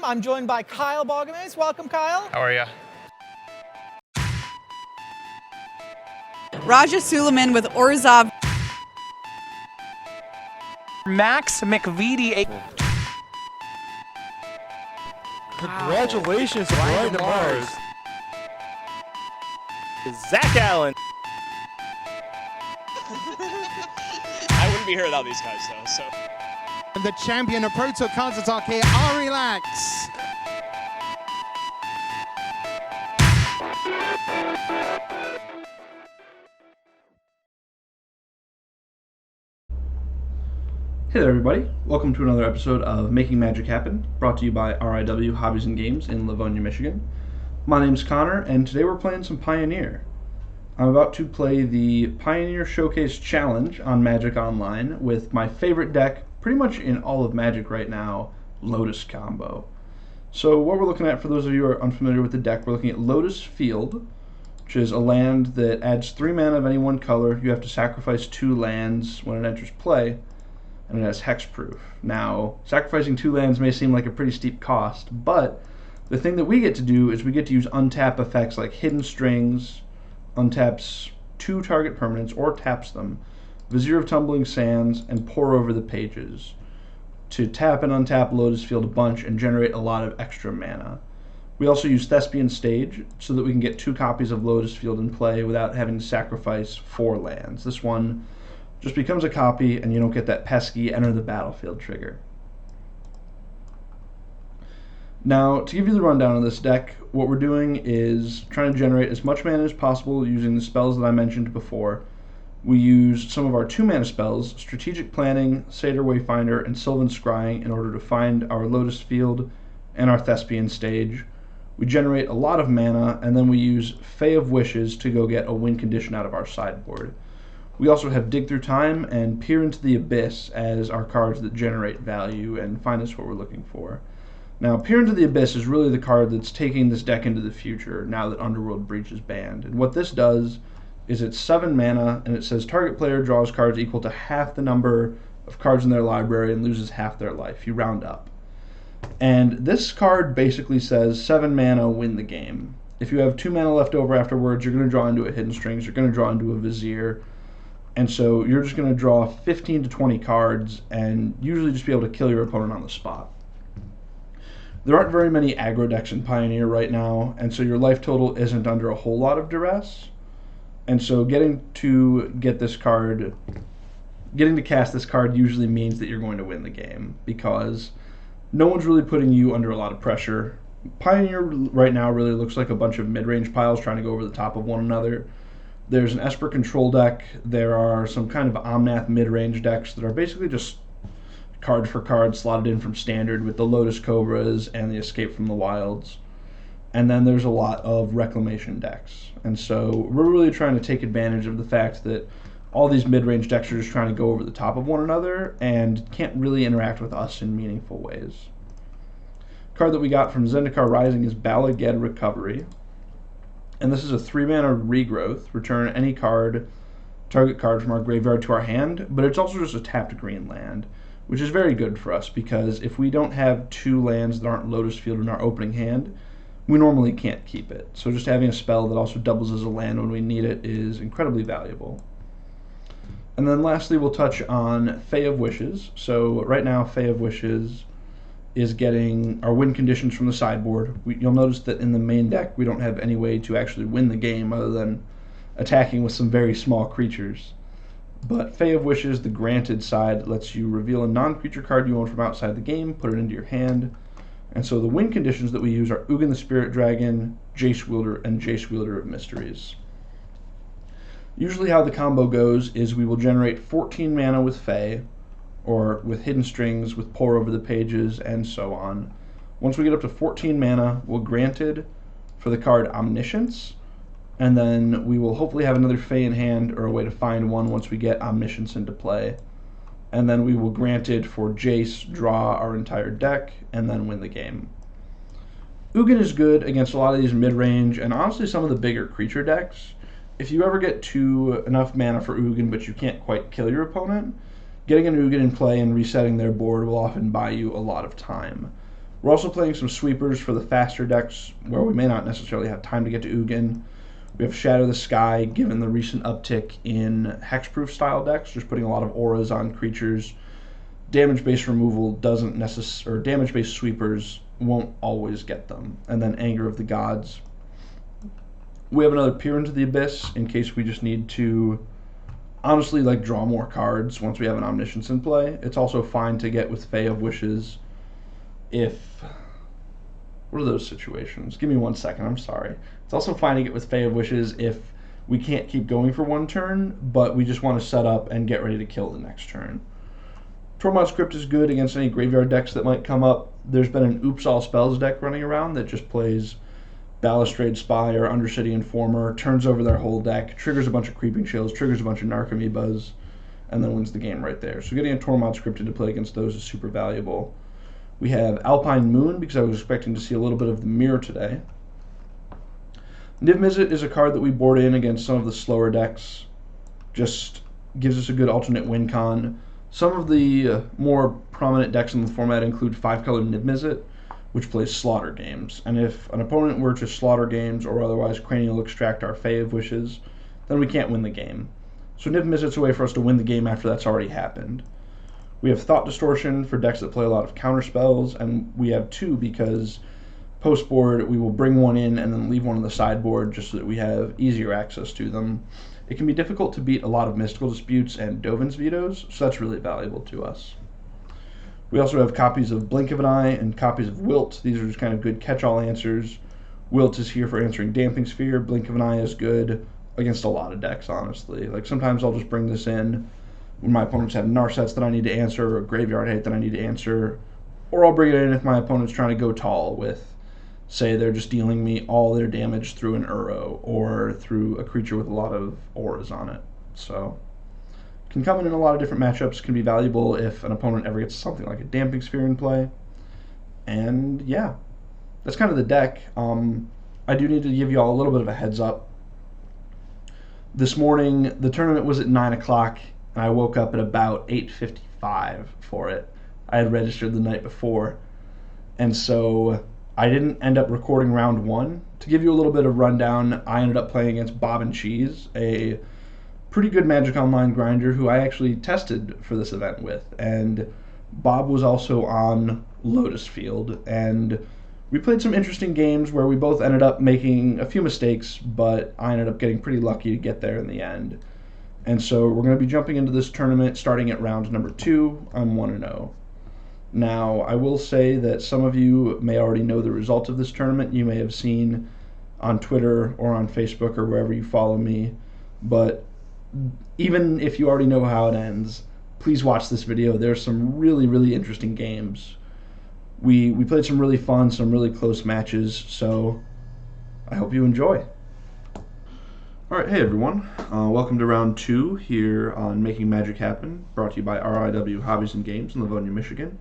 I'm joined by Kyle Balgames. Welcome, Kyle. How are you? Raja Suleiman with Orzhov. Max McVitie. Congratulations, Brian to Mars. Zach Allen. I wouldn't be here without these guys, though. So. And the champion of Proto Counter-Attack here, Relax. Hey there everybody, welcome to another episode of Making Magic Happen, brought to you by RIW Hobbies and Games in Livonia, Michigan. My name's Connor, and today we're playing some Pioneer. I'm about to play the Pioneer Showcase Challenge on Magic Online with my favorite deck, pretty much in all of Magic right now, Lotus combo. So what we're looking at, for those of you who are unfamiliar with the deck, we're looking at Lotus Field, which is a land that adds 3 mana of any one color. You have to sacrifice 2 lands when it enters play, and it has hexproof. Now, sacrificing 2 lands may seem like a pretty steep cost, but the thing that we get to do is we get to use untap effects like Hidden Strings, untaps 2 target permanents or taps them, Vizier of Tumbling Sands, and Pour Over the Pages to tap and untap Lotus Field a bunch and generate a lot of extra mana. We also use Thespian Stage so that we can get 2 copies of Lotus Field in play without having to sacrifice 4 lands. This one just becomes a copy and you don't get that pesky enter the battlefield trigger. Now, to give you the rundown of this deck, what we're doing is trying to generate as much mana as possible using the spells that I mentioned before. We use some of our 2 mana spells, Strategic Planning, Satyr Wayfinder, and Sylvan Scrying, in order to find our Lotus Field and our Thespian Stage. We generate a lot of mana, and then we use Fae of Wishes to go get a win condition out of our sideboard. We also have Dig Through Time and Peer into the Abyss as our cards that generate value and find us what we're looking for. Now, Peer into the Abyss is really the card that's taking this deck into the future now that Underworld Breach is banned. And what this does is it's 7 mana, and it says target player draws cards equal to half the number of cards in their library and loses half their life. You round up. And this card basically says 7 mana, win the game. If you have 2 mana left over afterwards, you're going to draw into a Hidden Strings, you're going to draw into a Vizier, and so you're just going to draw 15 to 20 cards and usually just be able to kill your opponent on the spot. There aren't very many aggro decks in Pioneer right now, and so your life total isn't under a whole lot of duress. And so getting to cast this card usually means that you're going to win the game, because no one's really putting you under a lot of pressure. Pioneer right now really looks like a bunch of mid-range piles trying to go over the top of one another. There's an Esper control deck. There are some kind of Omnath mid-range decks that are basically just card for card slotted in from standard with the Lotus Cobras and the Escape from the Wilds. And then there's a lot of Reclamation decks. And so we're really trying to take advantage of the fact that all these mid-range decks are just trying to go over the top of one another and can't really interact with us in meaningful ways. The card that we got from Zendikar Rising is Bala Ged Recovery. And this is a 3 mana regrowth. Return any target card from our graveyard to our hand, but it's also just a tapped green land, which is very good for us because if we don't have 2 lands that aren't Lotus Field in our opening hand, we normally can't keep it. So just having a spell that also doubles as a land when we need it is incredibly valuable. And then lastly, we'll touch on Fae of Wishes. So right now, Fae of Wishes is getting our win conditions from the sideboard. You'll notice that in the main deck we don't have any way to actually win the game other than attacking with some very small creatures. But Fae of Wishes, the granted side, lets you reveal a non-creature card you own from outside the game, put it into your hand. And so the win conditions that we use are Ugin the Spirit Dragon, Jace Wielder, and Jace Wielder of Mysteries. Usually how the combo goes is we will generate 14 mana with Fae, or with Hidden Strings, with Pour Over the Pages, and so on. Once we get up to 14 mana, we'll Granted for the card Omniscience, and then we will hopefully have another Fae in hand or a way to find one once we get Omniscience into play. And then we will Granted for Jace, draw our entire deck, and then win the game. Ugin is good against a lot of these mid-range and honestly some of the bigger creature decks. If you ever get to enough mana for Ugin but you can't quite kill your opponent, getting an Ugin in play and resetting their board will often buy you a lot of time. We're also playing some sweepers for the faster decks where we may not necessarily have time to get to Ugin. We have Shadow the Sky, given the recent uptick in hexproof style decks, just putting a lot of auras on creatures. Damage-based removal doesn't necessarily, or damage-based sweepers won't always get them. And then Anger of the Gods. We have another Peer into the Abyss in case we just need to honestly like draw more cards once we have an Omniscience in play. It's also fine to get with Fae of Wishes if... What are those situations? Give me 1 second, I'm sorry. It's also fine to get with Fae of Wishes if we can't keep going for one turn, but we just want to set up and get ready to kill the next turn. Tormod's Crypt is good against any graveyard decks that might come up. There's been an Oops All Spells deck running around that just plays Balustrade Spire, Undercity Informer, turns over their whole deck, triggers a bunch of Creeping Chills, triggers a bunch of Narcomoebas, and then wins the game right there. So getting a Tormod's Crypt into play against those is super valuable. We have Alpine Moon, because I was expecting to see a little bit of the mirror today. Niv Mizzet is a card that we board in against some of the slower decks. Just gives us a good alternate win con. Some of the more prominent decks in the format include 5-color Niv Mizzet, which plays Slaughter Games. And if an opponent were to Slaughter Games or otherwise Cranial Extract our Fae of Wishes, then we can't win the game. So Niv Mizzet's a way for us to win the game after that's already happened. We have Thought Distortion for decks that play a lot of counter spells, and we have 2 because post-board we will bring one in and then leave one on the sideboard just so that we have easier access to them. It can be difficult to beat a lot of Mystical Disputes and Dovin's Vetoes, so that's really valuable to us. We also have copies of Blink of an Eye and copies of Wilt. These are just kind of good catch-all answers. Wilt is here for answering Damping Sphere. Blink of an Eye is good against a lot of decks, honestly. Like sometimes I'll just bring this in when my opponents have Narsets that I need to answer or Graveyard Hate that I need to answer. Or I'll bring it in if my opponent's trying to go tall with, say, they're just dealing me all their damage through an Uro or through a creature with a lot of auras on it. So can come in a lot of different matchups, can be valuable if an opponent ever gets something like a Damping Sphere in play. And yeah, that's kind of the deck. I do need to give you all a little bit of a heads up. This morning, the tournament was at 9 o'clock, and I woke up at about 8:55 for it. I had registered the night before, and so I didn't end up recording round 1. To give you a little bit of rundown, I ended up playing against Bob and Cheese, a pretty good Magic Online grinder who I actually tested for this event with, and Bob was also on Lotus Field, and we played some interesting games where we both ended up making a few mistakes, but I ended up getting pretty lucky to get there in the end. And so we're going to be jumping into this tournament starting at round number 2. I'm 1-0. Now, I will say that some of you may already know the result of this tournament. You may have seen on Twitter or on Facebook or wherever you follow me, but even if you already know how it ends, please watch this video. There's some really, really interesting games. We played some really fun, some really close matches, so I hope you enjoy. Alright, hey everyone. Welcome to round 2 here on Making Magic Happen, brought to you by RIW Hobbies and Games in Livonia, Michigan.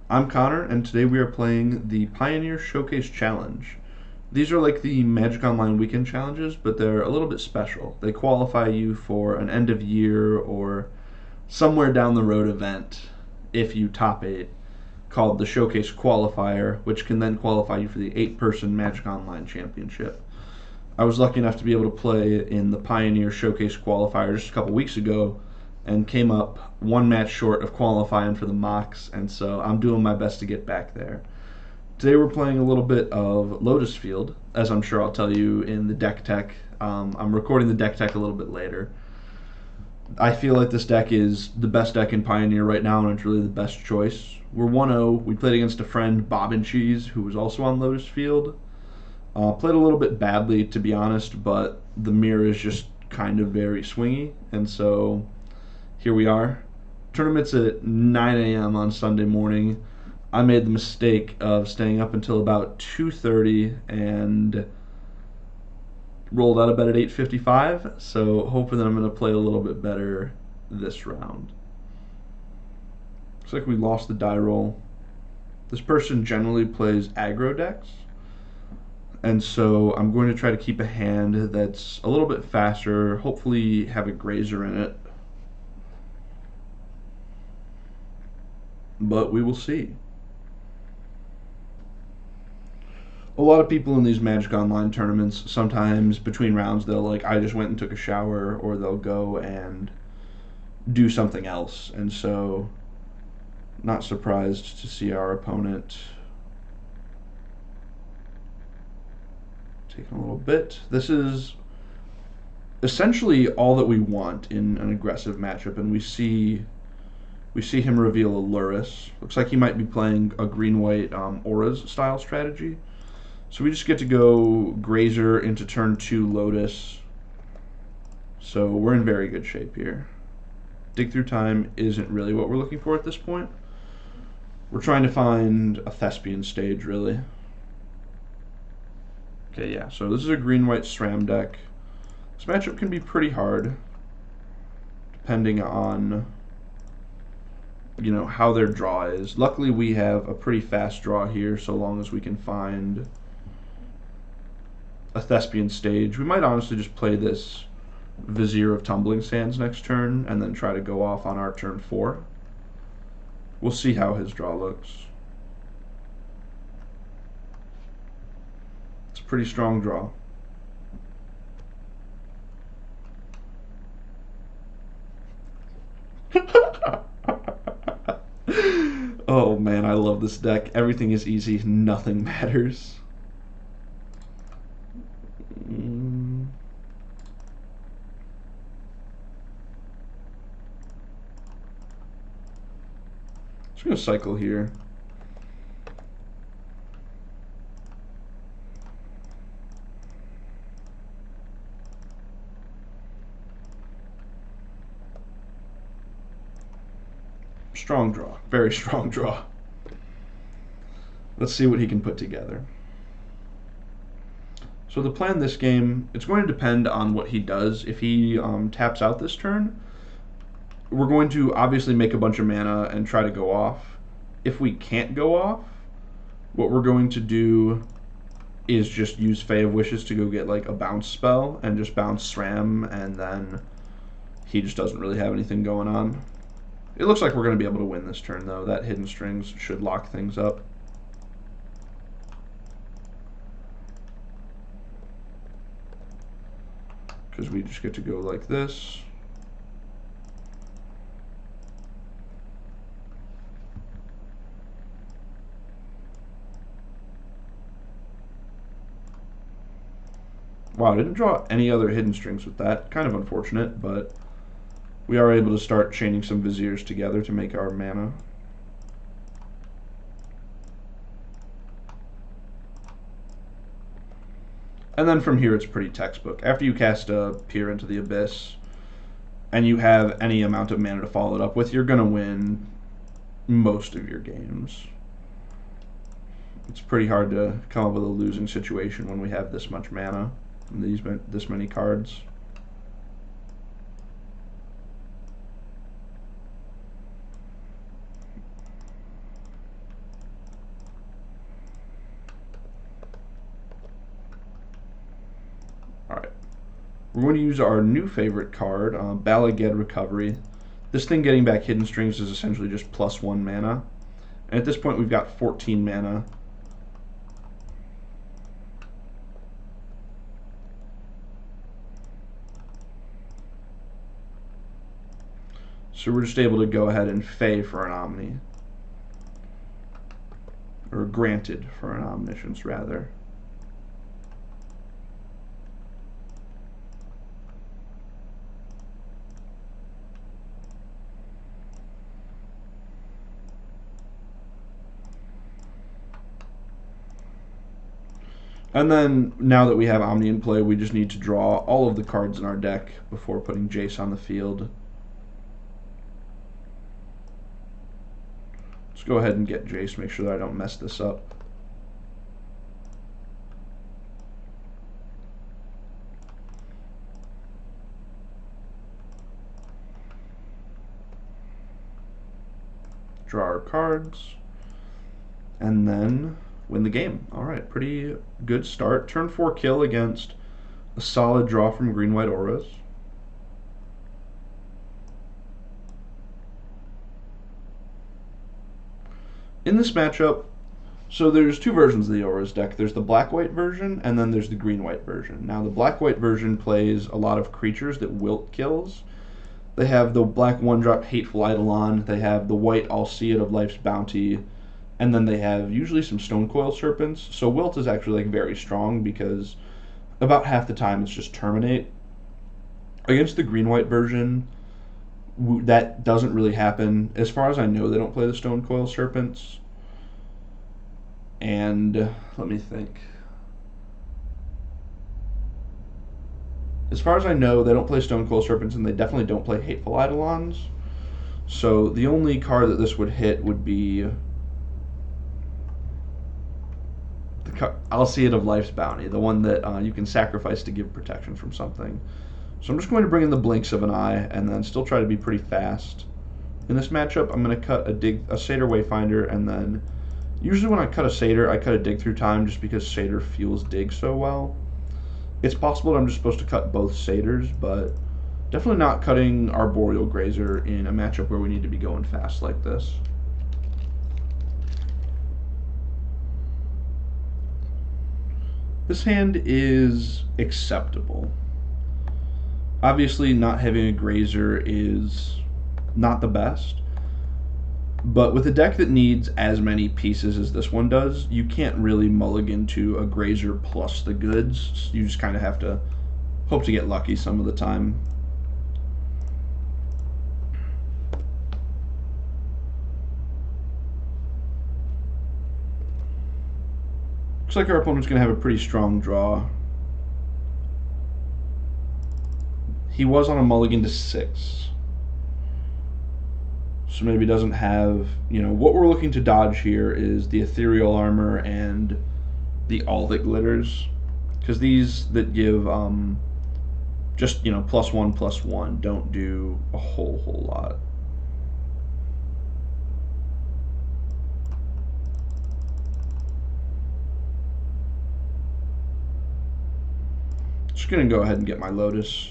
I'm Connor, and today we are playing the Pioneer Showcase Challenge. These are like the Magic Online Weekend Challenges, but they're a little bit special. They qualify you for an end of year or somewhere down the road event if you top 8, called the Showcase Qualifier, which can then qualify you for the 8-person Magic Online Championship. I was lucky enough to be able to play in the Pioneer Showcase Qualifier just a couple weeks ago and came up 1 match short of qualifying for the Mox, and so I'm doing my best to get back there. Today we're playing a little bit of Lotus Field, as I'm sure I'll tell you in the deck tech. I'm recording the deck tech a little bit later. I feel like this deck is the best deck in Pioneer right now, and it's really the best choice. We're 1-0. We played against a friend, Bob and Cheese, who was also on Lotus Field. Played a little bit badly, to be honest, but the mirror is just kind of very swingy, and so here we are. Tournament's at 9 a.m. on Sunday morning. I made the mistake of staying up until about 2:30 and rolled out of bed at 8:55, so hoping that I'm going to play a little bit better this round. Looks like we lost the die roll. This person generally plays aggro decks, and so I'm going to try to keep a hand that's a little bit faster, hopefully have a grazer in it. But we will see. A lot of people in these Magic Online tournaments, sometimes between rounds, they'll like, I just went and took a shower, or they'll go and do something else. And so, not surprised to see our opponent taking a little bit. This is essentially all that we want in an aggressive matchup, and we see him reveal a Lotus. Looks like he might be playing a green-white Auras style strategy. So we just get to go Grazer into turn 2 Lotus. So we're in very good shape here. Dig Through Time isn't really what we're looking for at this point. We're trying to find a Thespian stage, really. Okay, yeah, so this is a green-white SRAM deck. This matchup can be pretty hard, depending on, you know, how their draw is. Luckily, we have a pretty fast draw here, so long as we can find a Thespian stage. We might honestly just play this Vizier of Tumbling Sands next turn, and then try to go off on our turn 4. We'll see how his draw looks. It's a pretty strong draw. Oh man, I love this deck. Everything is easy, nothing matters. Just gonna cycle here. Strong draw, very strong draw. Let's see what he can put together. So the plan this game, it's going to depend on what he does. If he taps out this turn, we're going to obviously make a bunch of mana and try to go off. If we can't go off, what we're going to do is just use Fae of Wishes to go get like a bounce spell and just bounce SRAM, and then he just doesn't really have anything going on. It looks like we're going to be able to win this turn, though. That Hidden Strings should lock things up. Because we just get to go like this. Wow, I didn't draw any other Hidden Strings with that. Kind of unfortunate, but we are able to start chaining some Viziers together to make our mana. And then from here it's pretty textbook. After you cast a Peer into the Abyss, and you have any amount of mana to follow it up with, you're going to win most of your games. It's pretty hard to come up with a losing situation when we have this much mana and this many cards. We're going to use our new favorite card, Balaged Recovery. This thing getting back Hidden Strings is essentially just +1 mana. And at this point we've got 14 mana. So we're just able to go ahead and Fae for an Omni. Or granted for an Omniscience, rather. And then, now that we have Omni in play, we just need to draw all of the cards in our deck before putting Jace on the field. Let's go ahead and get Jace, make sure that I don't mess this up. Draw our cards. And then win the game. Alright, pretty good start. Turn 4 kill against a solid draw from green-white Auras. In this matchup, So there's two versions of the Aura's deck. There's the black-white version, and then there's the green-white version. Now, the black-white version plays a lot of creatures that wilt kills. They have the black 1-drop Hateful Eidolon. They have the white Alseid of Life's Bounty. And then they have usually some Stonecoil Serpents. So wilt is actually like very strong because about half the time it's just Terminate. Against the green-white version, that doesn't really happen. As far as I know, they don't play the Stonecoil Serpents. And let me think. As far as I know, they don't play Stonecoil Serpents, and they definitely don't play Hateful Eidolons. So the only card that this would hit would be the Alseid of Life's Bounty, the one that you can sacrifice to give protection from something. So I'm just going to bring in the Blinks of an Eye, and then still try to be pretty fast. In this matchup, I'm going to cut a Satyr Wayfinder, and then usually when I cut a Satyr, I cut a Dig Through Time just because Satyr fuels Dig so well. It's possible that I'm just supposed to cut both Satyrs, but definitely not cutting Arboreal Grazer in a matchup where we need to be going fast like this. This hand is acceptable. Obviously, not having a Grazer is not the best. But with a deck that needs as many pieces as this one does, you can't really mulligan to a Grazer plus the goods. You just kind of have to hope to get lucky some of the time. Looks like our opponent's going to have a pretty strong draw. He was on a mulligan to 6. So maybe doesn't have, what we're looking to dodge here is the Ethereal Armor and the All That Glitters. Because these that give just, +1/+1 don't do a whole lot. Just going to go ahead and get my Lotus.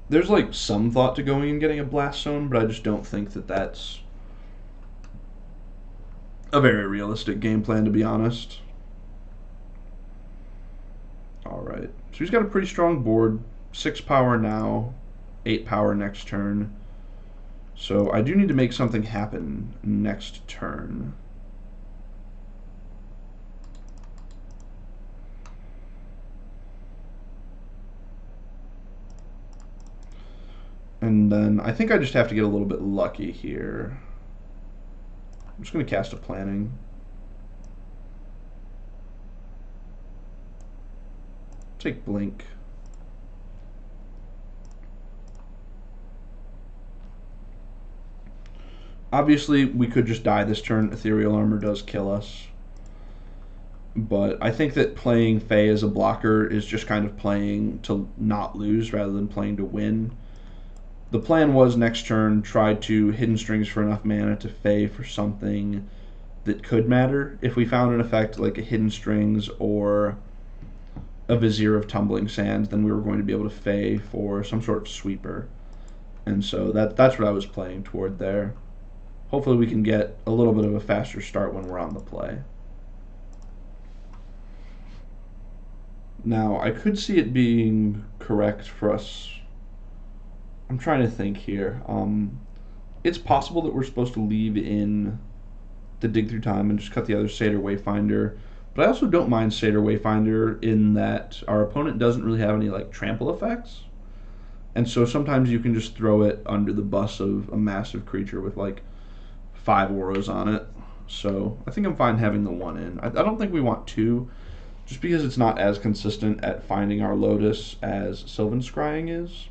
There's like some thought to going and getting a Blast Zone, but I just don't think that that's a very realistic game plan, to be honest. Alright, so he's got a pretty strong board. 6 power now, 8 power next turn. So I do need to make something happen next turn. And then I think I just have to get a little bit lucky here. I'm just going to cast a Planning. Take Blink. Obviously, we could just die this turn. Ethereal Armor does kill us. But I think that playing Fae as a blocker is just kind of playing to not lose rather than playing to win. The plan was next turn, try to Hidden Strings for enough mana to Fae for something that could matter. If we found an effect like a Hidden Strings or a Vizier of Tumbling Sands, then we were going to be able to Fae for some sort of sweeper. And so that's what I was playing toward there. Hopefully we can get a little bit of a faster start when we're on the play. Now, I could see it being correct for us. I'm trying to think here. It's possible that we're supposed to leave in the Dig Through Time and just cut the other Satyr Wayfinder. But I also don't mind Satyr Wayfinder in that our opponent doesn't really have any trample effects. And so sometimes you can just throw it under the bus of a massive creature with 5 auras on it. So I think I'm fine having the 1 in. I don't think we want 2, just because it's not as consistent at finding our Lotus as Sylvan Scrying is.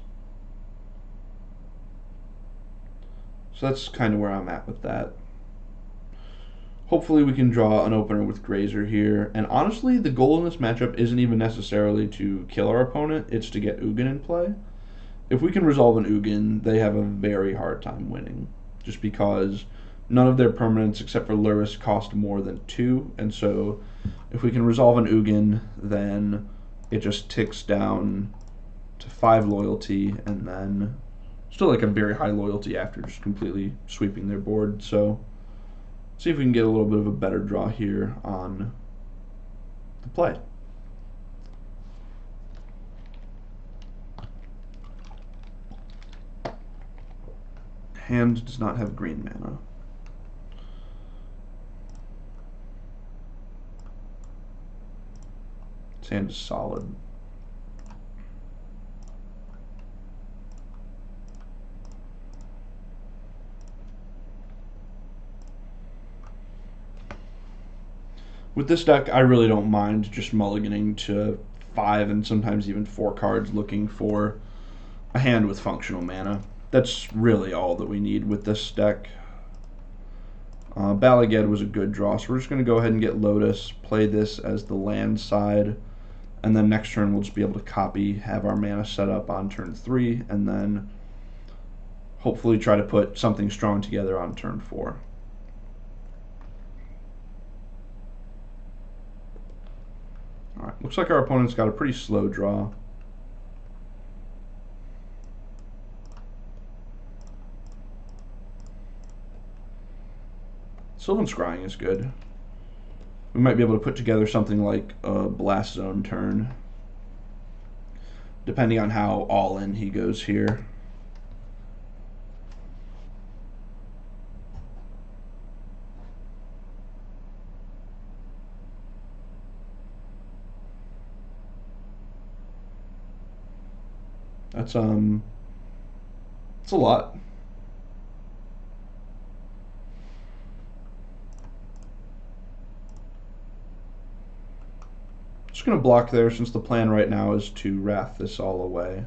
So that's kind of where I'm at with that. Hopefully we can draw an opener with Grazer here. And honestly, the goal in this matchup isn't even necessarily to kill our opponent, it's to get Ugin in play. If we can resolve an Ugin, they have a very hard time winning. Just because none of their permanents except for Luris cost more than 2. And so if we can resolve an Ugin, then it just ticks down to 5 loyalty and then still like a very high loyalty after just completely sweeping their board. So see if we can get a little bit of a better draw here on the play. Hand does not have green mana. This hand is solid. With this deck, I really don't mind just mulliganing to 5 and sometimes even 4 cards looking for a hand with functional mana. That's really all that we need with this deck. Balaged was a good draw, so we're just going to go ahead and get Lotus, play this as the land side, and then next turn we'll just be able to copy, have our mana set up on turn 3, and then hopefully try to put something strong together on turn 4. Alright, looks like our opponent's got a pretty slow draw. Sylvan Scrying is good. We might be able to put together something like a Blast Zone turn, depending on how all in he goes here. That's it's a lot. Just going to block there since the plan right now is to wrath this all away.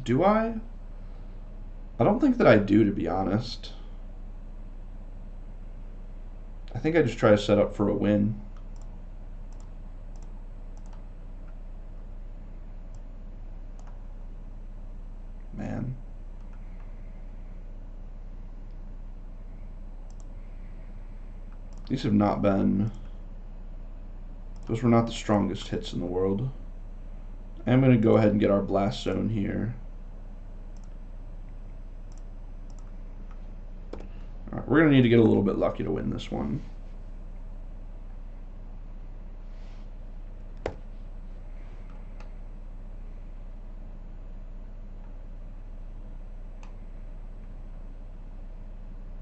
Do I? I don't think that I do, to be honest. I think I just try to set up for a win. Man. These have not been... Those were not the strongest hits in the world. I'm going to go ahead and get our Blast Zone here. Alright, we're going to need to get a little bit lucky to win this one.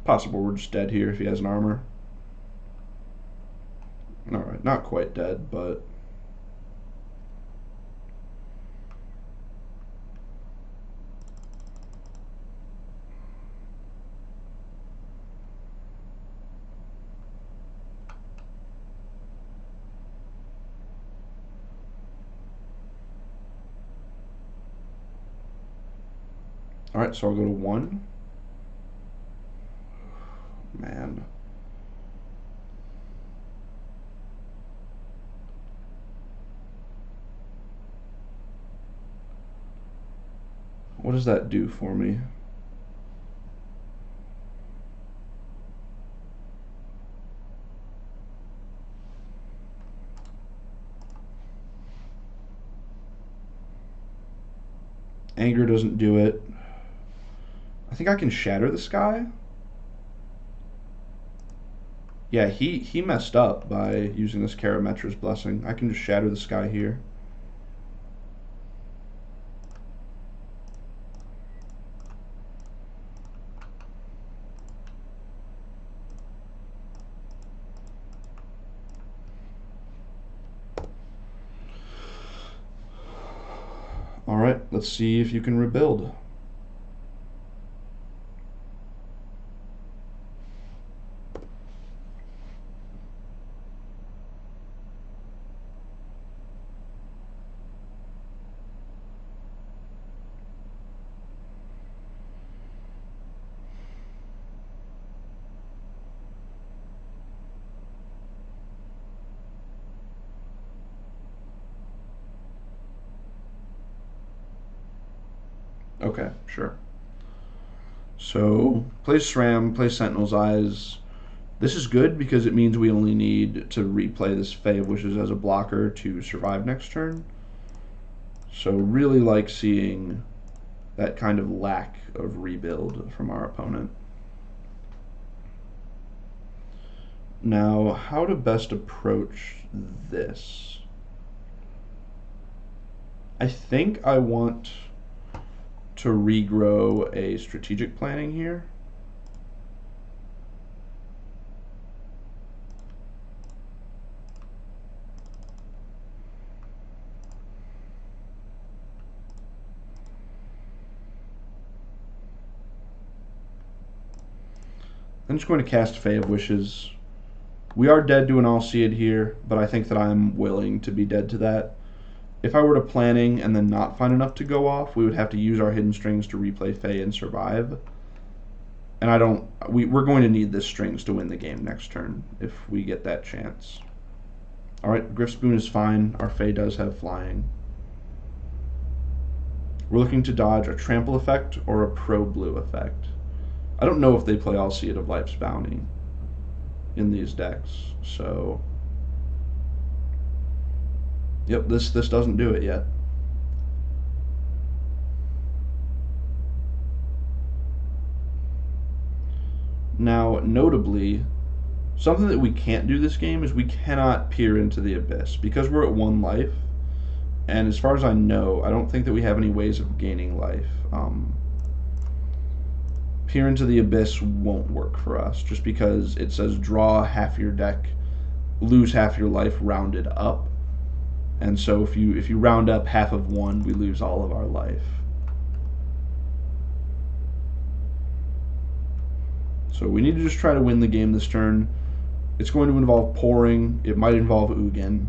Possible we're just dead here if he has an armor. Alright, not quite dead, but... Alright, so I'll go to 1. Man. What does that do for me? Anger doesn't do it. I think I can shatter the sky. Yeah, he messed up by using this Karametra's Blessing. I can just shatter the sky here. Alright, let's see if you can rebuild. Okay, sure. So, plays SRAM, plays Sentinel's Eyes. This is good because it means we only need to replay this Fae of Wishes as a blocker to survive next turn. So really like seeing that kind of lack of rebuild from our opponent. Now, how to best approach this? I think I want to regrow a strategic planning here. I'm just going to cast Fae of Wishes. We are dead to an All-Seeed here, but I think that I'm willing to be dead to that. If I were to planning and then not find enough to go off, we would have to use our hidden strings to replay Fae and survive. And we're going to need this strings to win the game next turn if we get that chance. Alright, Griff Spoon is fine. Our Fae does have flying. We're looking to dodge a trample effect or a pro-blue effect. I don't know if they play All-Seeed of Life's Bounty in these decks, so... Yep, this doesn't do it yet. Now, notably, something that we can't do this game is we cannot peer into the abyss. Because we're at 1 life, and as far as I know, I don't think that we have any ways of gaining life. Peer into the abyss won't work for us, just because it says draw half your deck, lose half your life rounded up. And so if you round up half of 1, we lose all of our life. So we need to just try to win the game this turn. It's going to involve pouring. It might involve Ugin.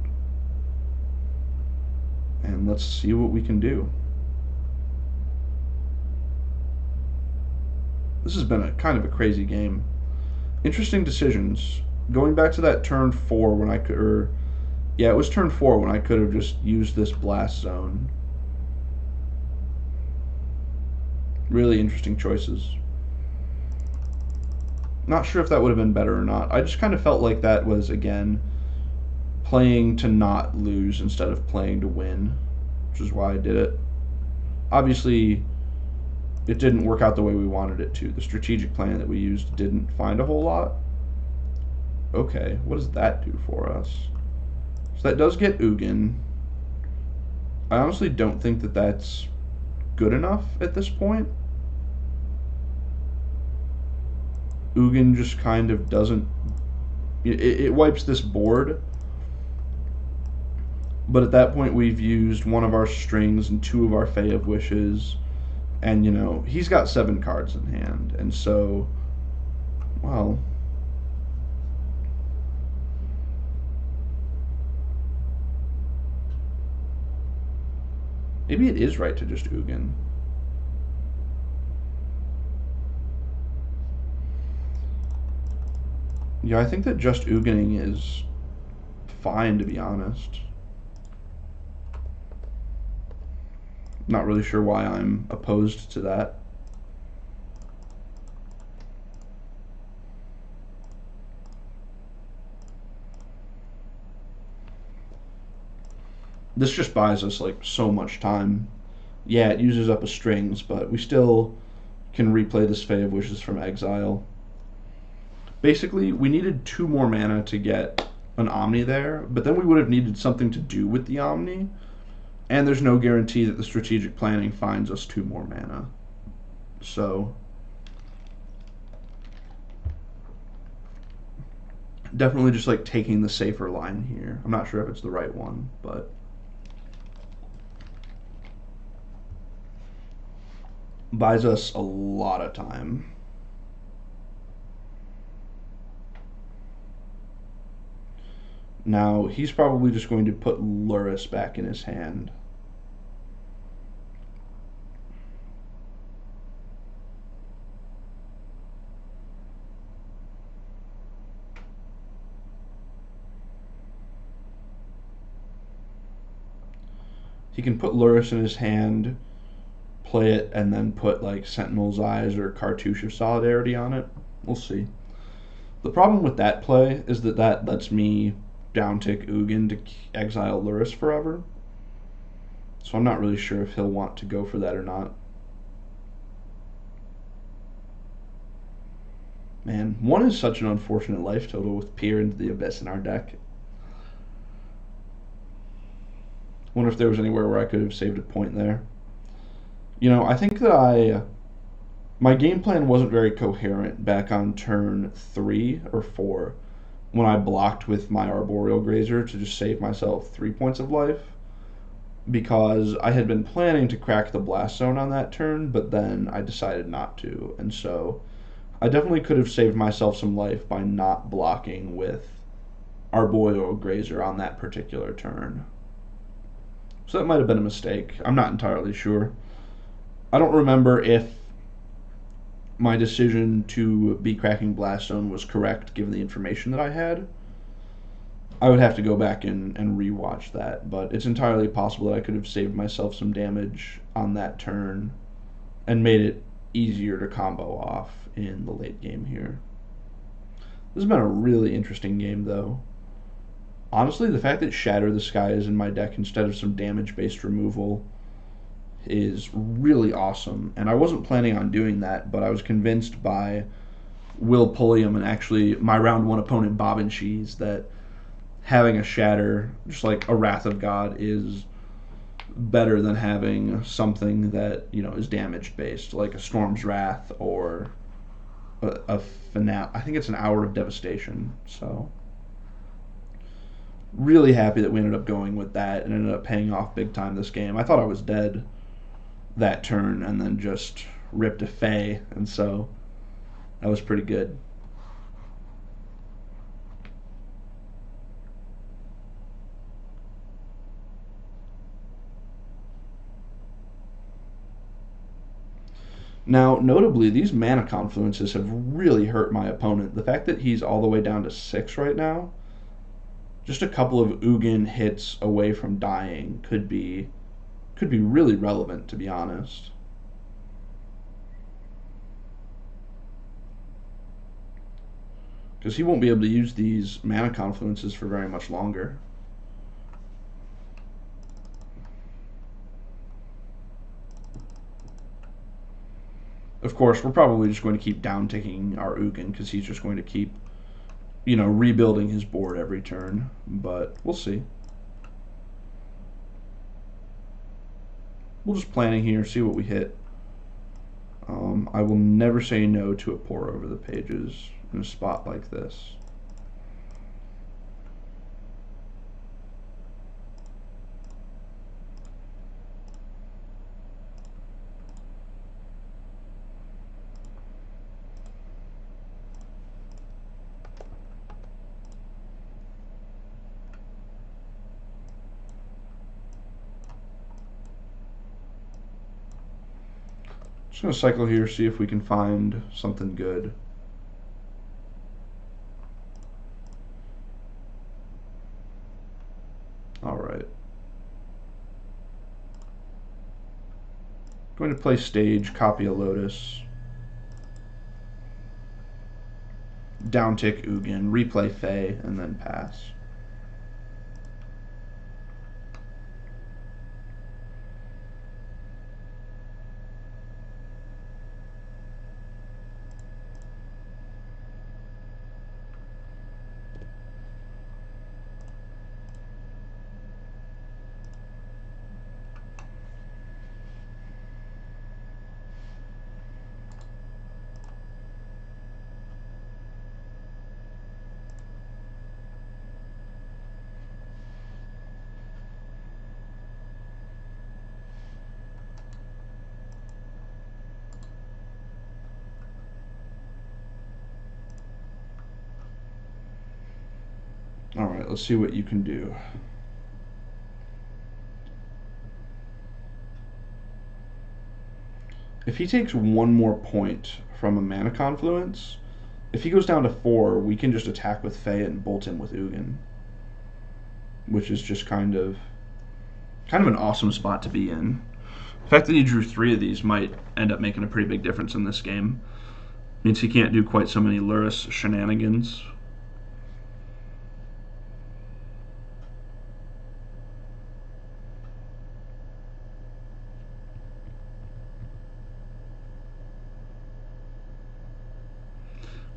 And let's see what we can do. This has been a kind of a crazy game. Interesting decisions. Going back to that turn 4 when I could, yeah, it was turn 4 when I could have just used this blast zone. Really interesting choices. Not sure if that would have been better or not. I just kind of felt like that was, again, playing to not lose instead of playing to win, which is why I did it. Obviously, it didn't work out the way we wanted it to. The strategic plan that we used didn't find a whole lot. Okay, what does that do for us? So that does get Ugin. I honestly don't think that that's good enough at this point. Ugin just kind of doesn't... It wipes this board. But at that point we've used one of our strings and 2 of our Fae of Wishes. And, you know, he's got 7 cards in hand. And so, well... maybe it is right to just Ugin. Yeah, I think that just Ugining is fine, to be honest. Not really sure why I'm opposed to that. This just buys us like so much time. Yeah, it uses up a strings, but we still can replay this Fae of Wishes from exile. Basically, we needed 2 more mana to get an Omni there, but then we would have needed something to do with the Omni, and there's no guarantee that the strategic planning finds us 2 more mana. So, definitely just like taking the safer line here. I'm not sure if it's the right one, but... buys us a lot of time. Now, he's probably just going to put Lotus back in his hand. He can put Lotus in his hand, play it and then put like Sentinel's Eyes or Cartouche of Solidarity on it. We'll see. The problem with that play is that that lets me down-tick Ugin to exile Lotus forever. So I'm not really sure if he'll want to go for that or not. Man, 1 is such an unfortunate life total with Peer into the Abyss in our deck. Wonder if there was anywhere where I could have saved a point there. You know, I think that my game plan wasn't very coherent back on turn 3 or 4 when I blocked with my Arboreal Grazer to just save myself 3 points of life, because I had been planning to crack the Blast Zone on that turn, but then I decided not to, and so I definitely could have saved myself some life by not blocking with Arboreal Grazer on that particular turn. So that might have been a mistake. I'm not entirely sure. I don't remember if my decision to be cracking Blast Zone was correct given the information that I had. I would have to go back and rewatch that, but it's entirely possible that I could have saved myself some damage on that turn and made it easier to combo off in the late game here. This has been a really interesting game, though. Honestly, the fact that Shatter the Sky is in my deck instead of some damage-based removal is really awesome, and I wasn't planning on doing that, but I was convinced by Will Pulliam and actually my round 1 opponent Bob and Cheese that having a Shatter, just like a Wrath of God, is better than having something that, you know, is damage-based, like a Storm's Wrath or a Finale. I think it's an Hour of Devastation, so really happy that we ended up going with that and ended up paying off big time this game. I thought I was dead that turn and then just ripped a Fae, and so that was pretty good. Now, notably, these mana confluences have really hurt my opponent. The fact that he's all the way down to 6 right now, just a couple of Ugin hits away from dying could be really relevant, to be honest. Because he won't be able to use these mana confluences for very much longer. Of course, we're probably just going to keep down-ticking our Ugin because he's just going to keep, you know, rebuilding his board every turn, but we'll see. We'll just planning here, see what we hit. I will never say no to a pour over the pages in a spot like this. Just going to cycle here, see if we can find something good. Alright. Going to play stage, copy a Lotus. Downtick Ugin, replay Fae, and then pass. Alright, let's see what you can do. If he takes one more point from a mana confluence, if he goes down to 4, we can just attack with Fae and bolt him with Ugin, which is just kind of an awesome spot to be in. The fact that he drew 3 of these might end up making a pretty big difference in this game. Means he can't do quite so many Lotus shenanigans.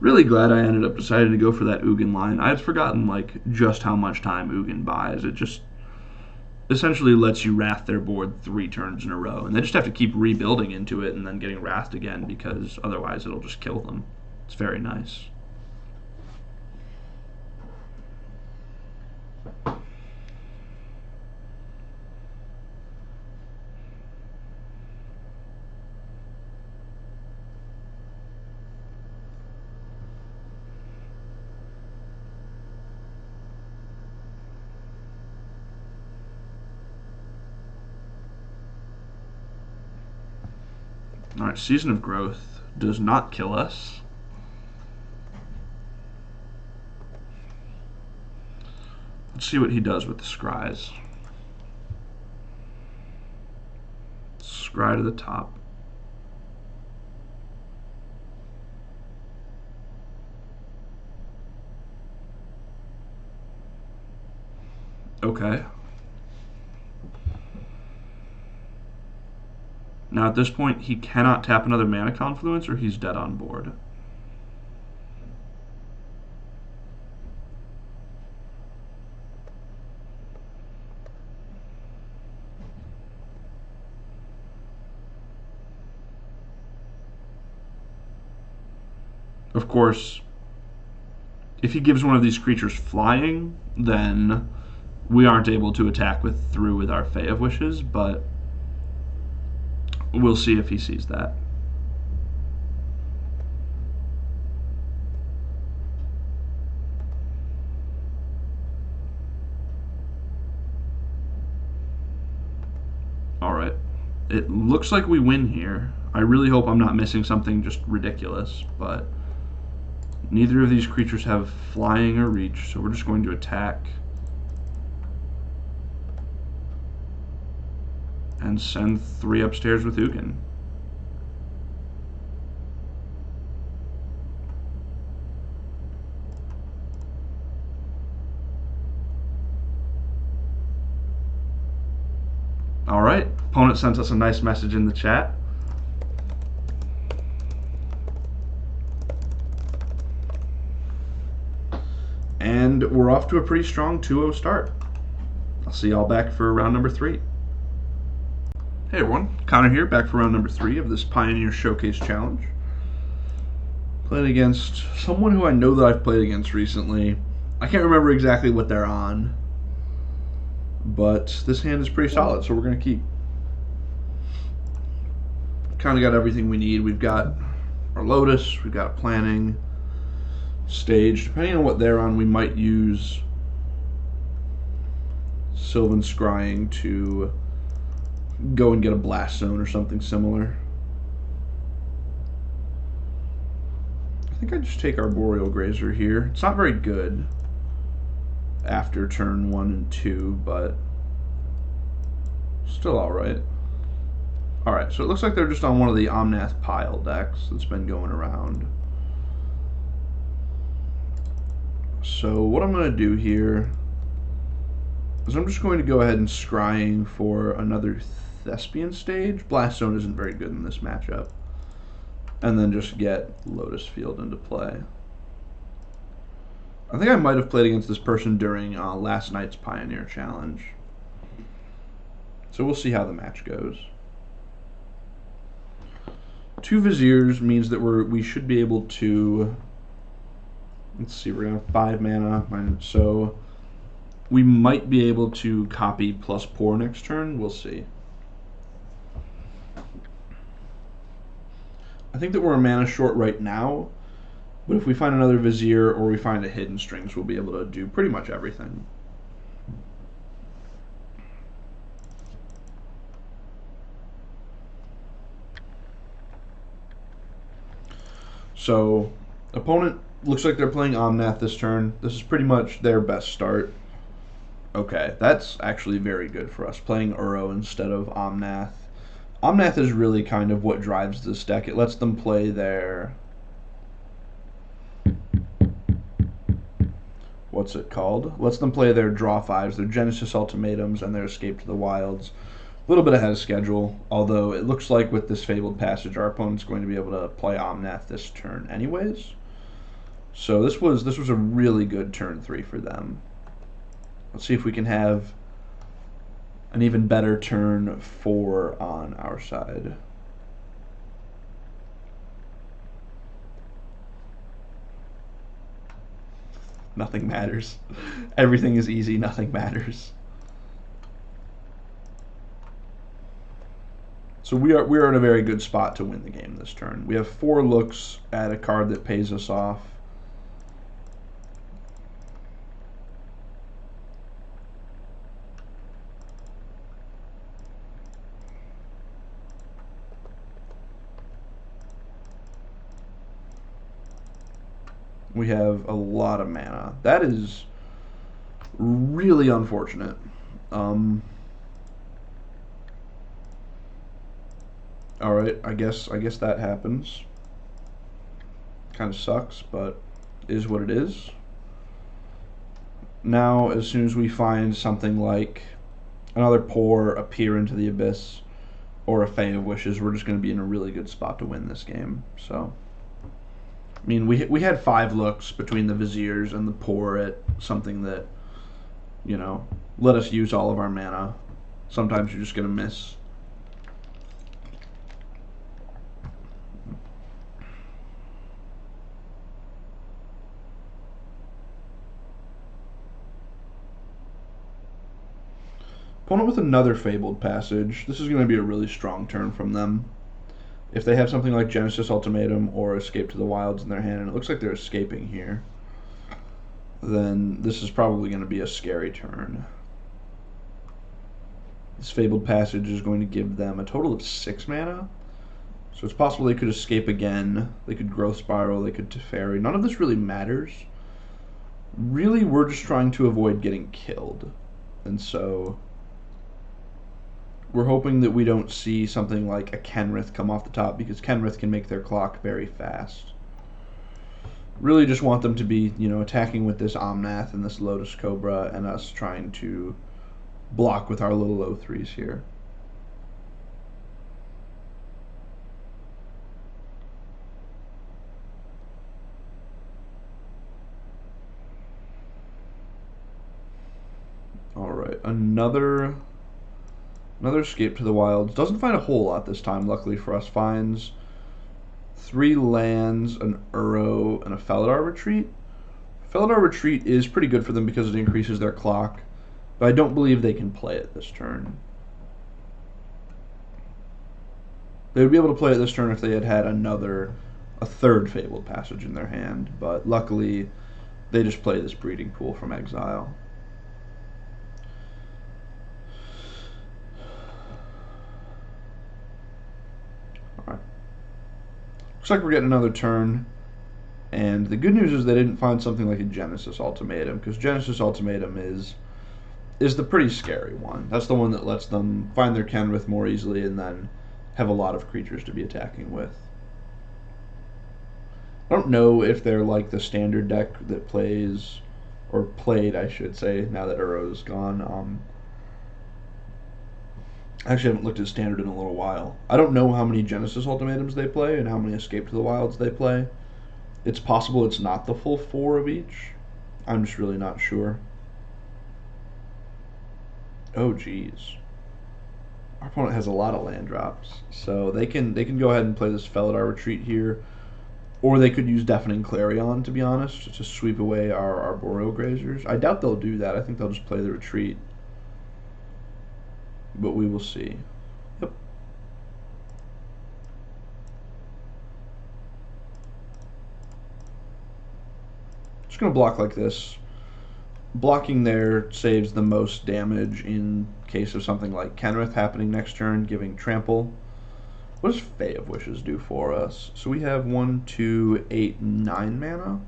Really glad I ended up deciding to go for that Ugin line. I had forgotten just how much time Ugin buys. It just essentially lets you wrath their board 3 turns in a row, and they just have to keep rebuilding into it and then getting wrathed again, because otherwise it'll just kill them. It's very nice. Alright, Season of Growth does not kill us. Let's see what he does with the Scries. Scry to the top. Okay. Now at this point, he cannot tap another Mana Confluence or he's dead on board. Of course, if he gives one of these creatures flying, then we aren't able to attack through with our Fae of Wishes, but we'll see if he sees that. Alright. It looks like we win here. I really hope I'm not missing something just ridiculous, but neither of these creatures have flying or reach, so we're just going to attack and send 3 upstairs with Ugin. Alright, opponent sent us a nice message in the chat. And we're off to a pretty strong 2-0 start. I'll see y'all back for round number 3. Hey everyone, Connor here, back for round number 3 of this Pioneer Showcase Challenge. Playing against someone who I know that I've played against recently. I can't remember exactly what they're on, but this hand is pretty solid, so we're going to keep. Kind of got everything we need. We've got our Lotus, we've got planning, stage. Depending on what they're on, we might use Sylvan Scrying to go and get a Blast Zone or something similar. I think I just take our Boreal Grazer here. It's not very good after turn 1 and 2, but still alright. Alright, so it looks like they're just on one of the Omnath pile decks that's been going around. So what I'm going to do here is I'm just going to go ahead and scrying for another Thespian stage. Blast Zone isn't very good in this matchup. And then just get Lotus Field into play. I think I might have played against this person during last night's Pioneer Challenge. So we'll see how the match goes. 2 Viziers means that we should be able to. Let's see, we're gonna have 5 mana, so we might be able to copy plus pour next turn. We'll see. I think that we're a mana short right now, but if we find another Vizier or we find a Hidden Strings, we'll be able to do pretty much everything. So, opponent looks like they're playing Omnath this turn. This is pretty much their best start. Okay, that's actually very good for us. Playing Uro instead of Omnath Omnath is really kind of what drives this deck. It lets them play their... What's it called? Lets them play their draw 5s, their Genesis Ultimatums, and their Escape to the Wilds. A little bit ahead of schedule, although it looks like with this Fabled Passage, our opponent's going to be able to play Omnath this turn anyways. So this was a really good turn 3 for them. Let's see if we can have an even better turn 4 on our side. Nothing matters. Everything is easy, nothing matters. So we are in a very good spot to win the game this turn. We have 4 looks at a card that pays us off. We have a lot of mana. That is really unfortunate. Alright, I guess that happens. Kind of sucks, but is what it is. Now, as soon as we find something like another Pour, a Peer into the Abyss, or a Fae of Wishes, we're just going to be in a really good spot to win this game. So, I mean, we had 5 looks between the Viziers and the Pour at something that, you know, let us use all of our mana. Sometimes you're just going to miss. Opponent with another Fabled Passage. This is going to be a really strong turn from them. If they have something like Genesis Ultimatum or Escape to the Wilds in their hand, and it looks like they're escaping here, then this is probably going to be a scary turn. This Fabled Passage is going to give them a total of 6 mana. So it's possible they could escape again, they could Growth Spiral, they could Teferi. None of this really matters. Really, we're just trying to avoid getting killed. And so we're hoping that we don't see something like a Kenrith come off the top, because Kenrith can make their clock very fast. Really just want them to be, you know, attacking with this Omnath and this Lotus Cobra, and us trying to block with our little O3s here. Alright, another Escape to the Wilds. Doesn't find a whole lot this time, luckily for us. Finds 3 lands, an Uro, and a Felidar Retreat. Felidar Retreat is pretty good for them because it increases their clock, but I don't believe they can play it this turn. They would be able to play it this turn if they had had a third Fabled Passage in their hand, but luckily they just play this Breeding Pool from exile. Looks like we're getting another turn, and the good news is they didn't find something like a Genesis Ultimatum, because Genesis Ultimatum is the pretty scary one. That's the one that lets them find their Kenrith more easily and then have a lot of creatures to be attacking with. I don't know if they're like the standard deck that plays, or played I should say, now that Uro's gone. I actually haven't looked at Standard in a little while. I don't know how many Genesis Ultimatums they play and how many Escape to the Wilds they play. It's possible it's not the full 4 of each. I'm just really not sure. Oh geez. Our opponent has a lot of land drops. So they can go ahead and play this Felidar Retreat here. Or they could use Deafening Clarion, to be honest, to sweep away our Arboreal Grazers. I doubt they'll do that. I think they'll just play the Retreat. But we will see. Yep. Just going to block like this. Blocking there saves the most damage in case of something like Kenrith happening next turn, giving Trample. What does Fae of Wishes do for us? So we have 1, 2, 8, 9 mana.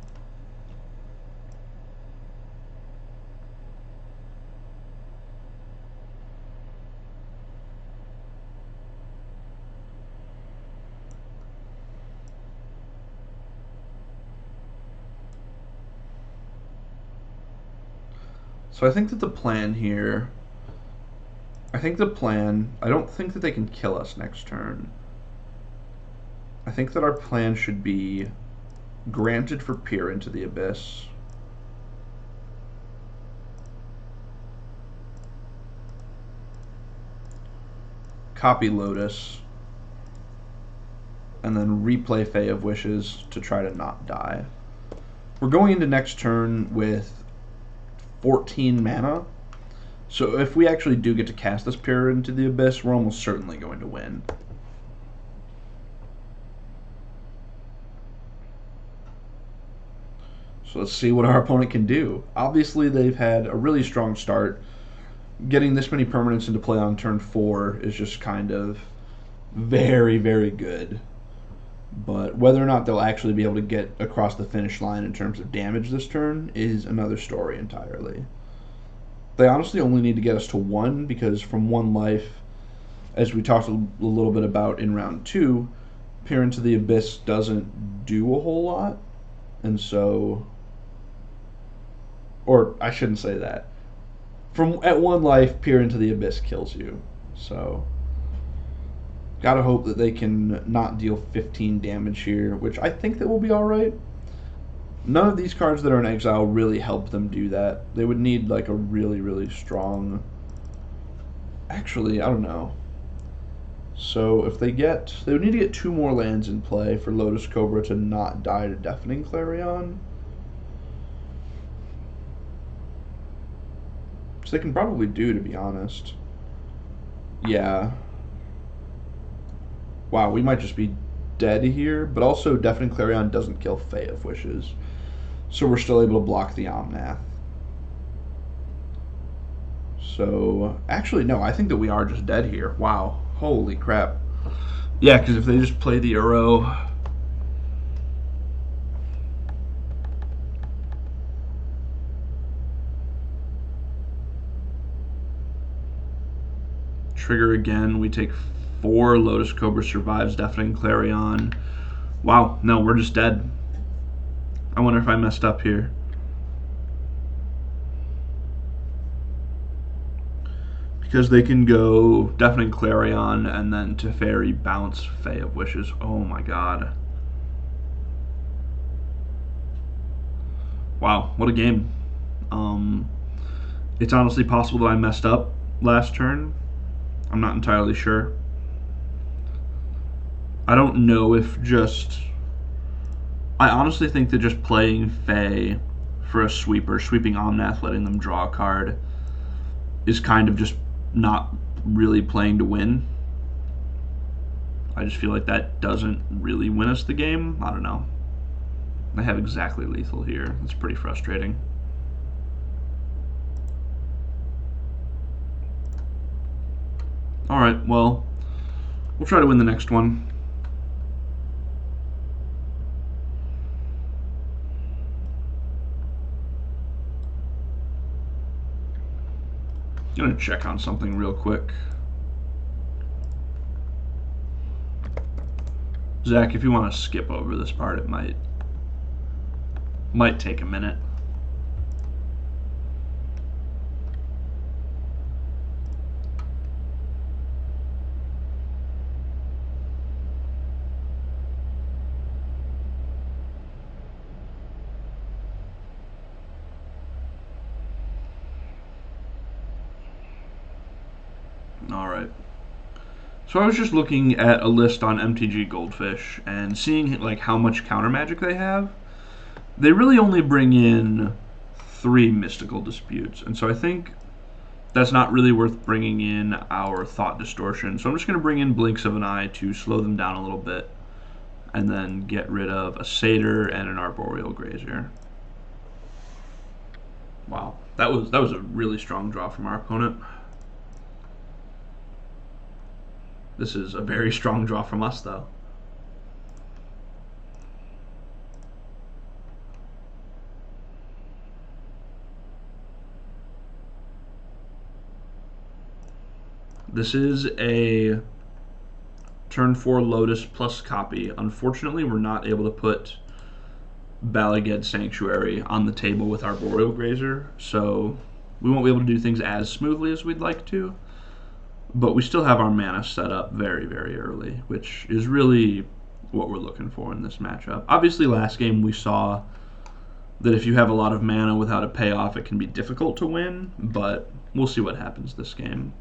So I think that the plan here, I don't think that they can kill us next turn. I think that our plan should be granted for Peer into the Abyss. Copy Lotus. And then replay Fae of Wishes to try to not die. We're going into next turn with 14 mana. So if we actually do get to cast this Peer into the Abyss, we're almost certainly going to win. So let's see what our opponent can do. Obviously, they've had a really strong start. Getting this many permanents into play on turn 4 is just kind of very, very good. But whether or not they'll actually be able to get across the finish line in terms of damage this turn is another story entirely. They honestly only need to get us to 1, because from 1 life, as we talked a little bit about in round 2, Peer into the Abyss doesn't do a whole lot. And so, or I shouldn't say that. At 1 life, Peer into the Abyss kills you. So, gotta hope that they can not deal 15 damage here, which I think that will be alright. None of these cards that are in exile really help them do that. They would need like a really, really strong... Actually, I don't know. So if they would need to get 2 more lands in play for Lotus Cobra to not die to Deafening Clarion. Which they can probably do, to be honest. Yeah. Wow, we might just be dead here, but also Deafening Clarion doesn't kill Fae of Wishes. So we're still able to block the Omnath. So, actually, no, I think that we are just dead here. Wow. Holy crap. Yeah, because if they just play the Uro... Trigger again, we take 4, Lotus Cobra survives, Deafening Clarion. Wow, no, we're just dead. I wonder if I messed up here. Because they can go Deafening Clarion and then Teferi bounce Fae of Wishes. Oh my god. Wow, what a game. It's honestly possible that I messed up last turn. I'm not entirely sure. I don't know if just... I honestly think that just playing Fae for a sweeper, sweeping Omnath, letting them draw a card, is kind of just not really playing to win. I just feel like that doesn't really win us the game. I don't know. I have exactly lethal here. It's pretty frustrating. Alright, well, we'll try to win the next one. I'm going to check on something real quick. Zach, if you want to skip over this part, it might take a minute. Alright. So I was just looking at a list on MTG Goldfish and seeing like how much counter magic they have. They really only bring in 3 mystical disputes, and so I think that's not really worth bringing in our Thought Distortion. So I'm just going to bring in Blinks of an Eye to slow them down a little bit, and then get rid of a Satyr and an Arboreal Grazier. Wow, that was a really strong draw from our opponent. This is a very strong draw from us, though. This is a turn 4 Lotus plus copy. Unfortunately, we're not able to put Balaged Sanctuary on the table with Arboreal Grazer, so We won't be able to do things as smoothly as we'd like to, but we still have our mana set up very, very early, which is really what we're looking for in this matchup. Obviously, last game we saw that if you have a lot of mana without a payoff, it can be difficult to win, but we'll see what happens this game.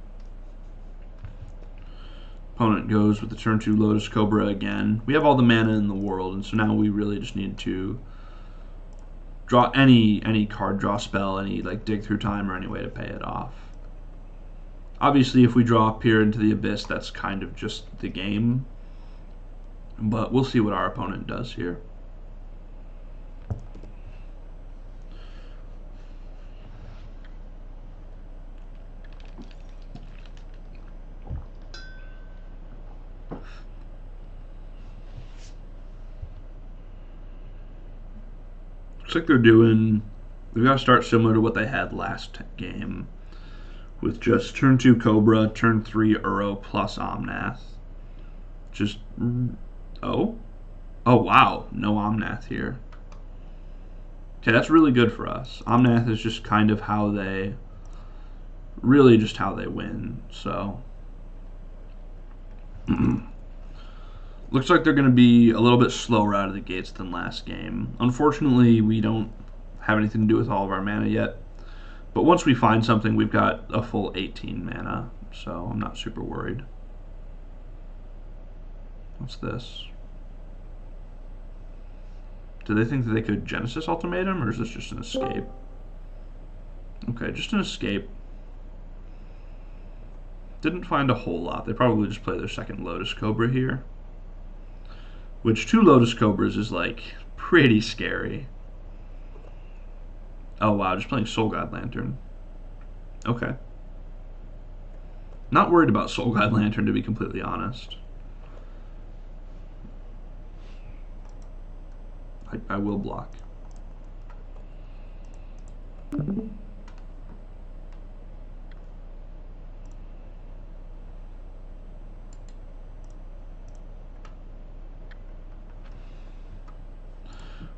Opponent goes with the turn 2 Lotus Cobra again. We have all the mana in the world, and so now we really just need to draw any card draw spell, any like dig through time, or any way to pay it off. Obviously, if we draw Peer into the Abyss, that's kind of just the game, but we'll see what our opponent does here. Looks like they've got to start similar to what they had last game, with just turn 2 Cobra, turn 3 Uro plus Omnath. Just, oh wow, no Omnath here. Okay, that's really good for us. Omnath is just kind of how they win, so. Looks like they're going to be a little bit slower out of the gates than last game. Unfortunately, we don't have anything to do with all of our mana yet. But once we find something, we've got a full 18 mana, so I'm not super worried. What's this? Do they think that they could Genesis Ultimatum, or is this just an escape? Okay, just an escape. Didn't find a whole lot. They probably just play their second Lotus Cobra here. Which 2 Lotus Cobras is like pretty scary. Oh wow, just playing Soul God Lantern. Okay. Not worried about Soul God Lantern, to be completely honest. I will block.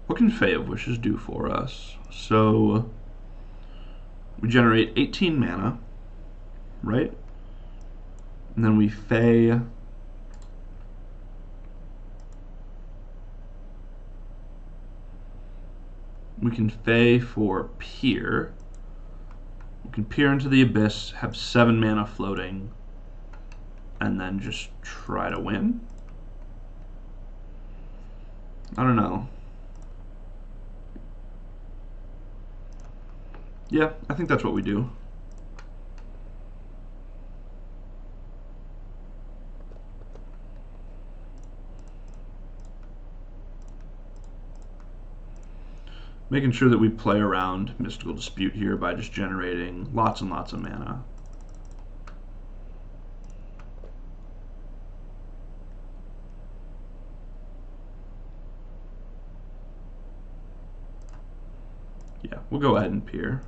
What can Fae of Wishes do for us? So we generate 18 mana, right? And then we Fae we can Fae for Peer. We can Peer into the Abyss, have 7 mana floating, and then just try to win? I don't know. Yeah, I think that's what we do. Making sure that we play around Mystical Dispute here by just generating lots and lots of mana. Yeah, we'll go ahead and Peer.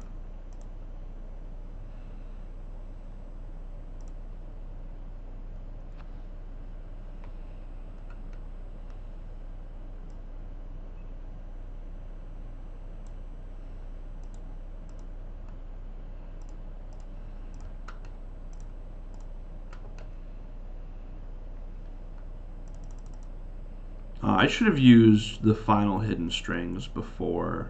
I should have used the final hidden strings before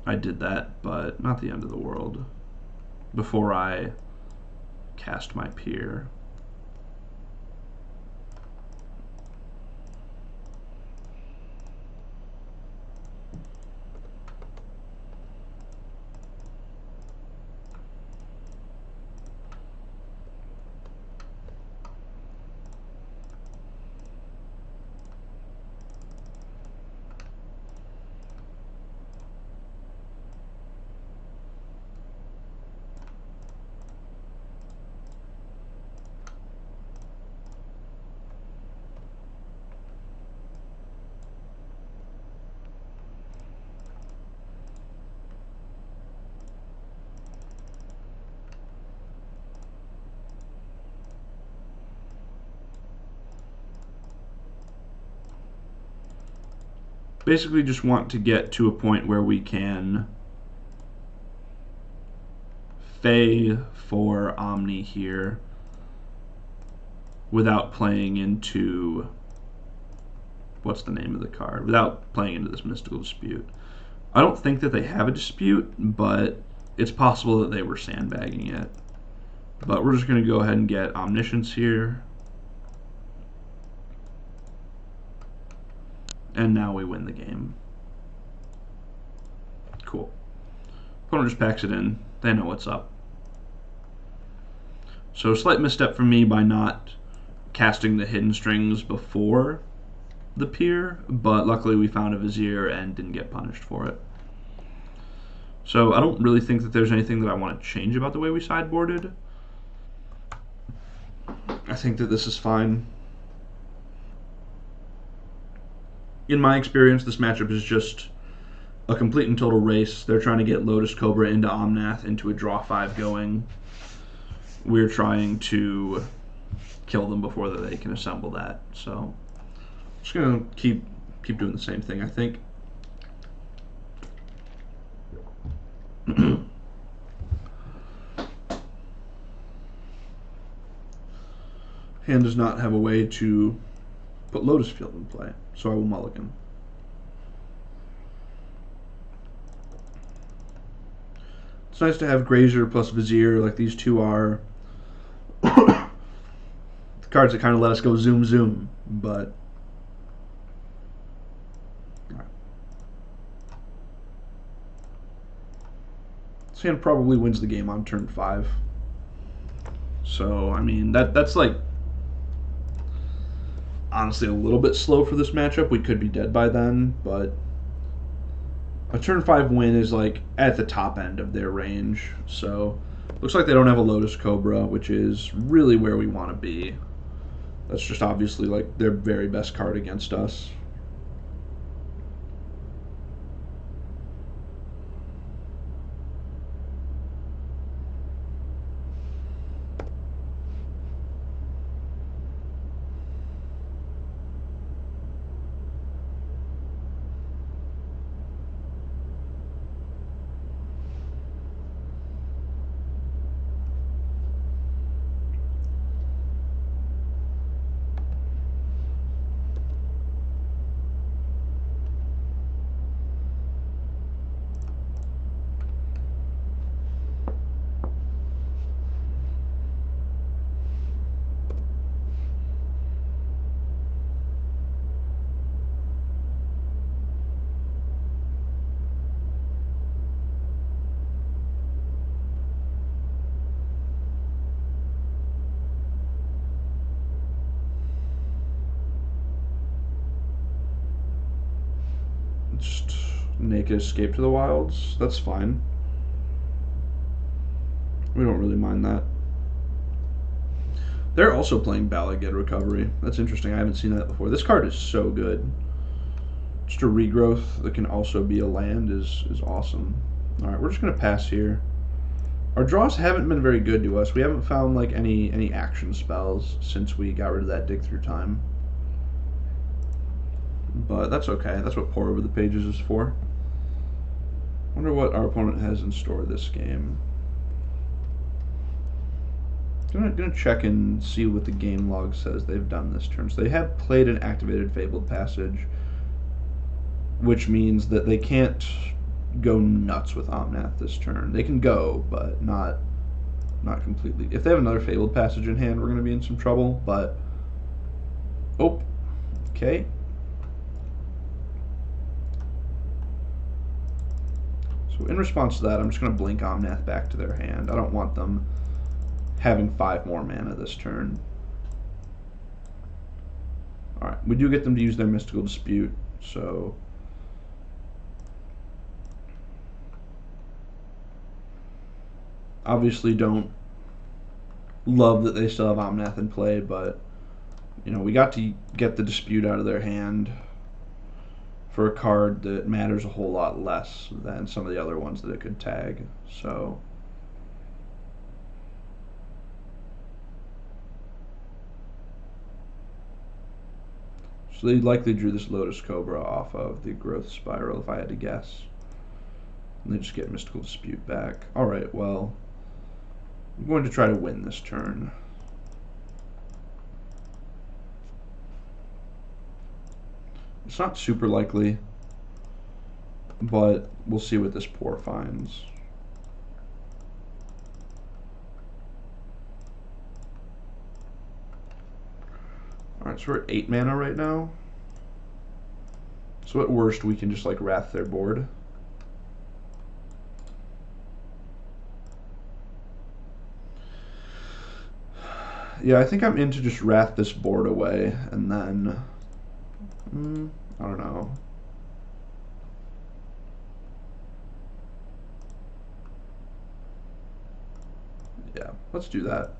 I did that, but not the end of the world. Before I cast my Peer. Basically just want to get to a point where we can Fae for Omni here without playing into, what's the name of the card? Without playing into this Mystical Dispute. I don't think that they have a dispute, but it's possible that they were sandbagging it. But we're just going to go ahead and get Omniscience here. And now we win the game. Cool. Opponent just packs it in. They know what's up. So a slight misstep from me by not casting the hidden strings before the pier, but luckily we found a Vizier and didn't get punished for it. So I don't really think that there's anything that I want to change about the way we sideboarded. I think that this is fine. In my experience, this matchup is just a complete and total race. They're trying to get Lotus Cobra into Omnath into a draw 5 going. We're trying to kill them before they can assemble that. So just gonna keep doing the same thing, I think. Hand does not have a way to put Lotus Field in play, so I will mulligan. It's nice to have Grazer plus Vizier like these two are. The cards that kind of let us go zoom zoom, but right. This hand probably wins the game on turn 5. So I mean that's like honestly a little bit slow for this matchup. We could be dead by then, but a turn 5 win is like at the top end of their range. So looks like they don't have a Lotus Cobra, which is really where we want to be. That's just obviously like their very best card against us. Just naked escape to the wilds. That's fine. We don't really mind that. They're also playing Bala Get Recovery. That's interesting. I haven't seen that before. This card is so good. Just a regrowth that can also be a land is awesome. Alright, we're just going to pass here. Our draws haven't been very good to us. We haven't found like any action spells since we got rid of that Dig Through Time. But that's okay. That's what Pour Over the Pages is for. Wonder what our opponent has in store this game. Gonna check and see what the game log says they've done this turn. So they have played an activated Fabled Passage, which means that they can't go nuts with Omnath this turn. They can go, but not completely. If they have another Fabled Passage in hand, we're gonna be in some trouble. But oh, okay. So in response to that, I'm just going to blink Omnath back to their hand. I don't want them having 5 more mana this turn. Alright, we do get them to use their Mystical Dispute, so obviously don't love that they still have Omnath in play, but you know, we got to get the Dispute out of their hand for a card that matters a whole lot less than some of the other ones that it could tag. So they likely drew this Lotus Cobra off of the Growth Spiral, if I had to guess. And they just get Mystical Dispute back. Alright, well, I'm going to try to win this turn. It's not super likely, but we'll see what this poor finds. Alright, so we're at 8 mana right now. So at worst, we can just like Wrath their board. Yeah, I think I'm into just Wrath this board away, and then... I don't know. Yeah, let's do that.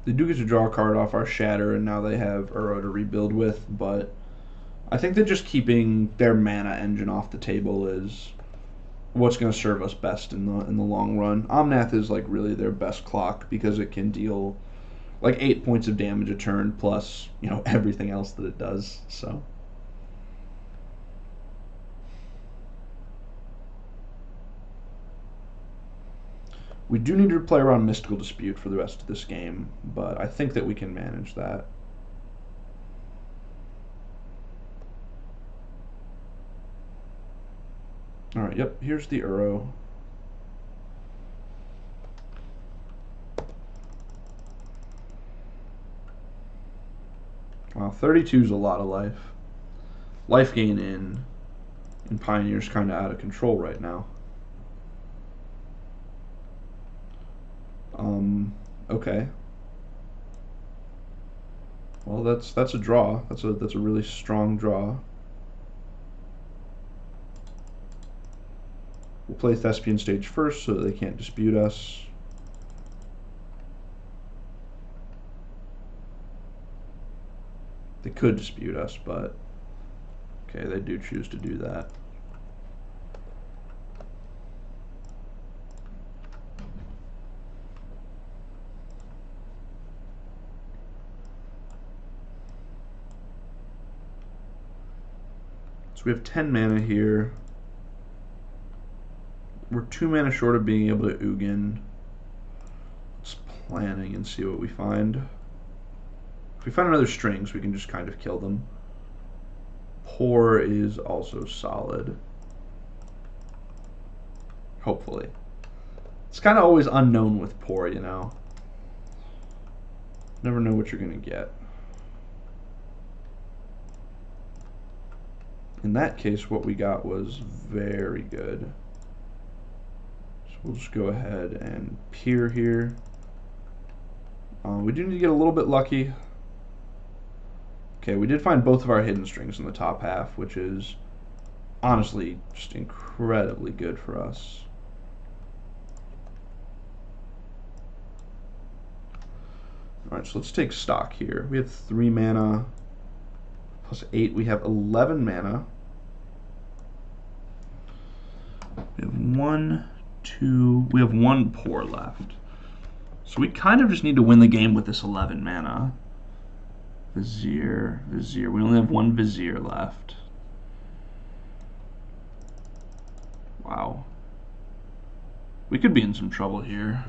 They do get to draw a card off our Shatter, and now they have Uro to rebuild with, but I think that just keeping their mana engine off the table is what's going to serve us best in the long run. Omnath is like really their best clock because it can deal like 8 points of damage a turn plus, you know, everything else that it does. So we do need to play around Mystical Dispute for the rest of this game, but I think that we can manage that. Alright, yep, here's the Uro. Wow, 32 is a lot of life. Life gain in Pioneer's kind of out of control right now. Okay. Well, that's a draw. That's a really strong draw. We'll play Thespian Stage first so that they can't dispute us. They could dispute us, but okay, they do choose to do that. So we have 10 mana here. We're 2 mana short of being able to Ugin. Just planning and see what we find. If we find another strings, we can just kind of kill them. Pour is also solid. Hopefully. It's kind of always unknown with Pour, you know. Never know what you're going to get. In that case, what we got was very good. So we'll just go ahead and peer here. We do need to get a little bit lucky. Okay, we did find both of our hidden strings in the top half, which is honestly just incredibly good for us. Alright, so let's take stock here. We have 3 mana plus 8. We have 11 mana. We have 1, 2, we have 1 Pour left. So we kind of just need to win the game with this 11 mana. Vizier. We only have 1 Vizier left. Wow. We could be in some trouble here.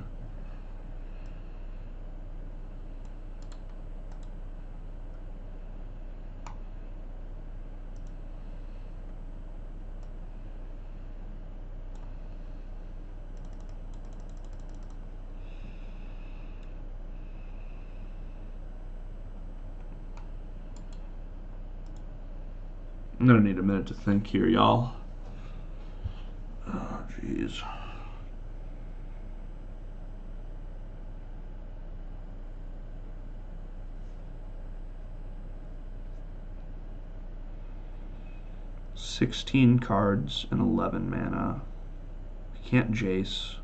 I'm gonna need a minute to think here, y'all. Oh, jeez. $16 cards and 11 mana. We can't Jace.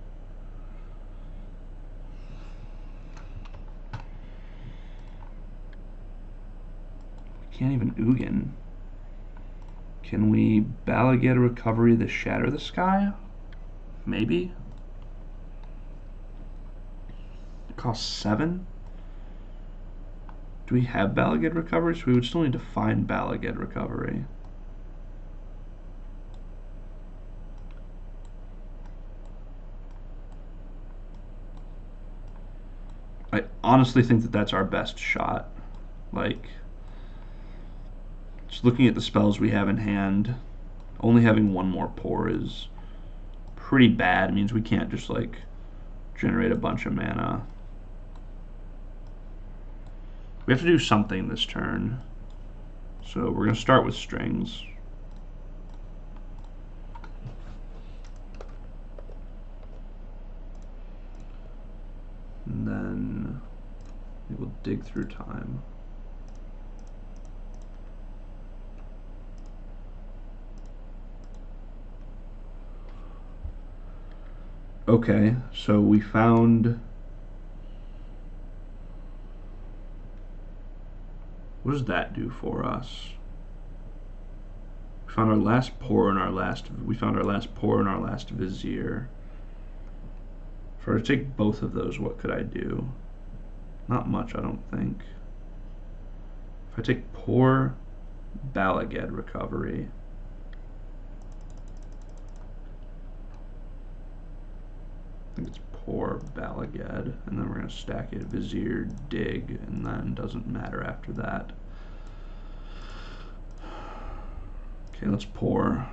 We can't even Ugin. Can we Bala-Geta Recovery the Shatter the Sky? Maybe. It costs 7? Do we have Bala Ged Recovery? So we would still need to find Bala Ged Recovery. I honestly think that that's our best shot. Like, just looking at the spells we have in hand, only having one more pour is pretty bad. It means we can't just, like, generate a bunch of mana. We have to do something this turn. So we're going to start with strings. And then we will dig through time. Okay, so we found... What does that do for us? We found our last pour in our last... We found our last pour in our last vizier. If I were to take both of those, what could I do? Not much, I don't think. If I take pour, Bala Ged Recovery. I think it's pour, Bala Ged, and then we're going to stack it vizier, dig, and then doesn't matter after that. Okay, let's pour.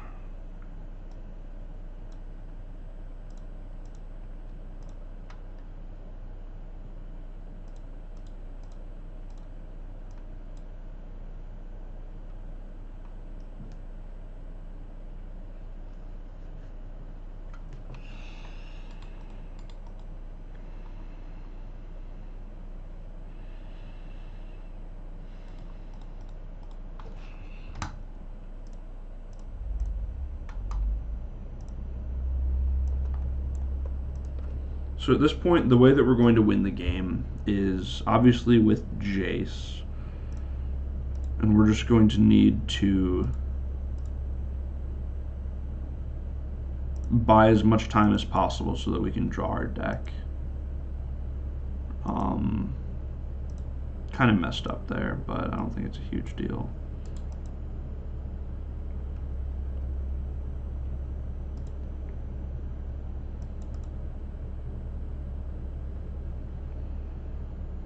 So at this point, the way that we're going to win the game is obviously with Jace. And we're just going to need to buy as much time as possible so that we can draw our deck. Kind of messed up there, but I don't think it's a huge deal.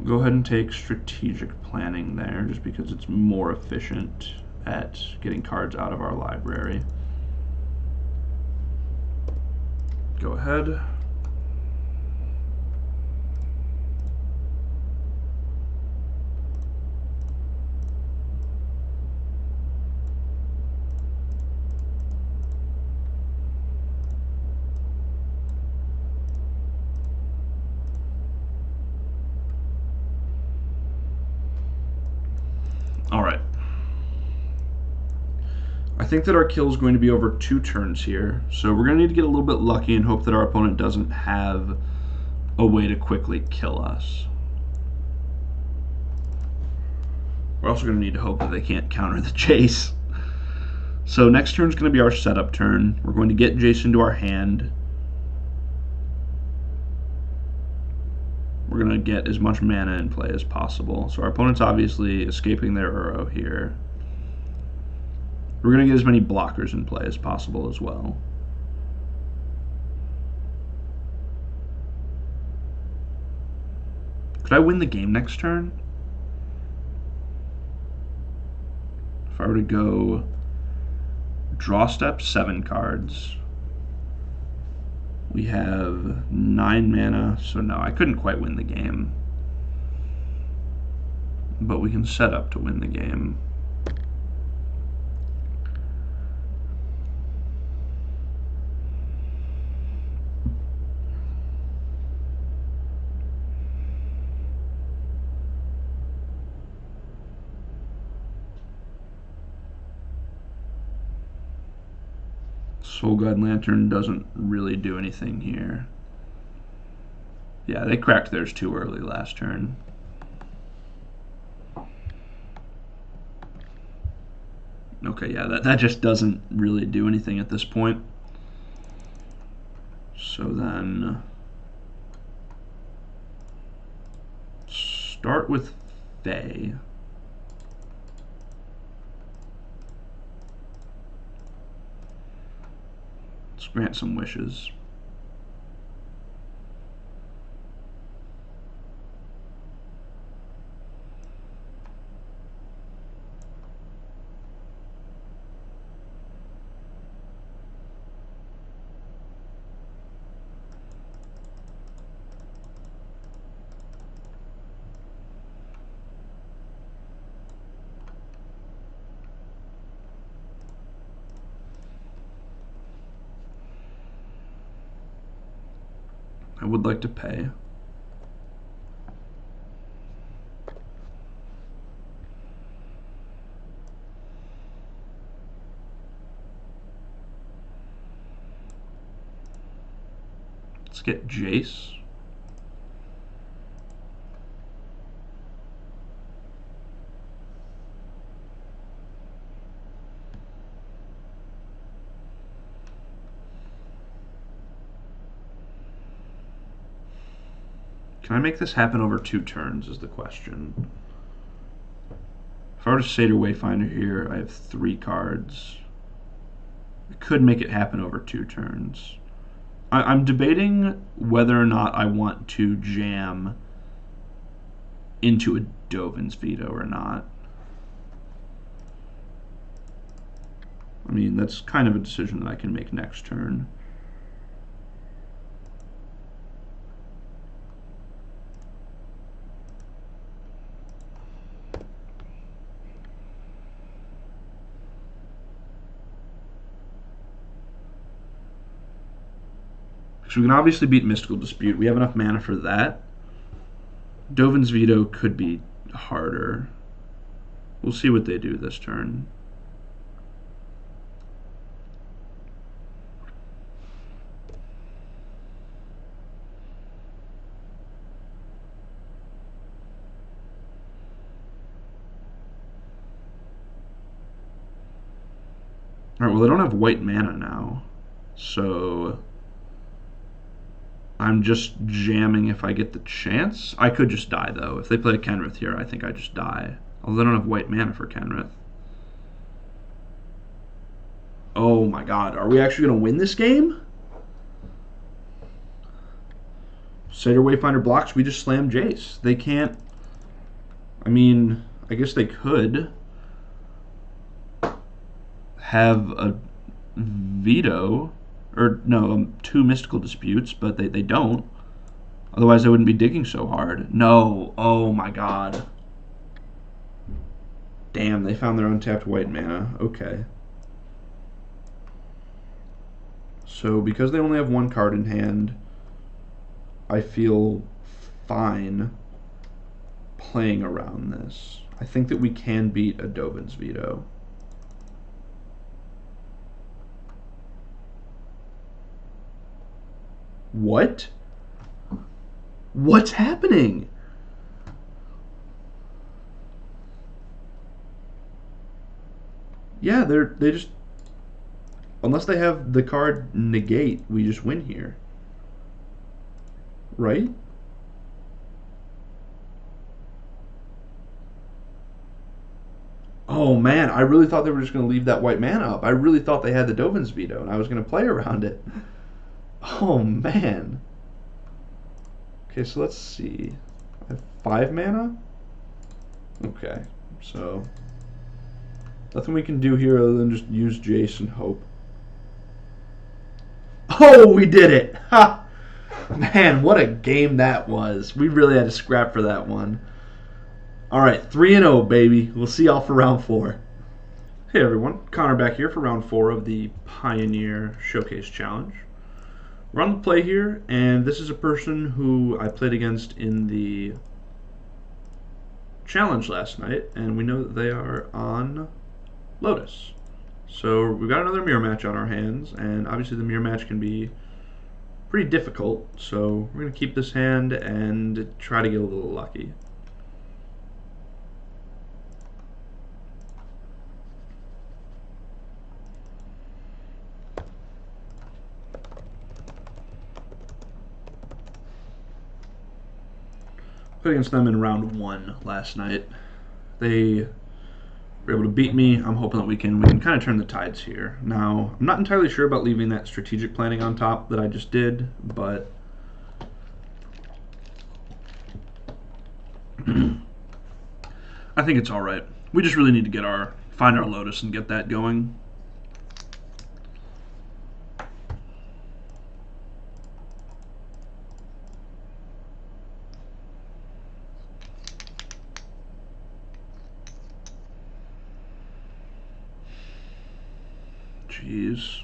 Go ahead and take strategic planning there, just because it's more efficient at getting cards out of our library. Go ahead. Alright. I think that our kill is going to be over 2 turns here, so we're going to need to get a little bit lucky and hope that our opponent doesn't have a way to quickly kill us. We're also going to need to hope that they can't counter the chase. So next turn is going to be our setup turn. We're going to get Jace into our hand. We're going to get as much mana in play as possible. So our opponent's obviously escaping their Uro here. We're going to get as many blockers in play as possible as well. Could I win the game next turn? If I were to go draw step, 7 cards. We have 9 mana, so no, I couldn't quite win the game. But we can set up to win the game. Soul Guide Lantern doesn't really do anything here. Yeah, they cracked theirs too early last turn. Okay, yeah, that just doesn't really do anything at this point. So then Start with Faye. Let's grant some wishes. I would like to pay. Let's get Jace. Can I make this happen over 2 turns is the question. If I were to Seder Wayfinder here, I have 3 cards. I could make it happen over 2 turns. I'm debating whether or not I want to jam into a Dovin's Veto or not. I mean, that's kind of a decision that I can make next turn. So we can obviously beat Mystical Dispute. We have enough mana for that. Dovin's Veto could be harder. We'll see what they do this turn. Alright, well, they don't have white mana now. So I'm just jamming if I get the chance. I could just die, though. If they play a Kenrith here, I think I just die. Although I don't have white mana for Kenrith. Oh my god, are we actually going to win this game? Seder Wayfinder blocks, we just slam Jace. They can't... I mean, I guess they could have a veto, or no, 2 Mystical Disputes, but they don't. Otherwise, they wouldn't be digging so hard. No, oh my god. Damn, they found their untapped white mana. Okay. So, because they only have 1 card in hand, I feel fine playing around this. I think that we can beat a Dovin's Veto. What? What's happening? Yeah, they just, unless they have the card negate, we just win here. Right? Oh man, I really thought they were just going to leave that white mana up. I really thought they had the Dovin's Veto, and I was going to play around it. Oh man. Okay, so let's see. I have 5 mana? Okay, so nothing we can do here other than just use Jace and hope. Oh, we did it! Ha! Man, what a game that was. We really had to scrap for that one. Alright, 3-0, baby. We'll see y'all for round 4. Hey everyone, Connor back here for round 4 of the Pioneer Showcase Challenge. We're on the play here, and this is a person who I played against in the challenge last night, and we know that they are on Lotus. So we've got another mirror match on our hands, and obviously the mirror match can be pretty difficult, so we're going to keep this hand and try to get a little lucky. Played against them in round 1 last night. They were able to beat me. I'm hoping that we can kind of turn the tides here. Now, I'm not entirely sure about leaving that strategic planning on top that I just did, but I think it's all right. We just really need to find our Lotus and get that going. Jeez.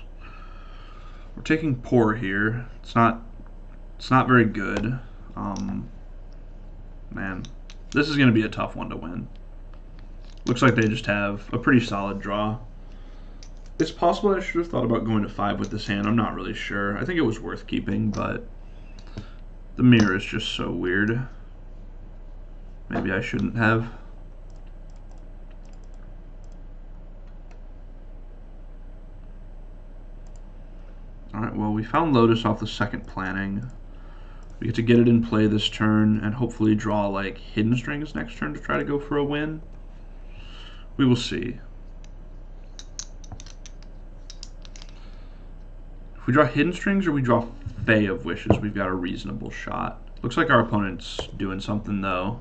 We're taking poor here. It's not very good. Man, this is going to be a tough one to win. Looks like they just have a pretty solid draw. It's possible I should have thought about going to 5 with this hand. I'm not really sure. I think it was worth keeping, but the mirror is just so weird. Maybe I shouldn't have. Alright, well, we found Lotus off the second planning. We get to get it in play this turn and hopefully draw like hidden strings next turn to try to go for a win. We will see. If we draw hidden strings or we draw Fae of Wishes, we've got a reasonable shot. Looks like our opponent's doing something though.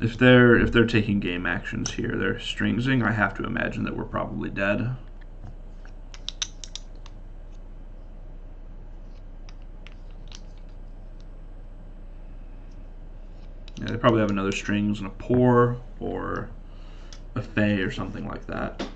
If they're taking game actions here, they're stringsing, I have to imagine that we're probably dead. Yeah, they probably have another strings and a pour or a Fae or something like that.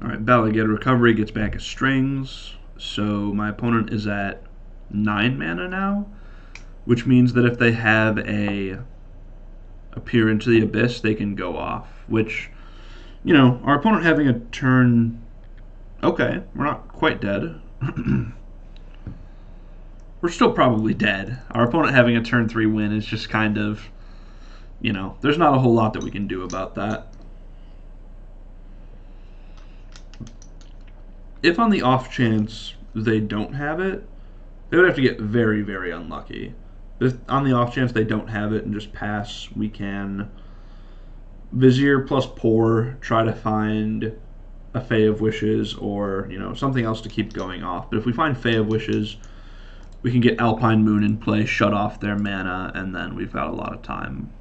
Alright, Bella, get a recovery, gets back his strings. So my opponent is at 9 mana now, which means that if they have a Peer into the Abyss, they can go off. Which, you know, our opponent having a turn... Okay, we're not quite dead. We're still probably dead. Our opponent having a turn 3 win is just kind of, you know, there's not a whole lot that we can do about that. If on the off chance they don't have it, they would have to get very, very unlucky. If on the off chance they don't have it and just pass, we can Vizier plus Pour, try to find a Fae of Wishes or, you know, something else to keep going off. But if we find Fae of Wishes, we can get Alpine Moon in play, shut off their mana, and then we've got a lot of time.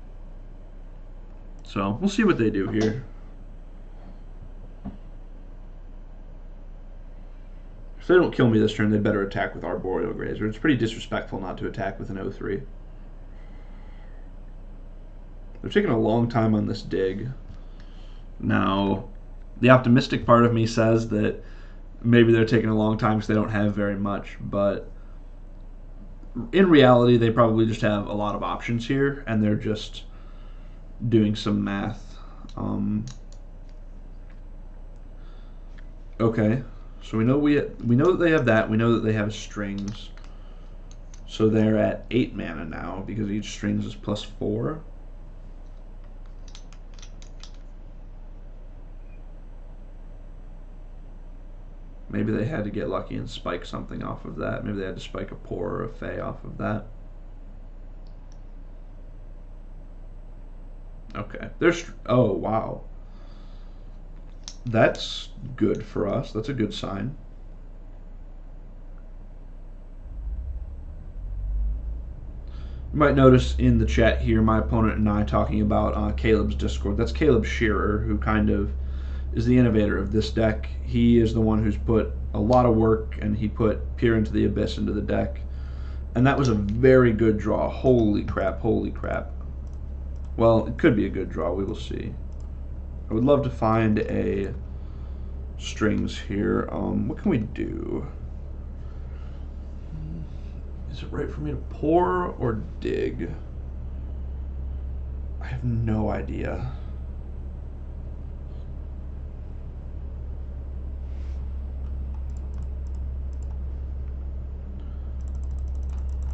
So we'll see what they do here. If they don't kill me this turn, they'd better attack with Arboreal Grazer. It's pretty disrespectful not to attack with an 0-3. They're taking a long time on this dig. Now, the optimistic part of me says that maybe they're taking a long time because they don't have very much, but in reality, they probably just have a lot of options here, and they're just doing some math. Okay. So we know that they have that. We know that they have strings. So they're at 8 mana now because each strings is plus 4. Maybe they had to get lucky and spike something off of that. Maybe they had to spike a Pour or a Fae off of that. Okay. Oh, wow. That's good for us. That's a good sign. You might notice in the chat here my opponent and I talking about Caleb's Discord. That's Caleb Shearer, who kind of is the innovator of this deck. He is the one who's put a lot of work, and he put Peer into the Abyss into the deck. And that was a very good draw. Holy crap, holy crap. Well, it could be a good draw. We will see. I would love to find a strings here. What can we do? Is it right for me to pour or dig? I have no idea.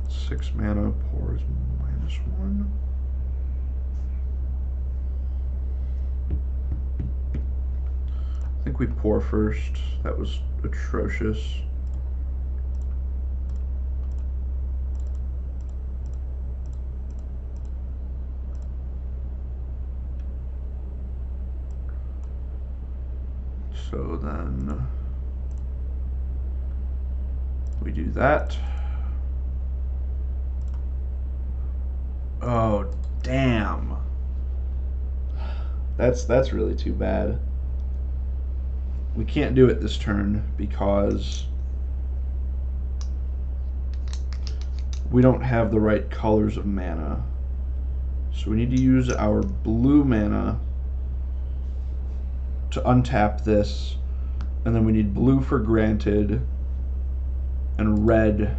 Six mana, pour is -1. I think we pour first. That was atrocious. So then we do that. Oh, damn. That's really too bad. We can't do it this turn because we don't have the right colors of mana. So we need to use our blue mana to untap this, and then we need blue for Granted and red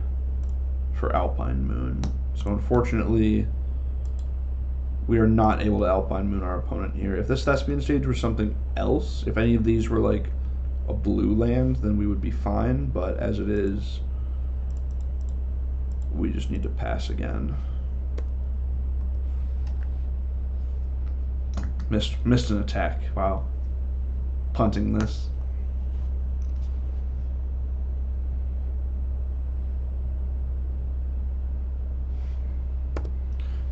for Alpine Moon. So unfortunately, we are not able to Alpine Moon our opponent here. If this Thespian stage were something else, if any of these were like a blue land, then we would be fine, but as it is, we just need to pass again. Missed an attack. Wow. Punting this.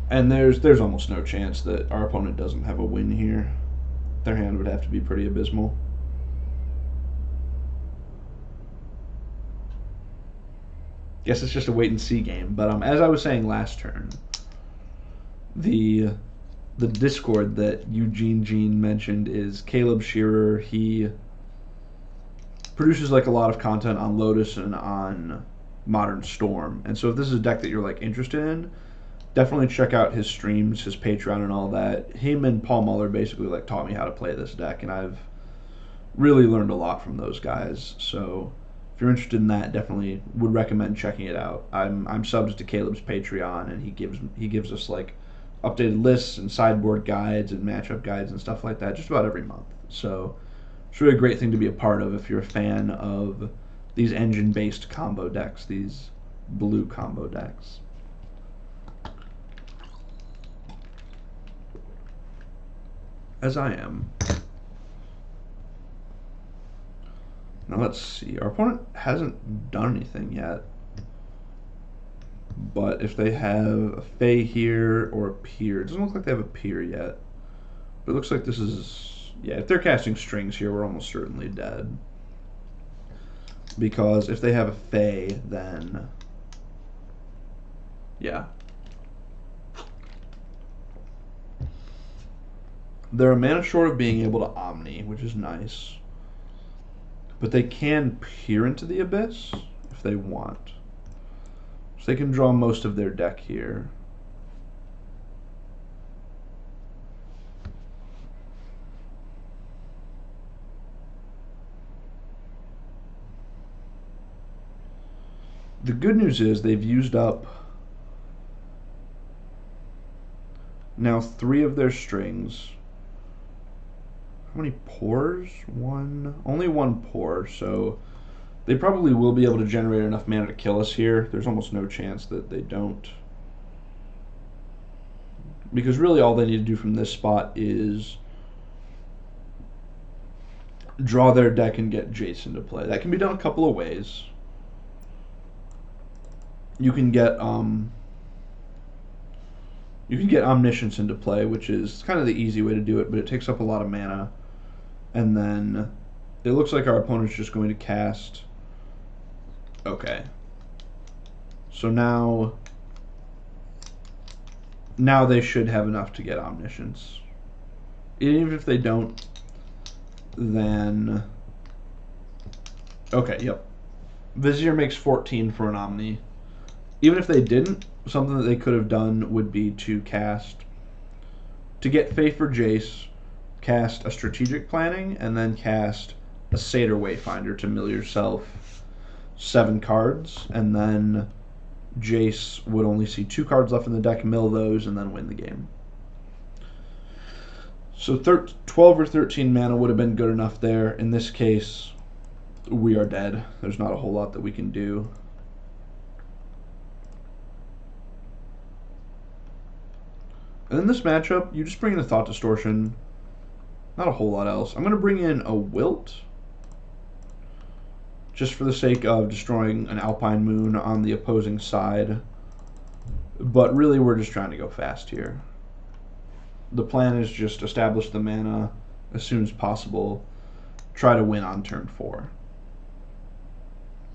And there's almost no chance that our opponent doesn't have a win here. Their hand would have to be pretty abysmal. Guess it's just a wait and see game. But as I was saying last turn, the Discord that Eugene Jean mentioned is Caleb Shearer. He produces like a lot of content on Lotus and on Modern Storm. And so if this is a deck that you're like interested in, definitely check out his streams, his Patreon and all that. Him and Paul Muller basically like taught me how to play this deck, and I've really learned a lot from those guys. So if you're interested in that, definitely would recommend checking it out. I'm subbed to Caleb's Patreon, and he gives us like updated lists and sideboard guides and matchup guides and stuff like that just about every month. So it's really a great thing to be a part of if you're a fan of these engine-based combo decks, these blue combo decks. As I am. Now let's see. Our opponent hasn't done anything yet. But if they have a Fae here or a Pier, it doesn't look like they have a Pier yet. But it looks like this is, yeah, if they're casting strings here, we're almost certainly dead. Because if they have a Fae, then, yeah. They're a mana short of being able to Omni, which is nice. But they can peer into the Abyss if they want. So they can draw most of their deck here. The good news is they've used up now 3 of their strings. How many pours? Only one pour, so they probably will be able to generate enough mana to kill us here. There's almost no chance that they don't. Because really all they need to do from this spot is draw their deck and get Jace into play. That can be done a couple of ways. You can get Omniscience into play, which is kind of the easy way to do it, but it takes up a lot of mana. And then it looks like our opponent's just going to cast. Okay. So now they should have enough to get Omniscience. Even if they don't, then okay, yep. Vizier makes 14 for an Omni. Even if they didn't, something that they could have done would be to cast To get Fae for Jace, cast a Strategic Planning, and then cast a Satyr Wayfinder to mill yourself 7 cards, and then Jace would only see 2 cards left in the deck, mill those, and then win the game. So 12 or 13 mana would have been good enough there. In this case, we are dead. There's not a whole lot that we can do. And in this matchup, you just bring in a Thought Distortion. Not a whole lot else. I'm going to bring in a Wilt, just for the sake of destroying an Alpine Moon on the opposing side. But really, we're just trying to go fast here. The plan is just establish the mana as soon as possible. Try to win on turn 4.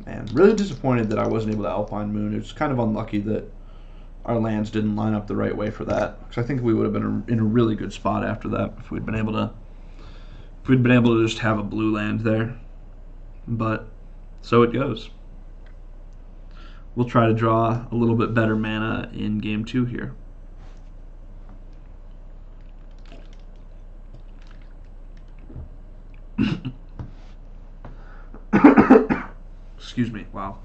Man, really disappointed that I wasn't able to Alpine Moon. It's kind of unlucky that our lands didn't line up the right way for that, because I think we would have been in a really good spot after that if we'd been able to just have a blue land there. But so it goes. We'll try to draw a little bit better mana in game 2 here. Excuse me. Wow.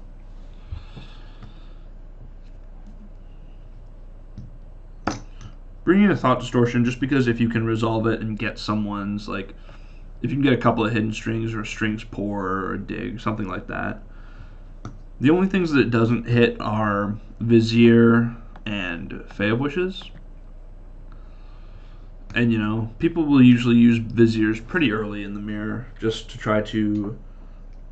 Bringing in a Thought Distortion just because if you can resolve it and get someone's, like, if you can get a couple of Hidden Strings or a Strings Pour or a Dig, something like that. The only things that it doesn't hit are Vizier and Fae of Wishes. And, you know, people will usually use Viziers pretty early in the mirror just to try to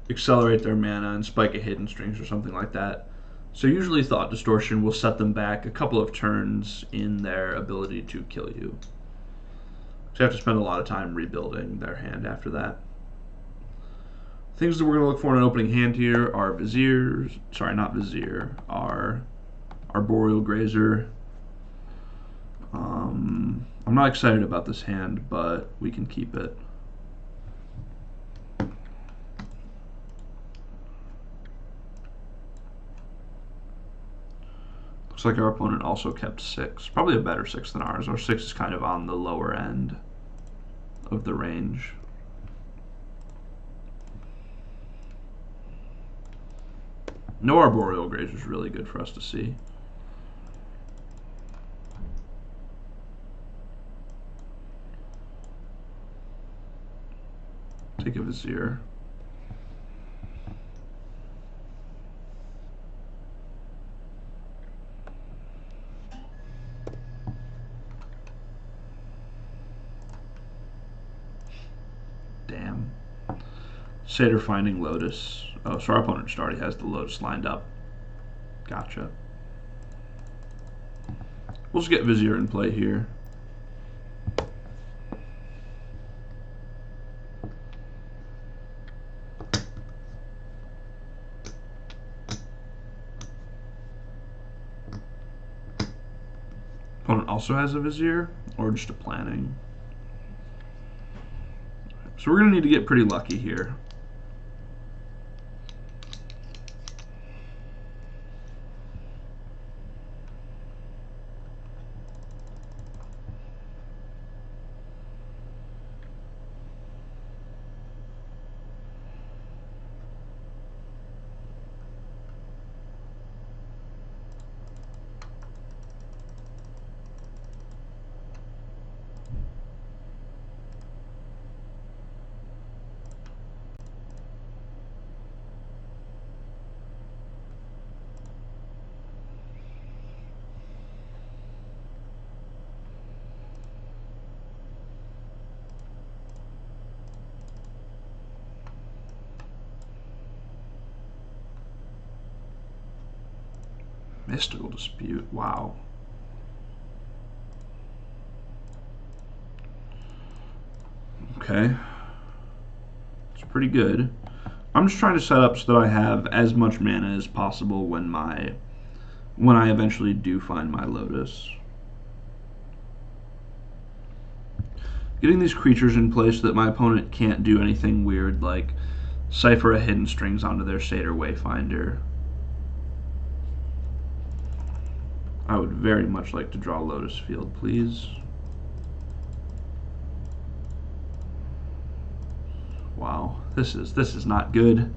accelerate their mana and spike a Hidden Strings or something like that. So usually Thought Distortion will set them back a couple of turns in their ability to kill you. So you have to spend a lot of time rebuilding their hand after that. Things that we're going to look for in an opening hand here are Viziers, sorry, not Vizier, are Arboreal Grazer. I'm not excited about this hand, but we can keep it. Looks like our opponent also kept 6. Probably a better 6 than ours. Our 6 is kind of on the lower end of the range. No Arboreal Grazer is really good for us to see. Take a Vizier. Damn. Satyr finding Lotus. Oh, so our opponent just already has the Lotus lined up. Gotcha. We'll just get Vizier in play here. Opponent also has a Vizier, or just a planning. So we're going to need to get pretty lucky here. Mystical Dispute, wow. Okay. It's pretty good. I'm just trying to set up so that I have as much mana as possible when I eventually do find my Lotus. Getting these creatures in place so that my opponent can't do anything weird like cipher a Hidden Strings onto their Satyr Wayfinder. I would very much like to draw Lotus Field, please. Wow, this is not good.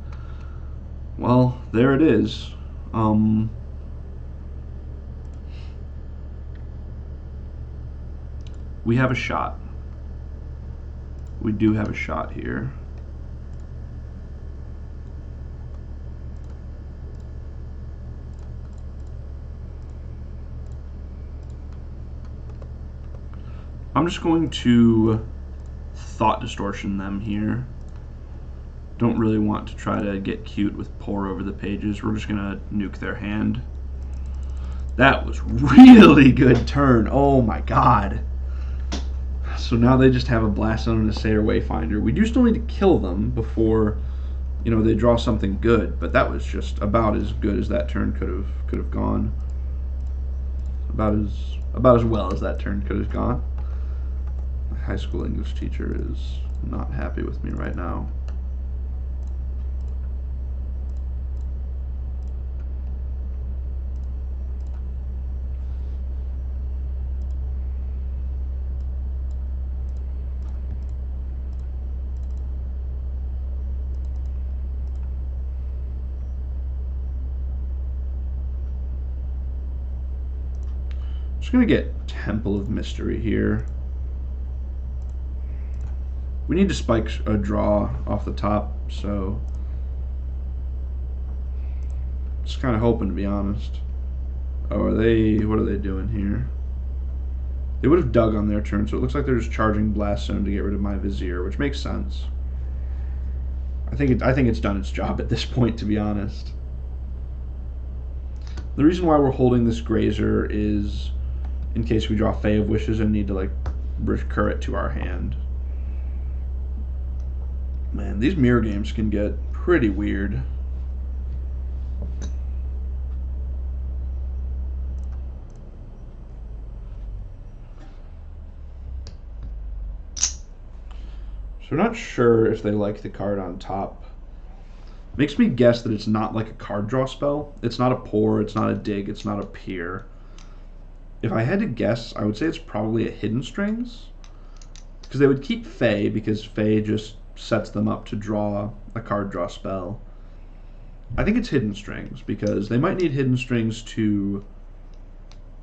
Well, there it is. We have a shot. We do have a shot here. I'm just going to thought distortion them here. Don't really want to try to get cute with pour over the pages. We're just gonna nuke their hand. That was really good turn. Oh my god. So now they just have a Blast Zone and a Sayer Wayfinder. We do still need to kill them before, you know, they draw something good, but that was just about as good as that turn could have gone. About as well as that turn could have gone. My high school English teacher is not happy with me right now. Just gonna get Temple of Mystery here. We need to spike a draw off the top, so just kind of hoping, to be honest. Oh, what are they doing here? They would have dug on their turn, so it looks like they're just charging Blast Zone to get rid of my Vizier, which makes sense. I think it's done its job at this point, to be honest. The reason why we're holding this Grazer is in case we draw Fae of Wishes and need to like recur it to our hand. Man, these mirror games can get pretty weird. So we're not sure if they like the card on top. Makes me guess that it's not like a card draw spell. It's not a pour, it's not a dig, it's not a peer. If I had to guess, I would say it's probably a Hidden Strings. Because they would keep Fae, because Fae just sets them up to draw a card draw spell. I think it's Hidden Strings, because they might need Hidden Strings to,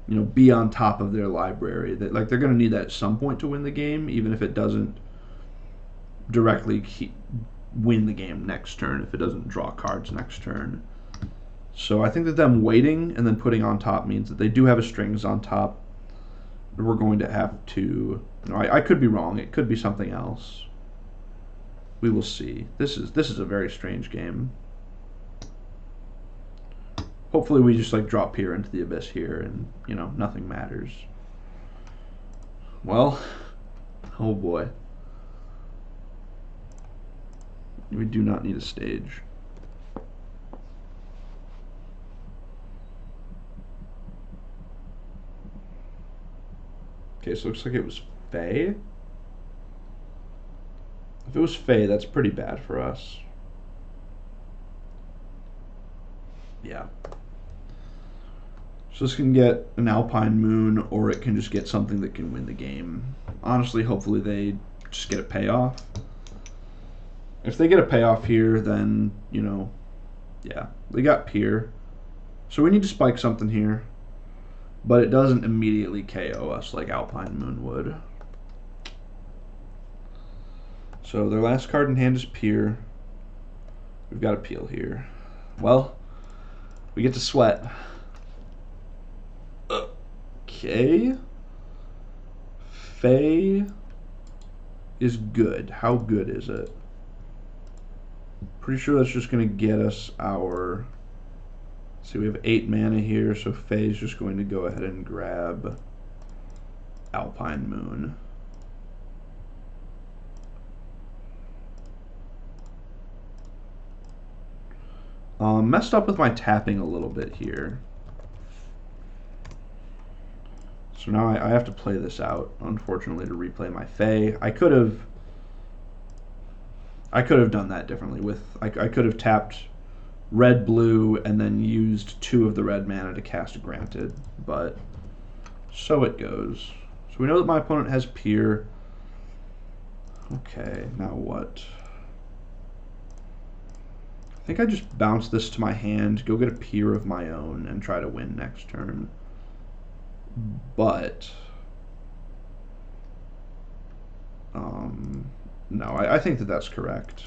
you know, be on top of their library. That, like, they're going to need that at some point to win the game, even if it doesn't directly win the game next turn, if it doesn't draw cards next turn. So I think that them waiting and then putting on top means that they do have a strings on top. We're going to have to, you know, I could be wrong. It could be something else. We will see. This is a very strange game. Hopefully we just like drop Peer into the Abyss here and, you know, nothing matters. Well, oh boy. We do not need a stage. Okay, so it looks like it was Fae. If it was Fae, that's pretty bad for us. Yeah. So this can get an Alpine Moon, or it can just get something that can win the game. Honestly, hopefully they just get a payoff. If they get a payoff here, then, you know, yeah, they got Peer. So we need to spike something here. But it doesn't immediately KO us like Alpine Moon would. So their last card in hand is Peer. We've got a Peel here. Well, we get to sweat. Okay. Fae is good. How good is it? Pretty sure that's just going to get us our... See, we have 8 mana here, so Fae's just going to go ahead and grab Alpine Moon. Messed up with my tapping a little bit here. So now I have to play this out, unfortunately, to replay my Fae. I could have done that differently. I could have tapped red, blue, and then used 2 of the red mana to cast Granted, but so it goes. So we know that my opponent has Peer. Okay, now what? think I just bounce this to my hand, go get a peer of my own, and try to win next turn. But no, I think that that's correct.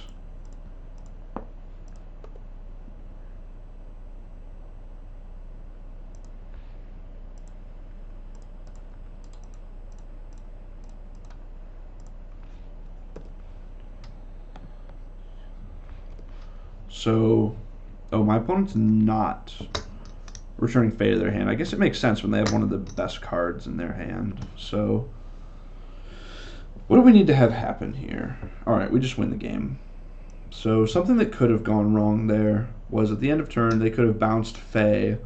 So, oh, my opponent's not returning Fate to their hand. I guess it makes sense when they have one of the best cards in their hand. So, what do we need to have happen here? Alright, we just win the game. So, something that could have gone wrong there was at the end of turn, they could have bounced Fae,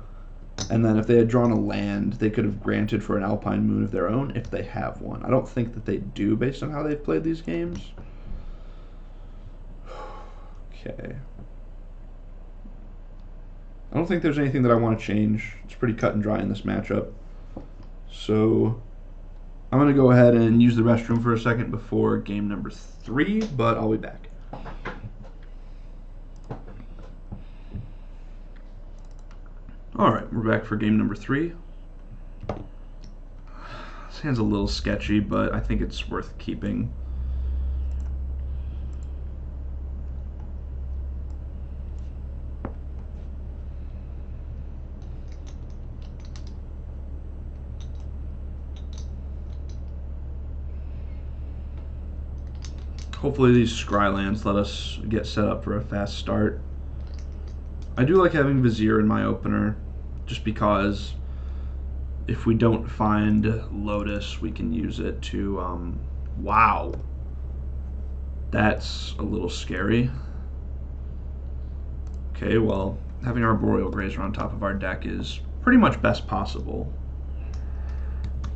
and then if they had drawn a land, they could have granted for an Alpine Moon of their own if they have one. I don't think that they do based on how they've played these games. Okay. I don't think there's anything that I want to change. It's pretty cut and dry in this matchup. So I'm going to go ahead and use the restroom for a second before game number 3, but I'll be back. Alright, we're back for game number 3. This hand's a little sketchy, but I think it's worth keeping. Hopefully these Scrylands let us get set up for a fast start. I do like having Vizier in my opener, just because if we don't find Lotus, we can use it to, wow. That's a little scary. Okay, well, having Arboreal Grazer on top of our deck is pretty much best possible.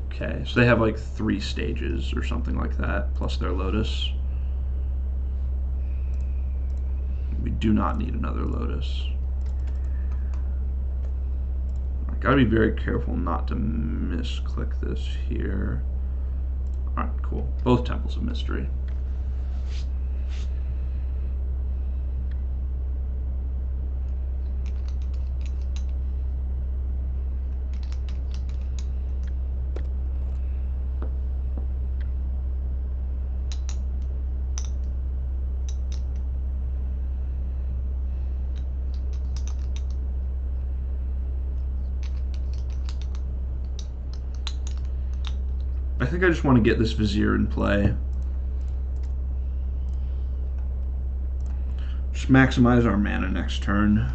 Okay, so they have like 3 stages or something like that, plus their Lotus. We do not need another Lotus. I gotta be very careful not to misclick this here. Alright, cool. Both Temples of Mystery. I think I just want to get this Vizier in play. Just maximize our mana next turn.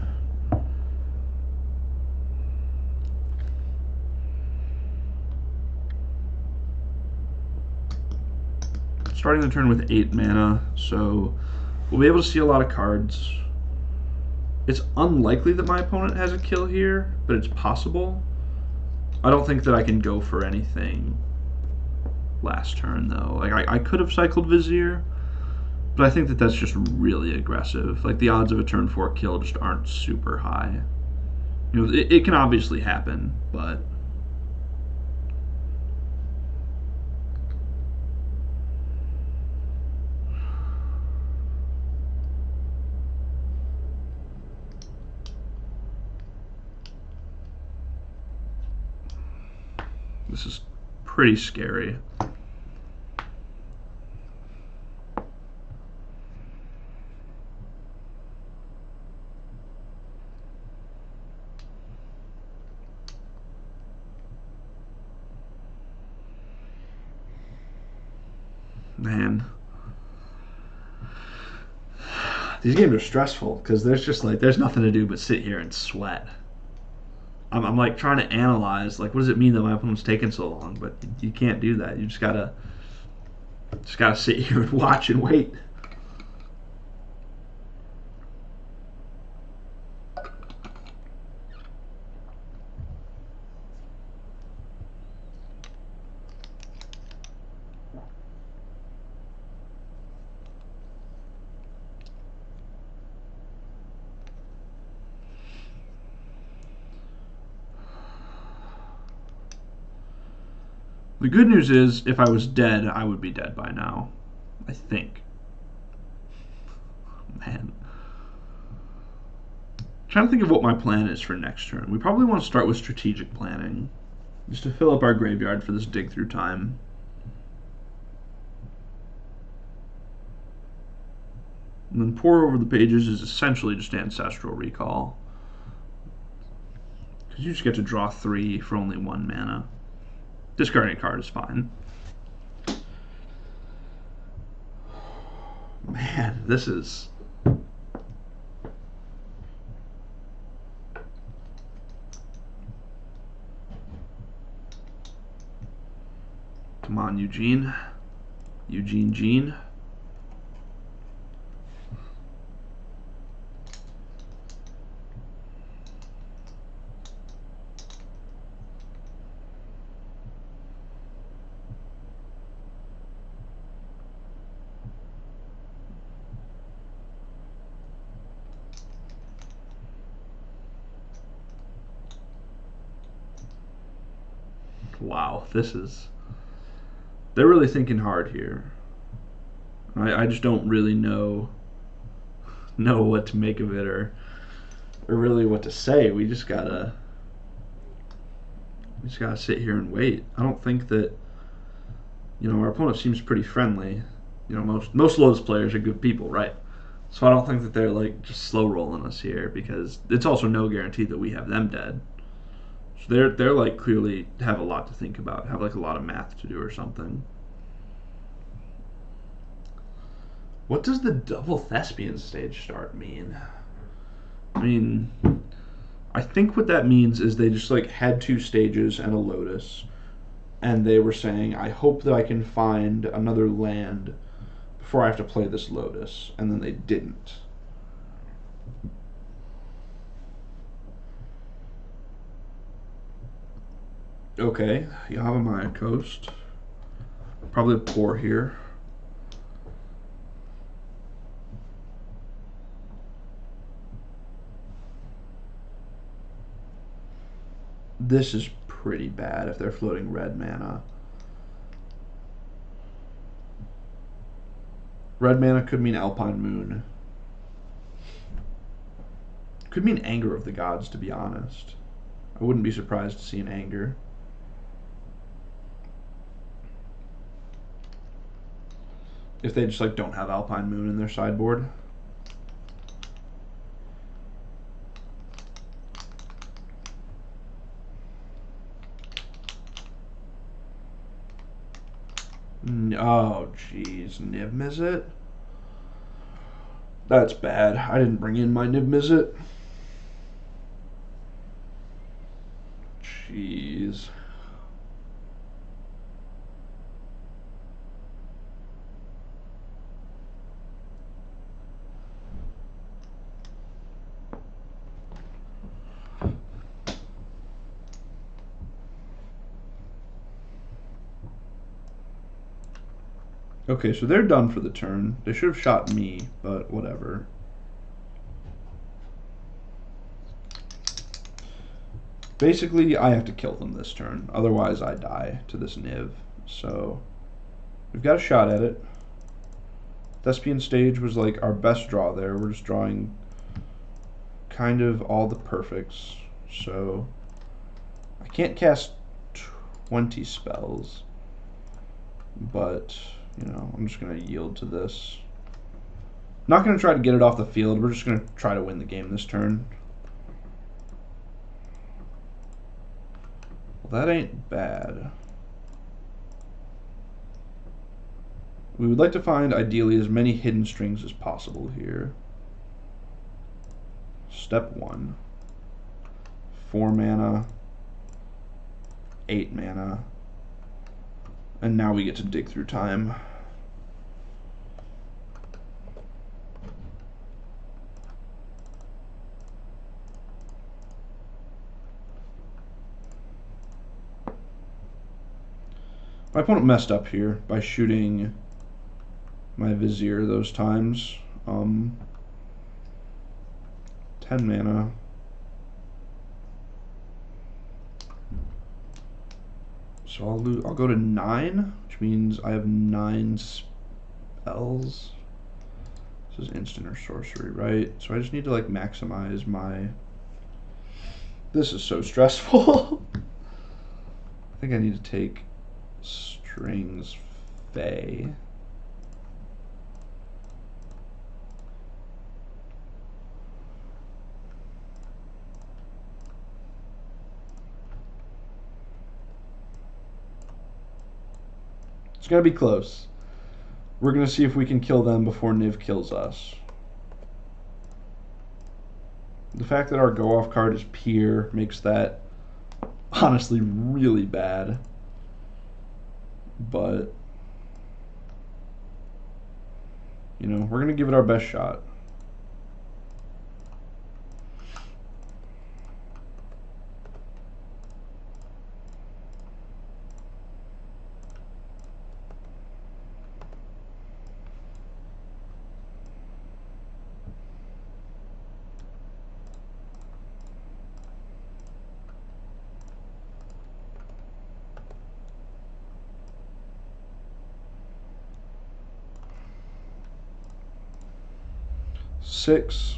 Starting the turn with 8 mana, so we'll be able to see a lot of cards. It's unlikely that my opponent has a kill here, but it's possible. I don't think that I can go for anything last turn though. Like I could have cycled Vizier, but I think that that's just really aggressive. Like the odds of a turn 4 kill just aren't super high. You know, it can obviously happen, but this is pretty scary. Man, these games are stressful because there's nothing to do but sit here and sweat. I'm like trying to analyze, like, what does it mean that my opponent's taking so long? But you can't do that. You just gotta sit here and watch and wait. The good news is, if I was dead, I would be dead by now. I think. Man. trying to think of what my plan is for next turn. We probably want to start with strategic planning, just to fill up our graveyard for this dig through time. And then pour over the pages is essentially just Ancestral Recall. Because you just get to draw 3 for only 1 mana. Discarding a card is fine. Man, this is... Come on, Eugene. Eugene. Wow, this is... They're really thinking hard here. I just don't really know what to make of it or really what to say. We just gotta sit here and wait. I don't think that, our opponent seems pretty friendly. Most Lotus players are good people, right? So I don't think that they're like just slow rolling us here, because it's also no guarantee that we have them dead. So they're like clearly have a lot to think about, have like a lot of math to do or something. What does the double Thespian stage start mean? I think what that means is they just like had 2 stages and a Lotus, and they were saying, I hope that I can find another land before I have to play this Lotus, and then they didn't. Okay, Yavimaya Coast. Probably a pour here. This is pretty bad if they're floating red mana. Red mana could mean Alpine Moon. Could mean Anger of the Gods, to be honest. I wouldn't be surprised to see an Anger. If they just like don't have Alpine Moon in their sideboard. Oh, jeez. Niv Mizzet? That's bad. I didn't bring in my Niv Mizzet. Jeez. Okay, so they're done for the turn. They should have shot me, but whatever. Basically, I have to kill them this turn. Otherwise, I die to this Niv. So, we've got a shot at it. Thespian stage was like our best draw there. We're just drawing kind of all the perfects. So, I can't cast 20 spells. But... I'm just going to yield to this. Not going to try to get it off the field. We're just going to try to win the game this turn. Well, that ain't bad. We would like to find, ideally, as many hidden strings as possible here. Step 1. 4 mana. 8 mana. And now we get to dig through time. My opponent messed up here by shooting my Vizier those times. 10 mana. So I'll go to 9, which means I have 9 spells. This is instant or sorcery, right? So I just need to like maximize my... This is so stressful. I think I need to take Strings Fae. It's gonna be close. We're gonna see if we can kill them before Niv kills us. The fact that our go-off card is Pier makes that honestly really bad. But, you know, we're gonna give it our best shot. Six.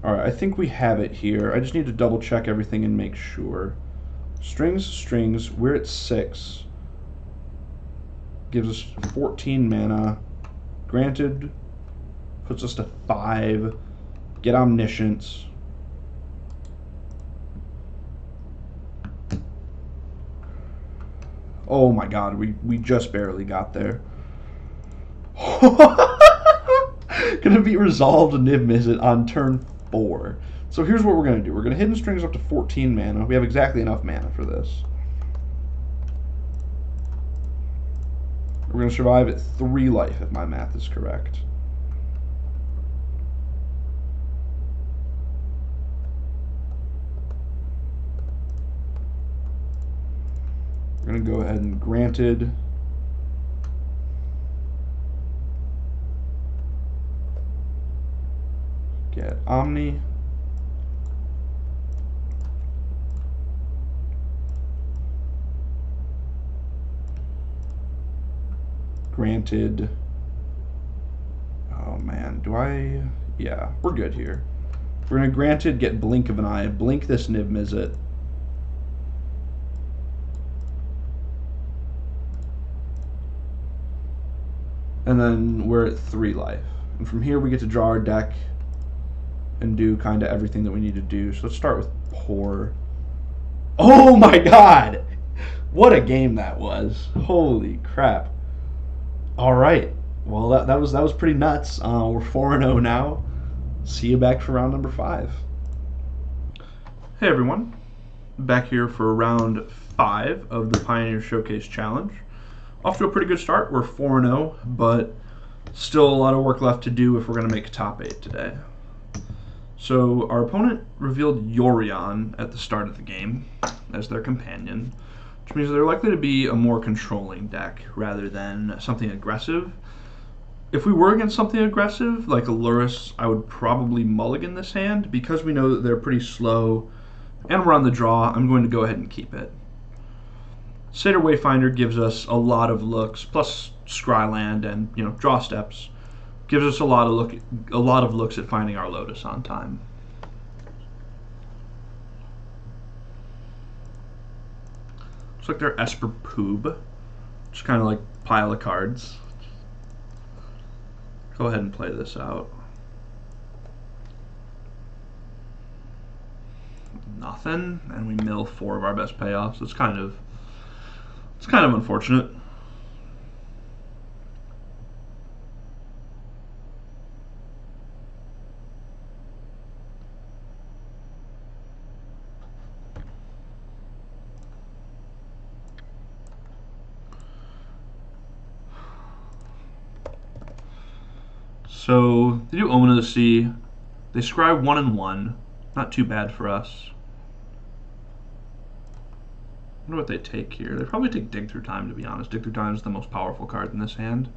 Alright, I think we have it here. I just need to double check everything and make sure. Strings, we're at 6. Gives us 14 mana. Granted, puts us to 5. Get Omniscience. Oh my god, we just barely got there. Gonna be resolved Niv Mizzet on turn 4. So here's what we're gonna do. We're gonna Hidden Strings up to 14 mana. We have exactly enough mana for this. We're gonna survive at 3 life if my math is correct. We're gonna go ahead and Granted. Get Omni. Granted. Oh man, yeah, we're good here. We're gonna Granted get Blink of an Eye. Blink this Niv Mizzet. And then we're at 3 life. And from here we get to draw our deck and do kind of everything that we need to do. So let's start with Pour. Oh my god! What a game that was. Holy crap. Alright. Well, that was pretty nuts. We're 4-0 now. See you back for round number 5. Hey everyone. Back here for round 5 of the Pioneer Showcase Challenge. Off to a pretty good start. We're 4-0, but still a lot of work left to do if we're going to make top 8 today. So our opponent revealed Yorion at the start of the game as their companion, which means they're likely to be a more controlling deck rather than something aggressive. If we were against something aggressive, like a Lurrus, I would probably mulligan this hand. Because we know that they're pretty slow and we're on the draw, I'm going to go ahead and keep it. Satyr Wayfinder gives us a lot of looks, plus Scryland and, you know, draw steps. Gives us a lot of looks at finding our Lotus on time. Looks like they're Esper Poob, just kind of like pile of cards. Go ahead and play this out. Nothing, and we mill 4 of our best payoffs. It's kind of unfortunate. So they do Omen of the Sea. They scry 1 and 1. Not too bad for us. I wonder what they take here. They probably take Dig Through Time, to be honest. Dig Through Time is the most powerful card in this hand.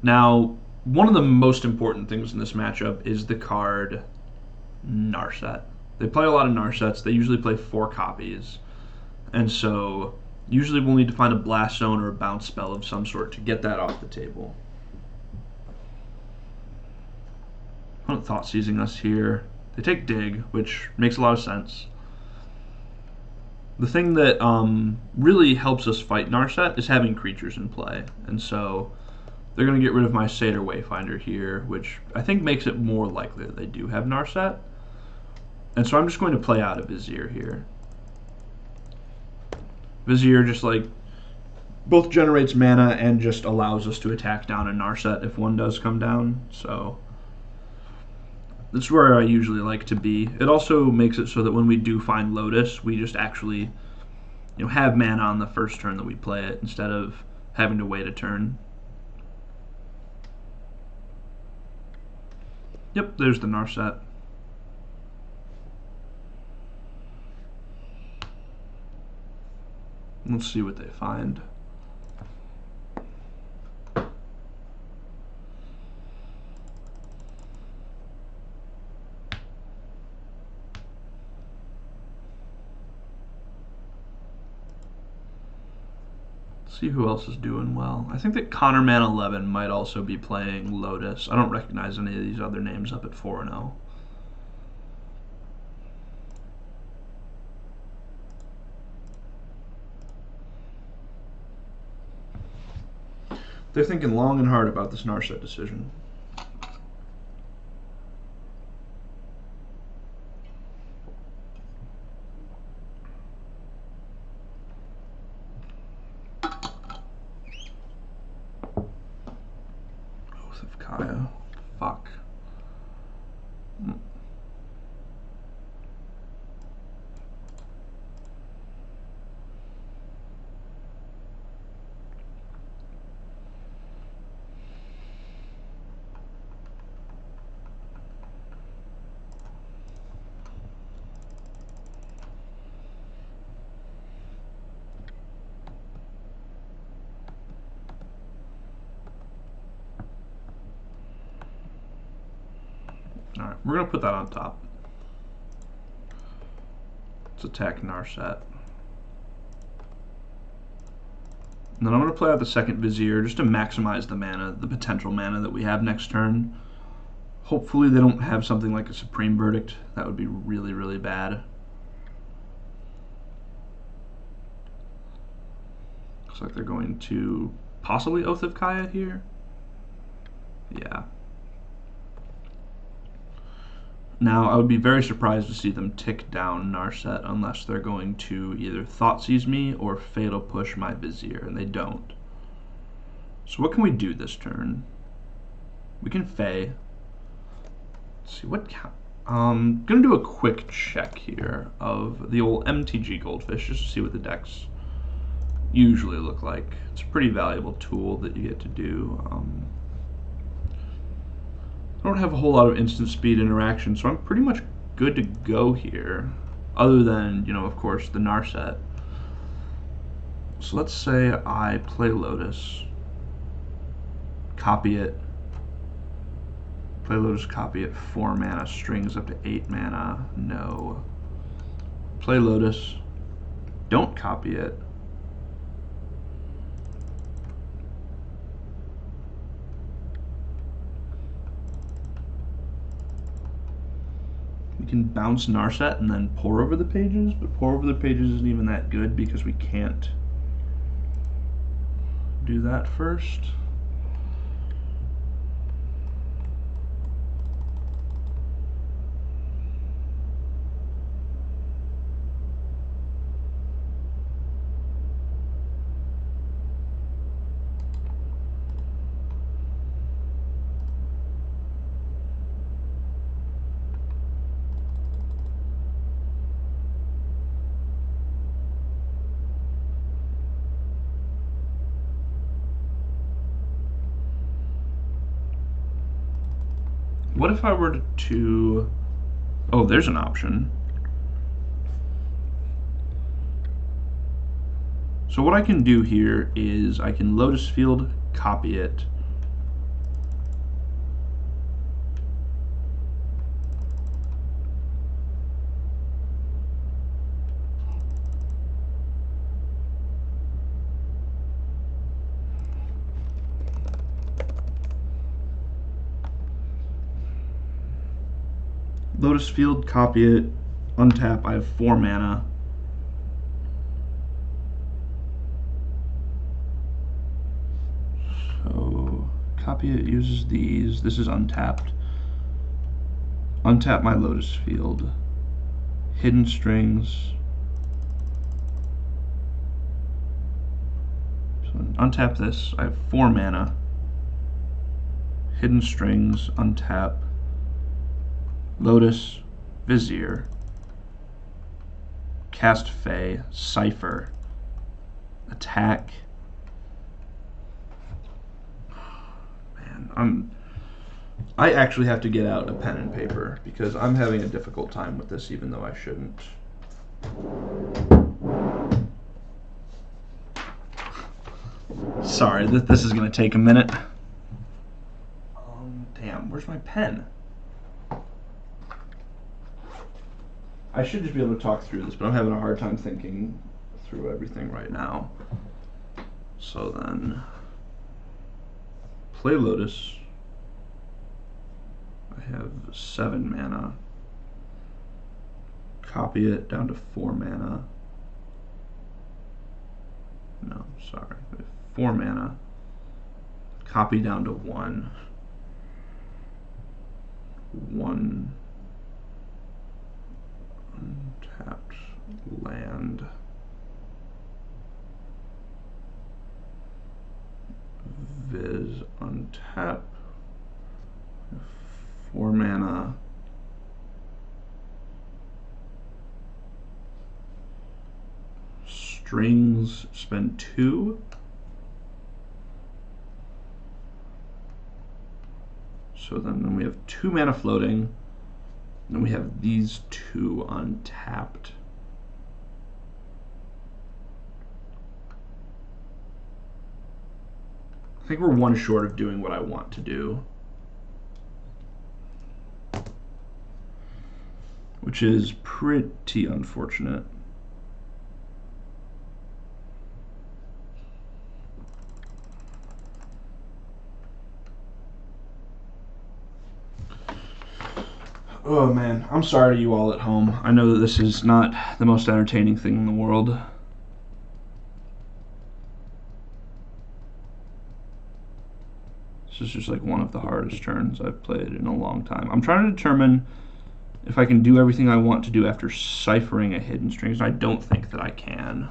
Now, one of the most important things in this matchup is the card Narset. They play a lot of Narsets. They usually play 4 copies. And so Usually we'll need to find a blast zone or a bounce spell of some sort to get that off the table. Opponent thought seizing us here. They take dig, which makes a lot of sense. The thing that really helps us fight Narset is having creatures in play, and so they're going to get rid of my Satyr Wayfinder here, which I think makes it more likely that they do have Narset. And so I'm just going to play out a Vizier here. Vizier just like both generates mana and just allows us to attack down a Narset if one does come down. So that's where I usually like to be. It also makes it so that when we do find Lotus, we just actually have mana on the first turn that we play it instead of having to wait a turn. Yep, there's the Narset. Let's see what they find. See who else is doing well. I think that ConnorMan11 might also be playing Lotus. I don't recognize any of these other names up at 4-0. They're thinking long and hard about this Narset decision. Oath of Kaya. Fuck. Alright, we're going to put that on top. Let's attack Narset. And then I'm going to play out the second Vizier just to maximize the mana, the potential mana that we have next turn. Hopefully they don't have something like a Supreme Verdict. That would be really, really bad. Looks like they're going to possibly Oath of Kaya here. Yeah. Now, I would be very surprised to see them tick down Narset unless they're going to either Thoughtseize me or Fatal Push my Vizier, and they don't. So what can we do this turn? We can Fae. Let's see, what I'm going to do a quick check here of the old MTG Goldfish just to see what the decks usually look like. It's a pretty valuable tool that you get to do. I don't have a whole lot of instant speed interaction, so I'm pretty much good to go here, other than, of course, the Narset. So let's say I play Lotus, copy it, play Lotus, copy it, 4 mana, strings up to 8 mana, no. Play Lotus, don't copy it, we can bounce Narset and then pour over the pages, but pour over the pages isn't even that good because we can't do that first. What if I were to... Oh, there's an option. So what I can do here is I can Lotus Field, copy it. Lotus Field, copy it, untap. I have 4 mana. So, copy it, uses these. This is untapped. Untap my Lotus Field. Hidden Strings. So, untap this. I have 4 mana. Hidden Strings, untap. Lotus, Vizier. Cast Fey, Cipher. Attack. Man, I actually have to get out a pen and paper because I'm having a difficult time with this, even though I shouldn't. Sorry, this is going to take a minute. Damn, where's my pen? I should just be able to talk through this, but I'm having a hard time thinking through everything right now. So then, play Lotus. I have 7 mana. Copy it down to 4 mana. No, sorry. 4 mana. Copy down to 1. 1 untapped land. Viz untap. 4 mana. Strings, spend 2. So then we have 2 mana floating. Then we have these 2 untapped. I think we're 1 short of doing what I want to do, which is pretty unfortunate. Oh man, I'm sorry to you all at home. I know that this is not the most entertaining thing in the world. This is just like one of the hardest turns I've played in a long time. I'm trying to determine if I can do everything I want to do after ciphering a hidden strings. I don't think that I can.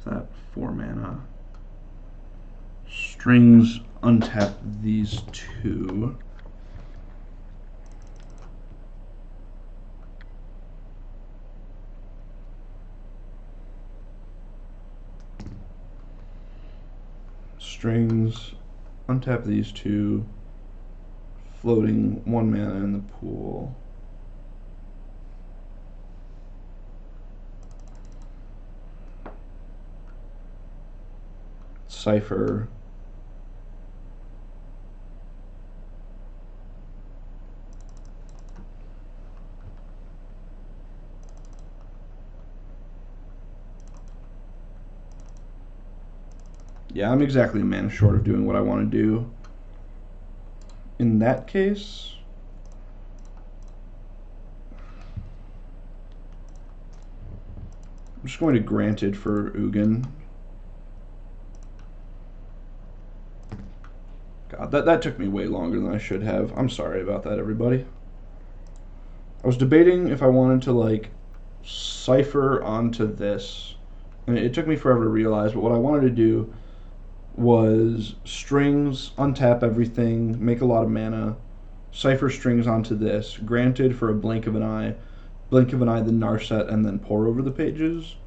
That 4 mana. Strings, untap these 2. Strings, untap these 2. Floating 1 mana in the pool. Cipher. Yeah, I'm exactly a mana short of doing what I want to do. In that case, I'm just going to Granted for Ugin. God, that took me way longer than I should have. I'm sorry about that, everybody. I was debating if I wanted to, like, cipher onto this. And it took me forever to realize, but what I wanted to do was strings, untap everything, make a lot of mana, cipher strings onto this, Granted for a blink of an eye, the Narset, and then pour over the pages.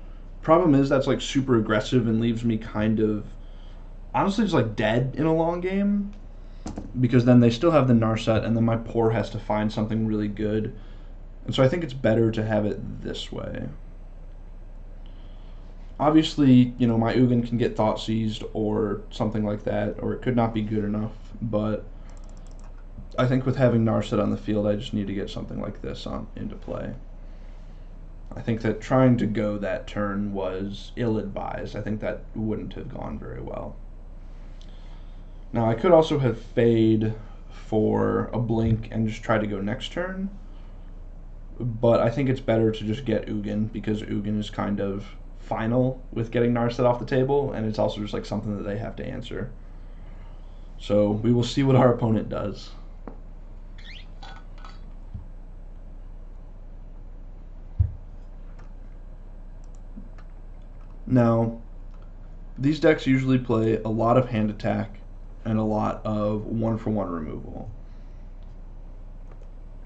Problem is that's like super aggressive and leaves me kind of honestly just like dead in a long game, because then they still have the Narset and then my pour has to find something really good. And so I think it's better to have it this way. Obviously, you know, my Ugin can get thought seized or something like that, or it could not be good enough, but I think with having Narset on the field, I just need to get something like this into play. I think that trying to go that turn was ill-advised. I think that wouldn't have gone very well. Now, I could also have Fade for a blink and just try to go next turn, but I think it's better to just get Ugin, because Ugin is kind of final with getting Narset off the table, and it's also just like something that they have to answer. So we will see what our opponent does. Now, these decks usually play a lot of hand attack and a lot of 1-for-1 removal,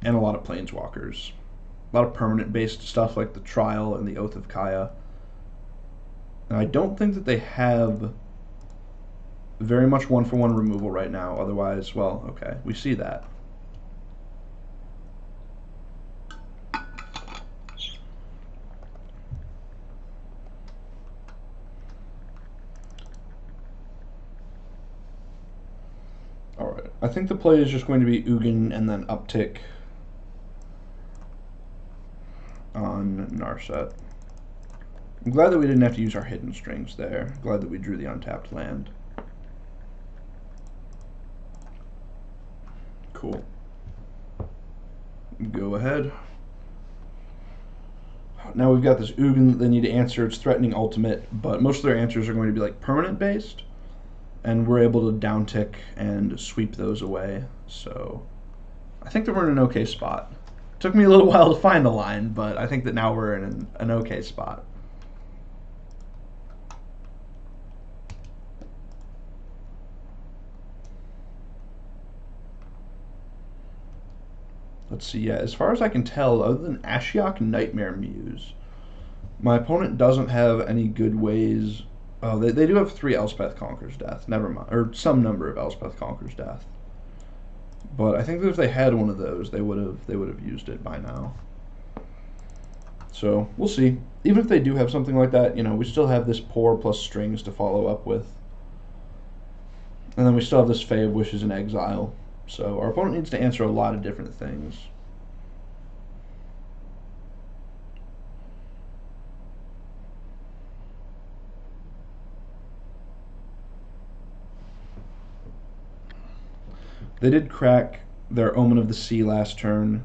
and a lot of planeswalkers. A lot of permanent-based stuff like the Trial and the Oath of Kaya. And I don't think that they have very much 1-for-1 removal right now. Otherwise, well, okay, we see that. Alright, I think the play is just going to be Ugin and then uptick on Narset. I'm glad that we didn't have to use our hidden strings there. Glad that we drew the untapped land. Cool. Go ahead. Now we've got this Ugin that they need to answer. It's threatening ultimate, but most of their answers are going to be like permanent based, and we're able to downtick and sweep those away. So I think that we're in an okay spot. Took me a little while to find the line, but I think that now we're in an okay spot. Let's see, yeah, as far as I can tell, other than Ashiok Nightmare Muse, my opponent doesn't have any good ways. Oh, they do have 3 Elspeth Conquers Death, never mind, or some number of Elspeth Conquers Death. But I think that if they had one of those, they would have used it by now. So we'll see. Even if they do have something like that, you know, we still have this Pour plus strings to follow up with, and then we still have this Fae of Wishes in exile. So our opponent needs to answer a lot of different things. They did crack their Omen of the Sea last turn.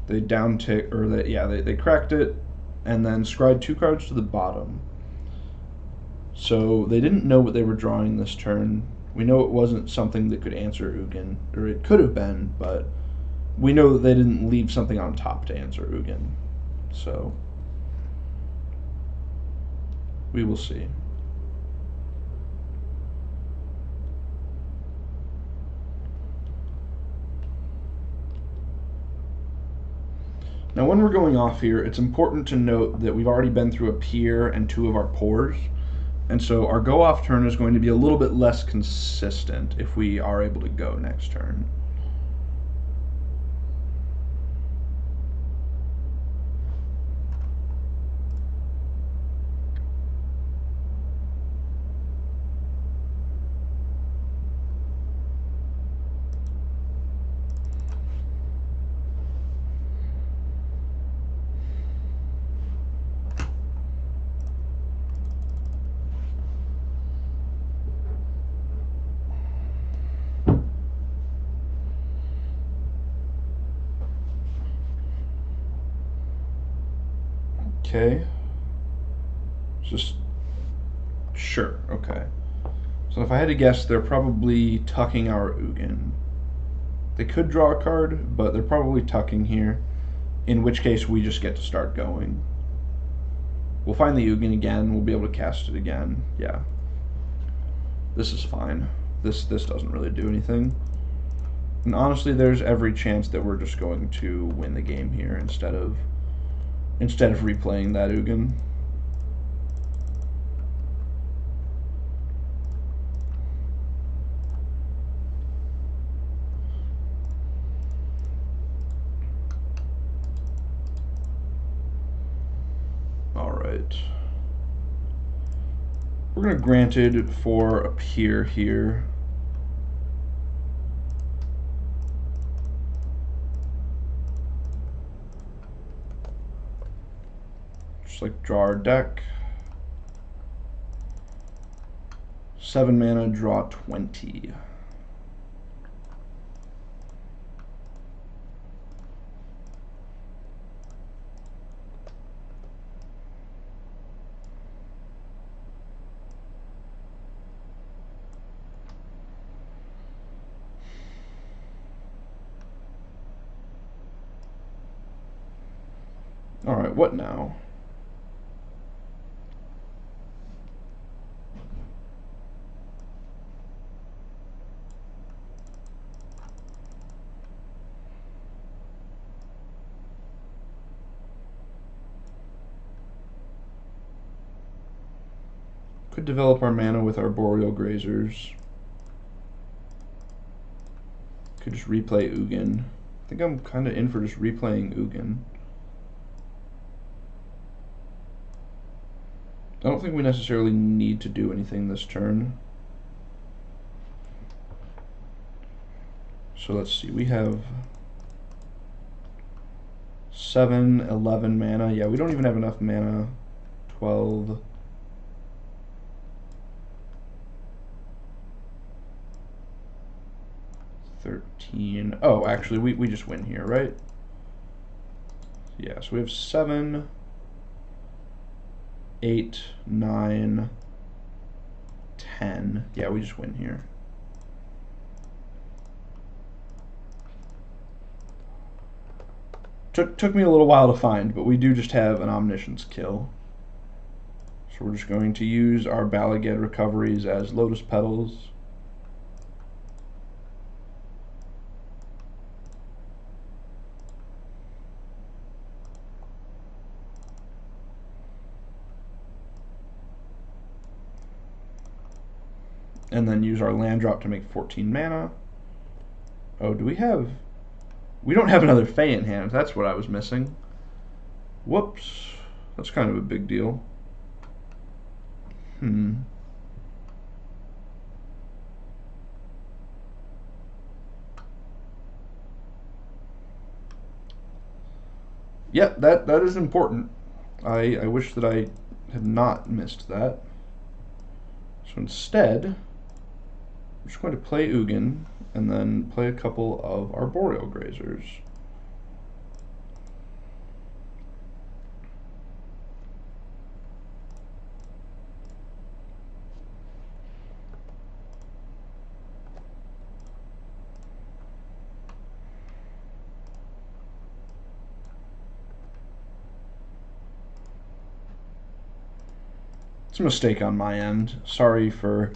They downtick, or they cracked it, and then scryed 2 cards to the bottom. So they didn't know what they were drawing this turn. We know it wasn't something that could answer Ugin, or it could have been, but we know that they didn't leave something on top to answer Ugin. So we will see. Now when we're going off here, it's important to note that we've already been through a Pier and 2 of our Pours, and so our go-off turn is going to be a little bit less consistent if we are able to go next turn. Okay. Just sure. Okay. So if I had to guess, they're probably tucking our Ugin. They could draw a card, but they're probably tucking here, in which case we just get to start going. We'll find the Ugin again. We'll be able to cast it again. Yeah. This is fine. This doesn't really do anything. And honestly, there's every chance that we're just going to win the game here instead of replaying that Ugin. Alright. We're going to grant it for a Pier here. Just like draw our deck. 7 mana, draw 20. Alright, what now? Could develop our mana with our Boreal Grazers. Could just replay Ugin. I think I'm kind of in for just replaying Ugin. I don't think we necessarily need to do anything this turn. So let's see, we have 7, 11 mana. Yeah, we don't even have enough mana. 12. Oh, actually, we just win here, right? Yeah, so we have 7, 8, 9, 10. Yeah, we just win here. Took me a little while to find, but we do just have an Omniscience kill. So we're just going to use our Bala Ged recoveries as Lotus Petals. And then use our land drop to make 14 mana. Oh, do we have... We don't have another Fae in hand. That's what I was missing. Whoops. That's kind of a big deal. Yep, that is important. I wish that I had not missed that. So instead, I'm just going to play Ugin and then play a couple of our Boreal Grazers. It's a mistake on my end. Sorry to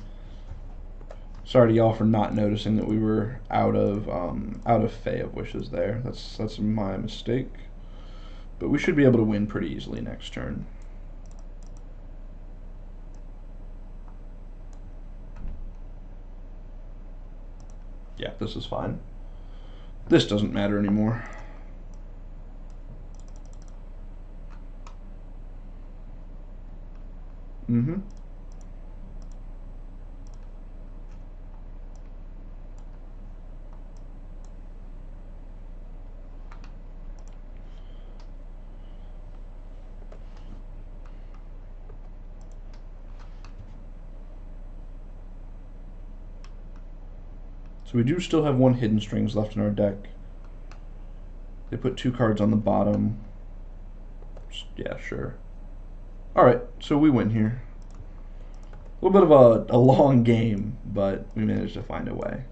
y'all for not noticing that we were out of Fae of Wishes there. That's my mistake. But we should be able to win pretty easily next turn. Yeah, this is fine. This doesn't matter anymore. So we do still have 1 Hidden Strings left in our deck. They put 2 cards on the bottom. Yeah, sure. Alright, so we win here. A little bit of a long game, but we managed to find a way.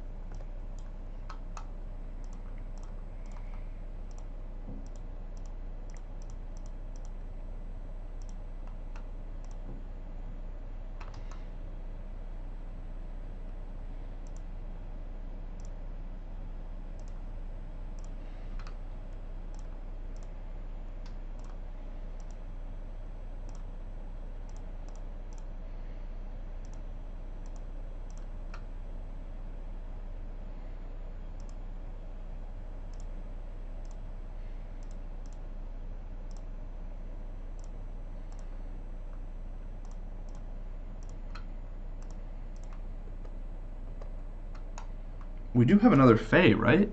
We do have another Fae, right?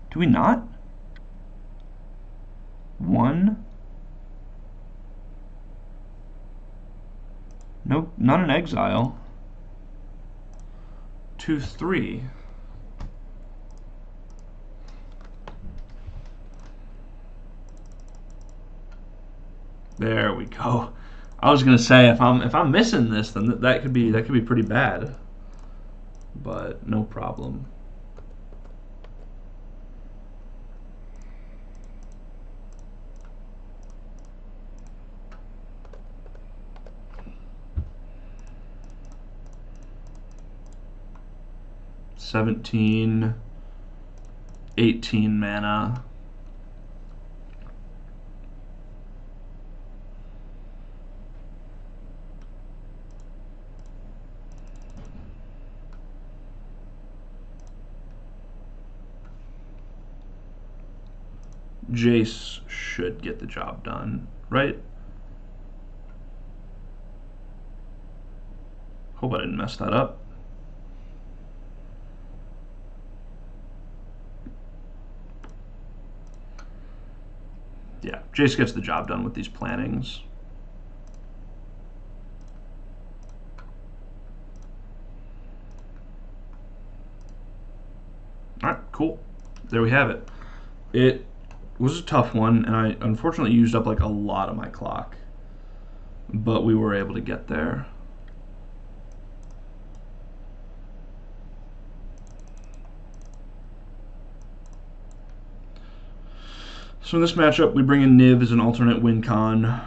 Do we not? 1, Nope, not an exile. 2/3. There we go. I was gonna say if I'm missing this, then that could be pretty bad. But no problem. $17, 18 mana. Jace should get the job done, right? Hope I didn't mess that up. Yeah, Jace gets the job done with these plannings. Alright, cool. There we have it. It was a tough one, and I unfortunately used up like a lot of my clock. But we were able to get there. So in this matchup, we bring in Niv as an alternate win con.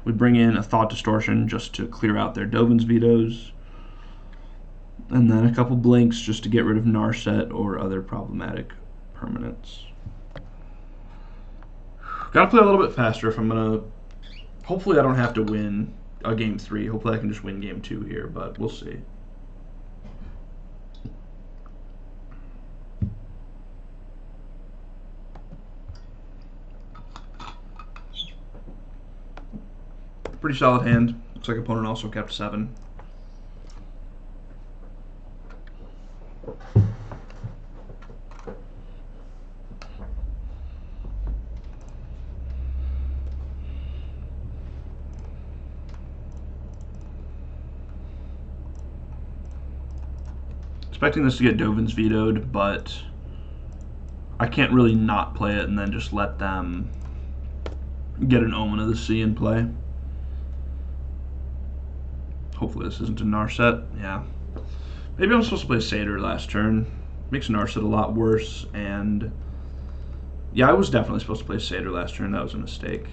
We bring in a Thought Distortion just to clear out their Dovin's vetoes. And then a couple blinks just to get rid of Narset or other problematic permanents. Gotta play a little bit faster if I'm gonna... Hopefully I don't have to win a game 3. Hopefully I can just win game 2 here, but we'll see. Pretty solid hand. Looks like opponent also kept 7. Expecting this to get Dovin's vetoed, but I can't really not play it and then just let them get an Omen of the Sea in play. Hopefully this isn't a Narset. Yeah. Maybe I'm supposed to play Satyr last turn. Makes Narset a lot worse, and yeah, I was definitely supposed to play Satyr last turn. That was a mistake.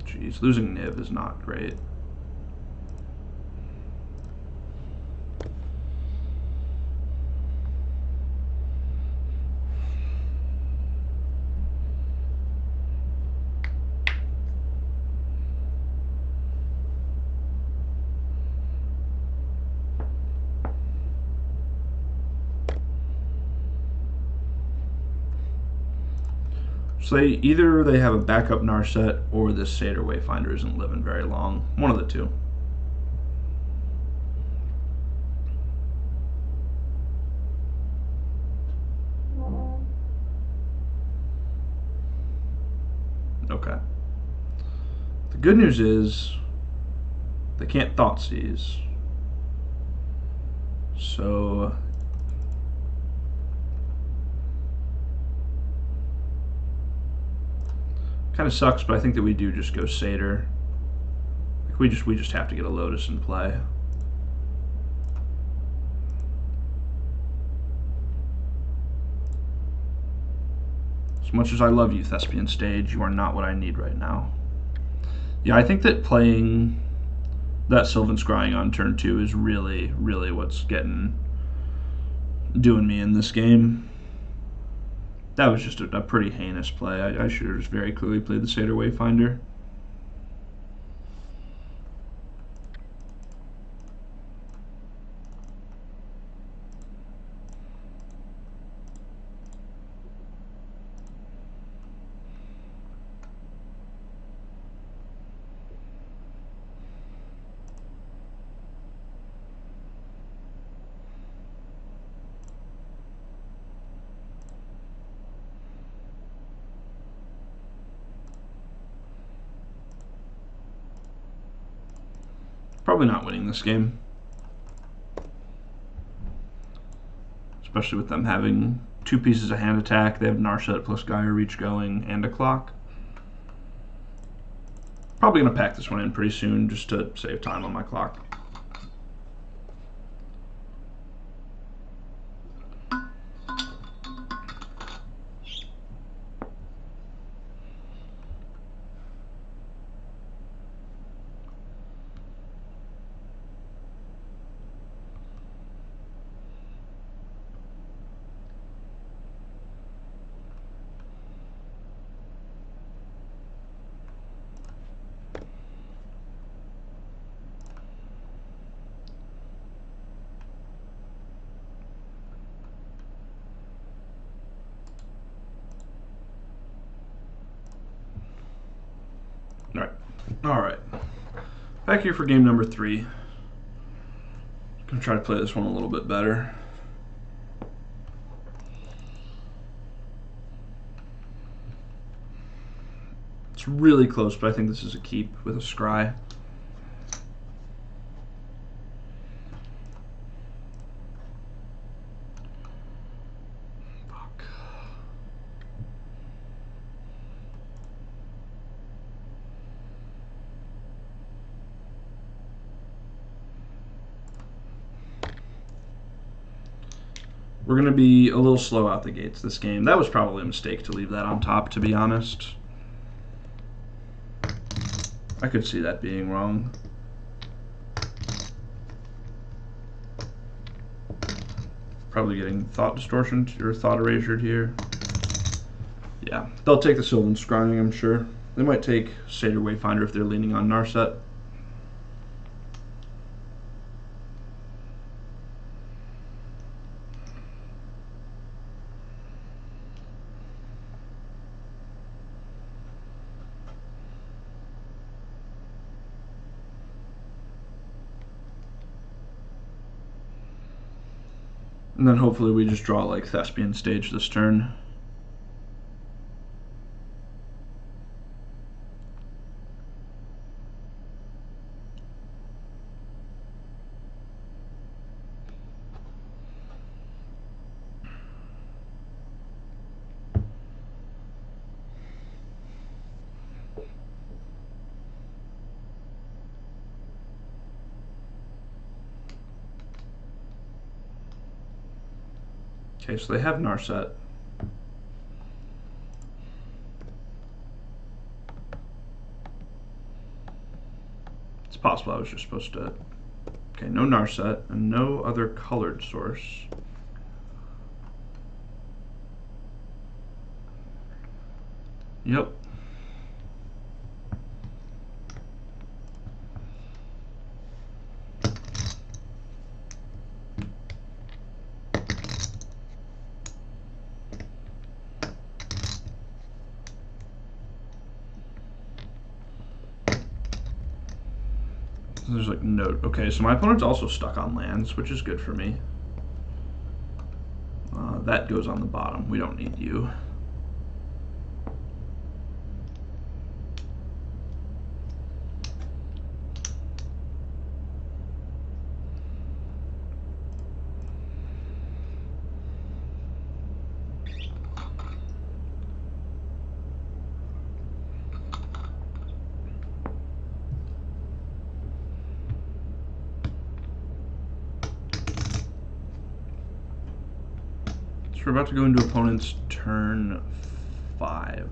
Jeez, losing Niv is not great. So either they have a backup Narset or this Satyr Wayfinder isn't living very long. One of the two. Okay. The good news is they can't Thoughtseize. So kind of sucks, but I think that we do just go Satyr. Like we just have to get a Lotus in play. As much as I love you, Thespian Stage, you are not what I need right now. Yeah, I think that playing that Sylvan Scrying on turn 2 is really what's doing me in this game. That was just a pretty heinous play. I should have just very clearly played the Satyr Wayfinder. probably not winning this game. Especially with them having 2 pieces of hand attack. They have Narset plus Gyre Reach going and a clock. Probably going to pack this one in pretty soon just to save time on my clock. Alright. Back here for game number 3. Gonna try to play this one a little bit better. It's really close, but I think this is a keep with a scry. We're going to be a little slow out the gates this game. That was probably a mistake to leave that on top, to be honest. I could see that being wrong. Probably getting thought distortion or thought erasured here. Yeah, they'll take the Sylvan Scrying, I'm sure. They might take Satyr Wayfinder if they're leaning on Narset. And then hopefully we just draw like Thespian Stage this turn. Okay, so they have Narset. It's possible I was just supposed to... Okay, no Narset and no other colored source. Yep. There's like no... Okay, so my opponent's also stuck on lands, which is good for me. That goes on the bottom. We don't need you. We're about to go into opponent's turn 5.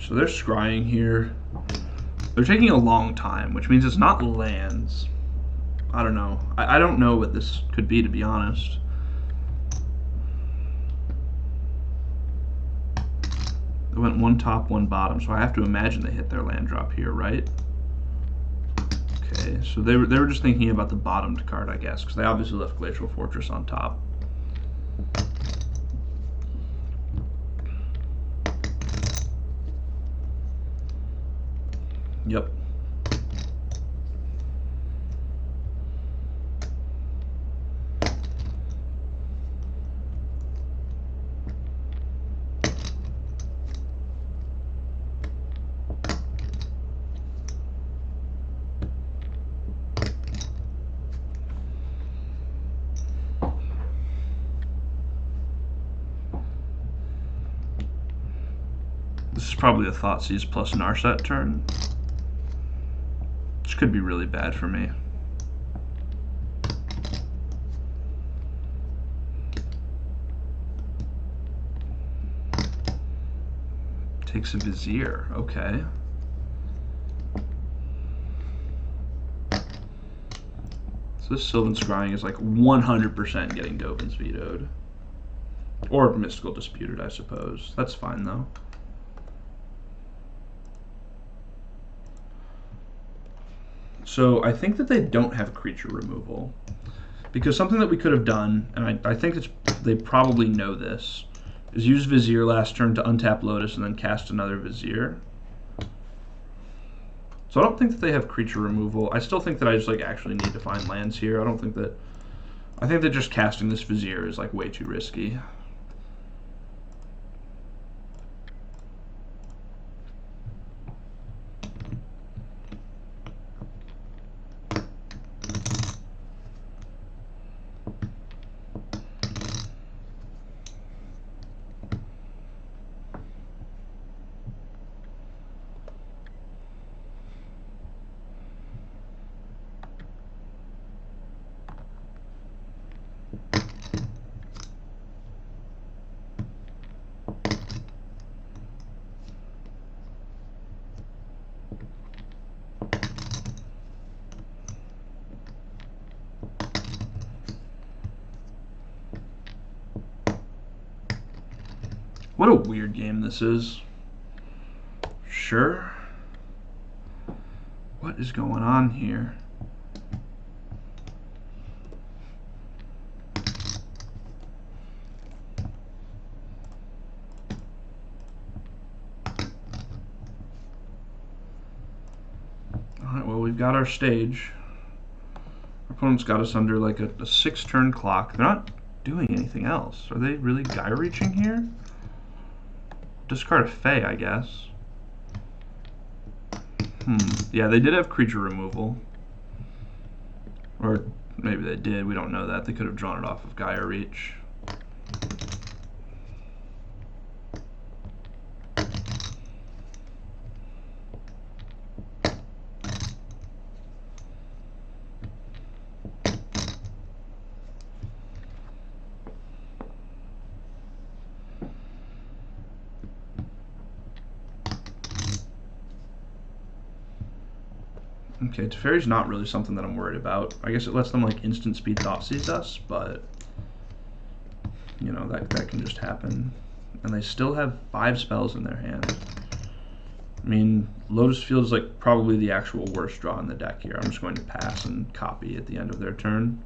So they're scrying here. They're taking a long time, which means it's not lands. I don't know. I don't know what this could be, to be honest. They went 1 top, 1 bottom, so I have to imagine they hit their land drop here, right? Okay, so they were just thinking about the bottomed card, I guess, because they obviously left Glacial Fortress on top. Yep. This is probably a Thoughtseize plus Narset turn. Which could be really bad for me. Takes a Vizier, okay. So this Sylvan Scrying is like 100% getting Dovin's vetoed. Or Mystical Disputed, I suppose. That's fine though. So I think that they don't have creature removal. Because something that we could have done, and I think they probably know this, is use Vizier last turn to untap Lotus and then cast another Vizier. So I don't think that they have creature removal. I still think that I just like actually need to find lands here. I think that just casting this Vizier is like way too risky. What a weird game this is. Sure. What is going on here? Alright, well, we've got our stage. Our opponent's got us under like a 6-turn clock. They're not doing anything else. Are they really guy reaching here? Discard a Fae, I guess. Yeah, they did have creature removal. Or maybe they did, we don't know that. They could have drawn it off of Gaia Reach. Okay, Teferi's not really something that I'm worried about. I guess it lets them like instant speed Thoughtseize us, but you know, that can just happen. And they still have 5 spells in their hand. I mean, Lotus Field is like probably the actual worst draw in the deck here. I'm just going to pass and copy at the end of their turn.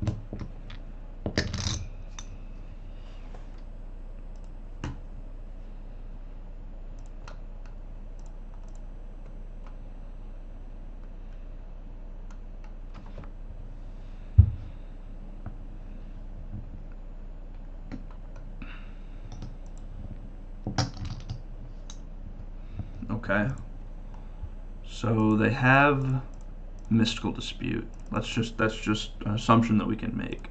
Okay, so they have Mystical Dispute. That's just an assumption that we can make.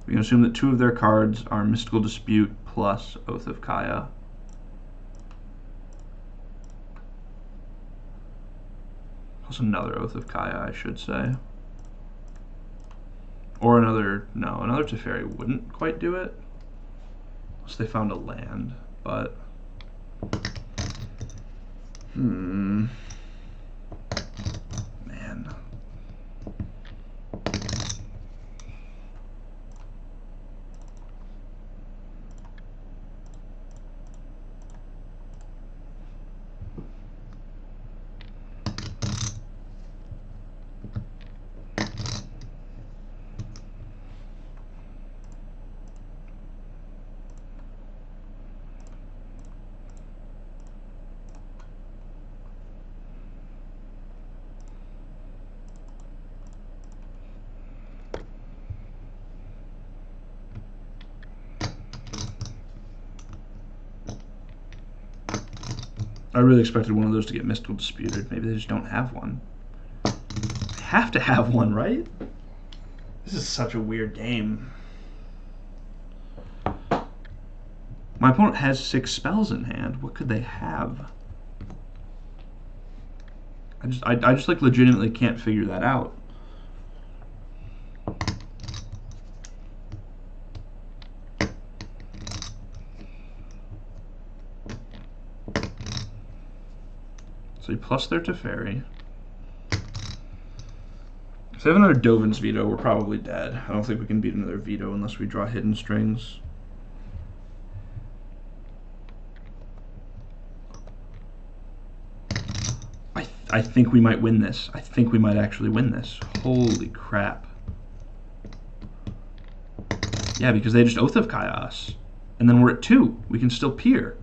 We can assume that 2 of their cards are Mystical Dispute plus Oath of Kaya. Plus another Oath of Kaya, I should say. Or another Teferi wouldn't quite do it. Unless they found a land, but man. I really expected one of those to get Mystical Disputed. Maybe they just don't have one. They have to have one, right? This is such a weird game. My opponent has 6 spells in hand. What could they have? I just like legitimately can't figure that out. So he plus their Teferi. If they have another Dovin's Veto, we're probably dead. I don't think we can beat another Veto unless we draw hidden strings. I think we might win this. I think we might actually win this. Holy crap. Yeah, because they just Oath of Kai us. And then we're at 2. We can still peer.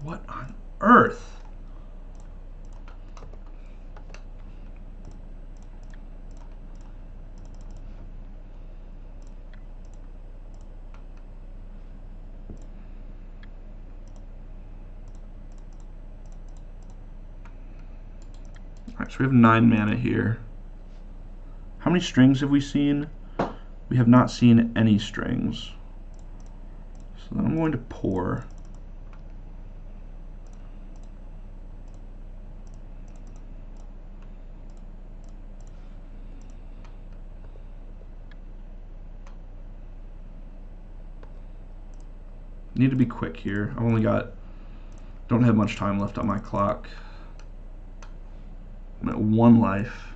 What on earth? Alright, so we have 9 mana here. How many strings have we seen? We have not seen any strings. So then I'm going to pour. Need to be quick here. I've only got, don't have much time left on my clock. I'm at 1 life.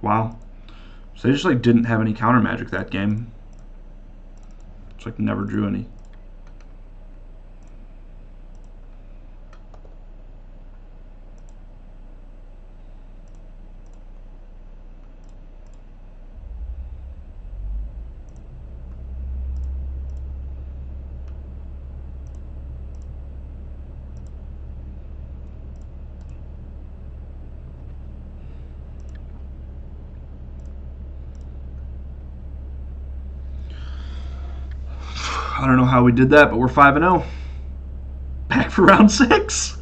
Wow. So they just like didn't have any counter magic that game. It's like never drew any. I don't know how we did that, but we're 5-0. Back for round 6.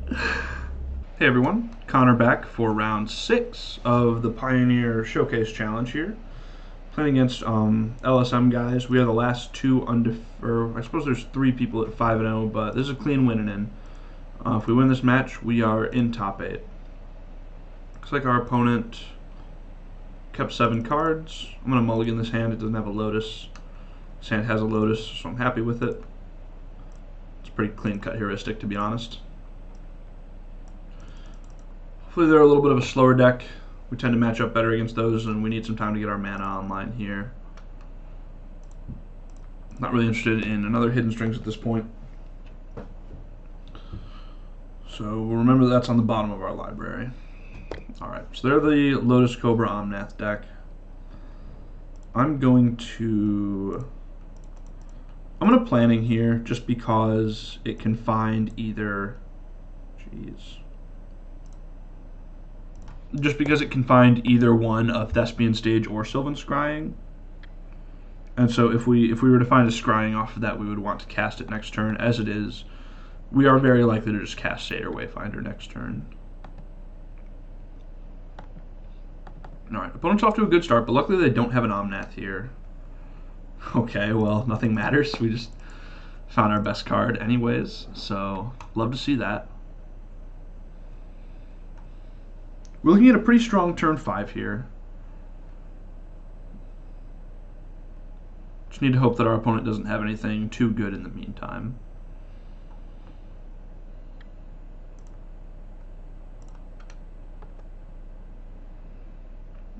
Hey everyone, Connor back for round 6 of the Pioneer Showcase Challenge here. Playing against LSM guys. We are the last 2 or I suppose there's 3 people at 5-0, but this is a clean winning in. If we win this match, we are in top 8. Looks like our opponent kept 7 cards. I'm going to mulligan this hand. It doesn't have a Lotus. This hand has a Lotus, so I'm happy with it. It's a pretty clean-cut heuristic, to be honest. Hopefully they're a little bit of a slower deck. We tend to match up better against those, and we need some time to get our mana online here. Not really interested in another hidden strings at this point. So we'll remember that's on the bottom of our library. Alright, so they're the Lotus Cobra Omnath deck. I'm going to planning here just because it can find either, just because it can find either one of Thespian Stage or Sylvan Scrying. And so if we were to find a Scrying off of that, we would want to cast it next turn. As it is, we are very likely to just cast Satyr Wayfinder next turn. Alright, opponent's off to a good start, but luckily they don't have an Omnath here. Okay, well, nothing matters. We just found our best card anyways, so love to see that. We're looking at a pretty strong turn 5 here. Just need to hope that our opponent doesn't have anything too good in the meantime.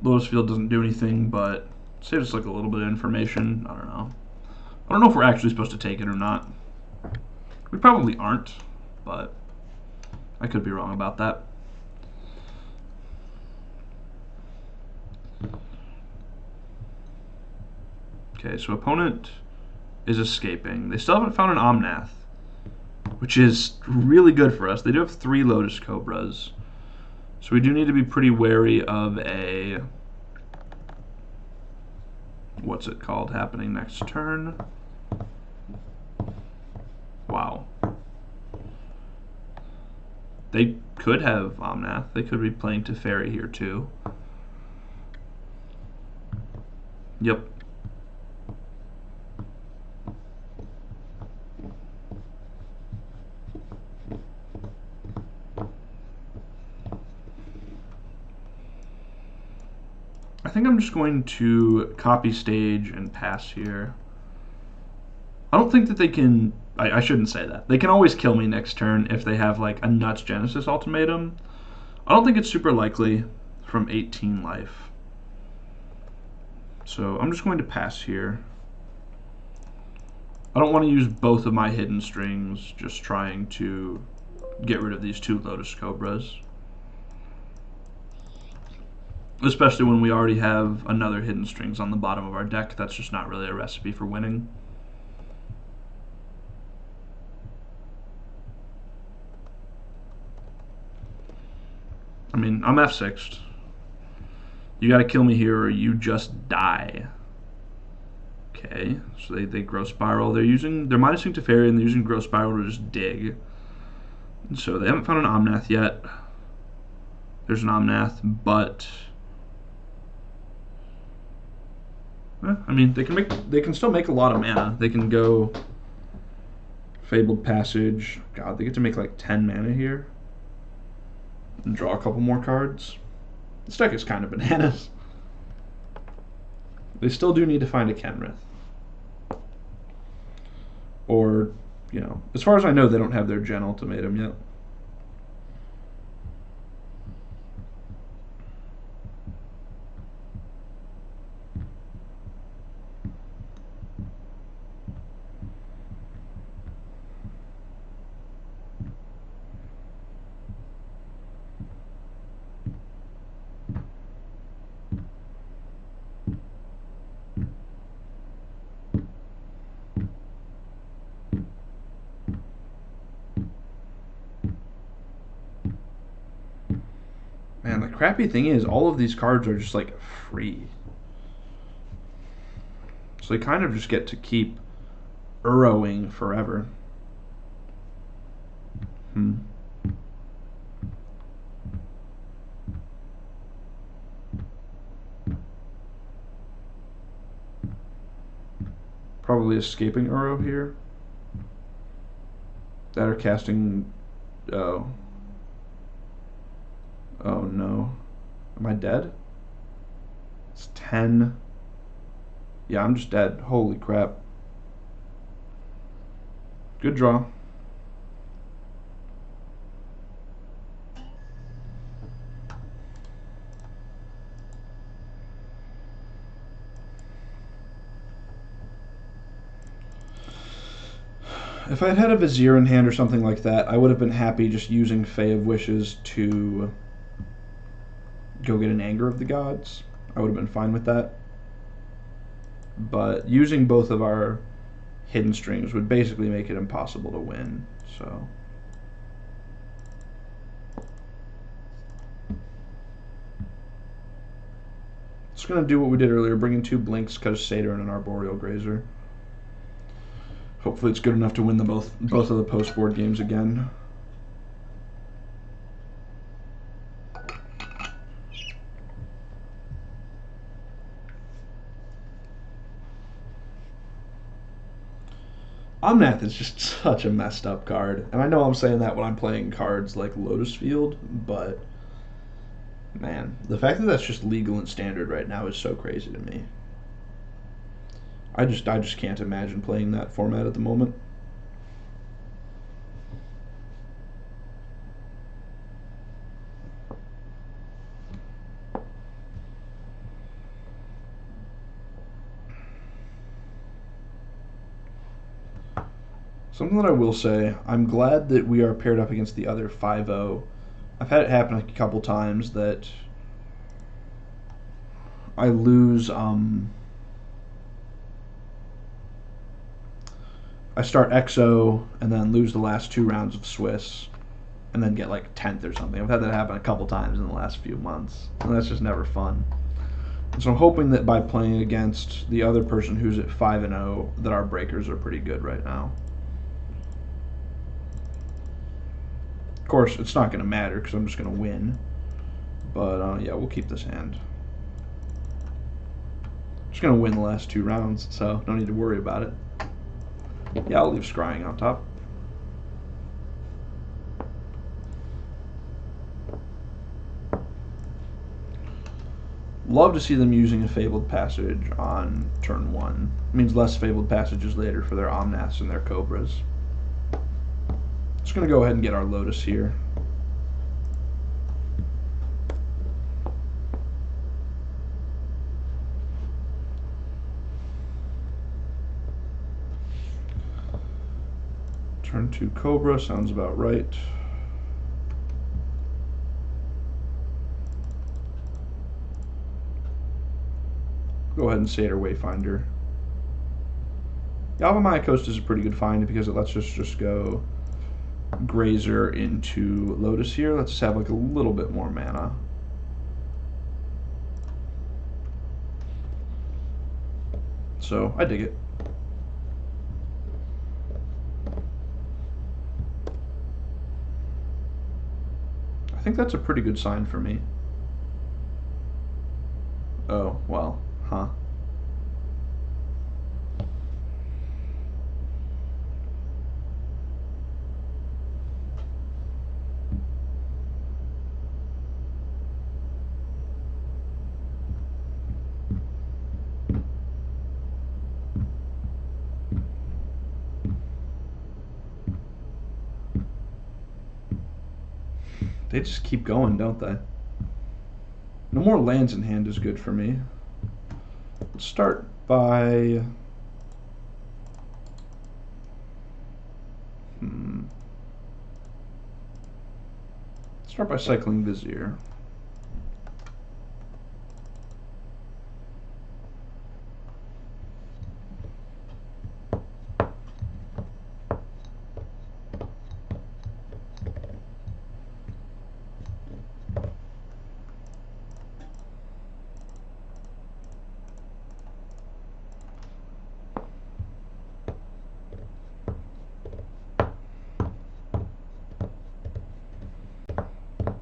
Lotus Field doesn't do anything, but saves us like a little bit of information. I don't know. I don't know if we're actually supposed to take it or not. We probably aren't, but I could be wrong about that. Okay, so opponent is escaping. They still haven't found an Omnath, which is really good for us. They do have 3 Lotus Cobras. So we do need to be pretty wary of a... what's it called happening next turn? Wow. They could have Omnath. They could be playing Teferi here too. Yep. I think I'm just going to copy stage and pass here. I don't think that they can... I shouldn't say that. They can always kill me next turn if they have like a Nuts Genesis ultimatum. I don't think it's super likely from 18 life. So I'm just going to pass here. I don't want to use both of my hidden strings, just trying to get rid of these 2 Lotus Cobras. Especially when we already have another hidden strings on the bottom of our deck. That's just not really a recipe for winning. I mean, I'm F6'd. You gotta kill me here or you just die. Okay, so they Growth Spiral. They're minusing Teferi and they're using Growth Spiral to just dig. And so they haven't found an Omnath yet. There's an Omnath, but... I mean, they can still make a lot of mana. They can go Fabled Passage. God, they get to make like 10 mana here. And draw a couple more cards. This deck is kind of bananas. They still do need to find a Kenrith. Or, you know, as far as I know, they don't have their Gen Ultimatum yet. Man, the crappy thing is all of these cards are just like free. So they kind of just get to keep Urowing forever. Probably escaping Uro here. That are casting... Oh. Oh no. Am I dead? It's 10. Yeah, I'm just dead. Holy crap. Good draw. If I had had a Vizier in hand or something like that, I would have been happy just using Fae of Wishes to go get an Anger of the Gods. I would have been fine with that. But using both of our hidden strings would basically make it impossible to win. So just gonna do what we did earlier, bring in 2 Blinks, cut a Satyr and an Arboreal Grazer. Hopefully it's good enough to win both of the post-board games again. Omnath is just such a messed up card. And I know I'm saying that when I'm playing cards like Lotus Field, but man, the fact that that's just legal and standard right now is so crazy to me. I just can't imagine playing that format at the moment. Something that I will say, I'm glad that we are paired up against the other 5-0. I've had it happen a couple times that I lose, I start XO and then lose the last 2 rounds of Swiss and then get like 10th or something. I've had that happen a couple times in the last few months, and that's just never fun. And so I'm hoping that by playing against the other person who's at 5-0 that our breakers are pretty good right now. Of course, it's not going to matter because I'm just going to win. But yeah, we'll keep this hand. Just going to win the last 2 rounds, so don't need to worry about it. Yeah, I'll leave scrying on top. Love to see them using a Fabled Passage on turn 1. It means less Fabled Passages later for their Omnaths and their Cobras. Just going to go ahead and get our Lotus here. Turn 2 Cobra sounds about right. Go ahead and Satyr Wayfinder. Yavimaya Coast is a pretty good find because it lets us just go Grazer into Lotus here. Let's have like a little bit more mana. So I dig it. I think that's a pretty good sign for me. Oh, well, huh. They just keep going, don't they? No more lands in hand is good for me. Let's start by... Start by cycling Vizier.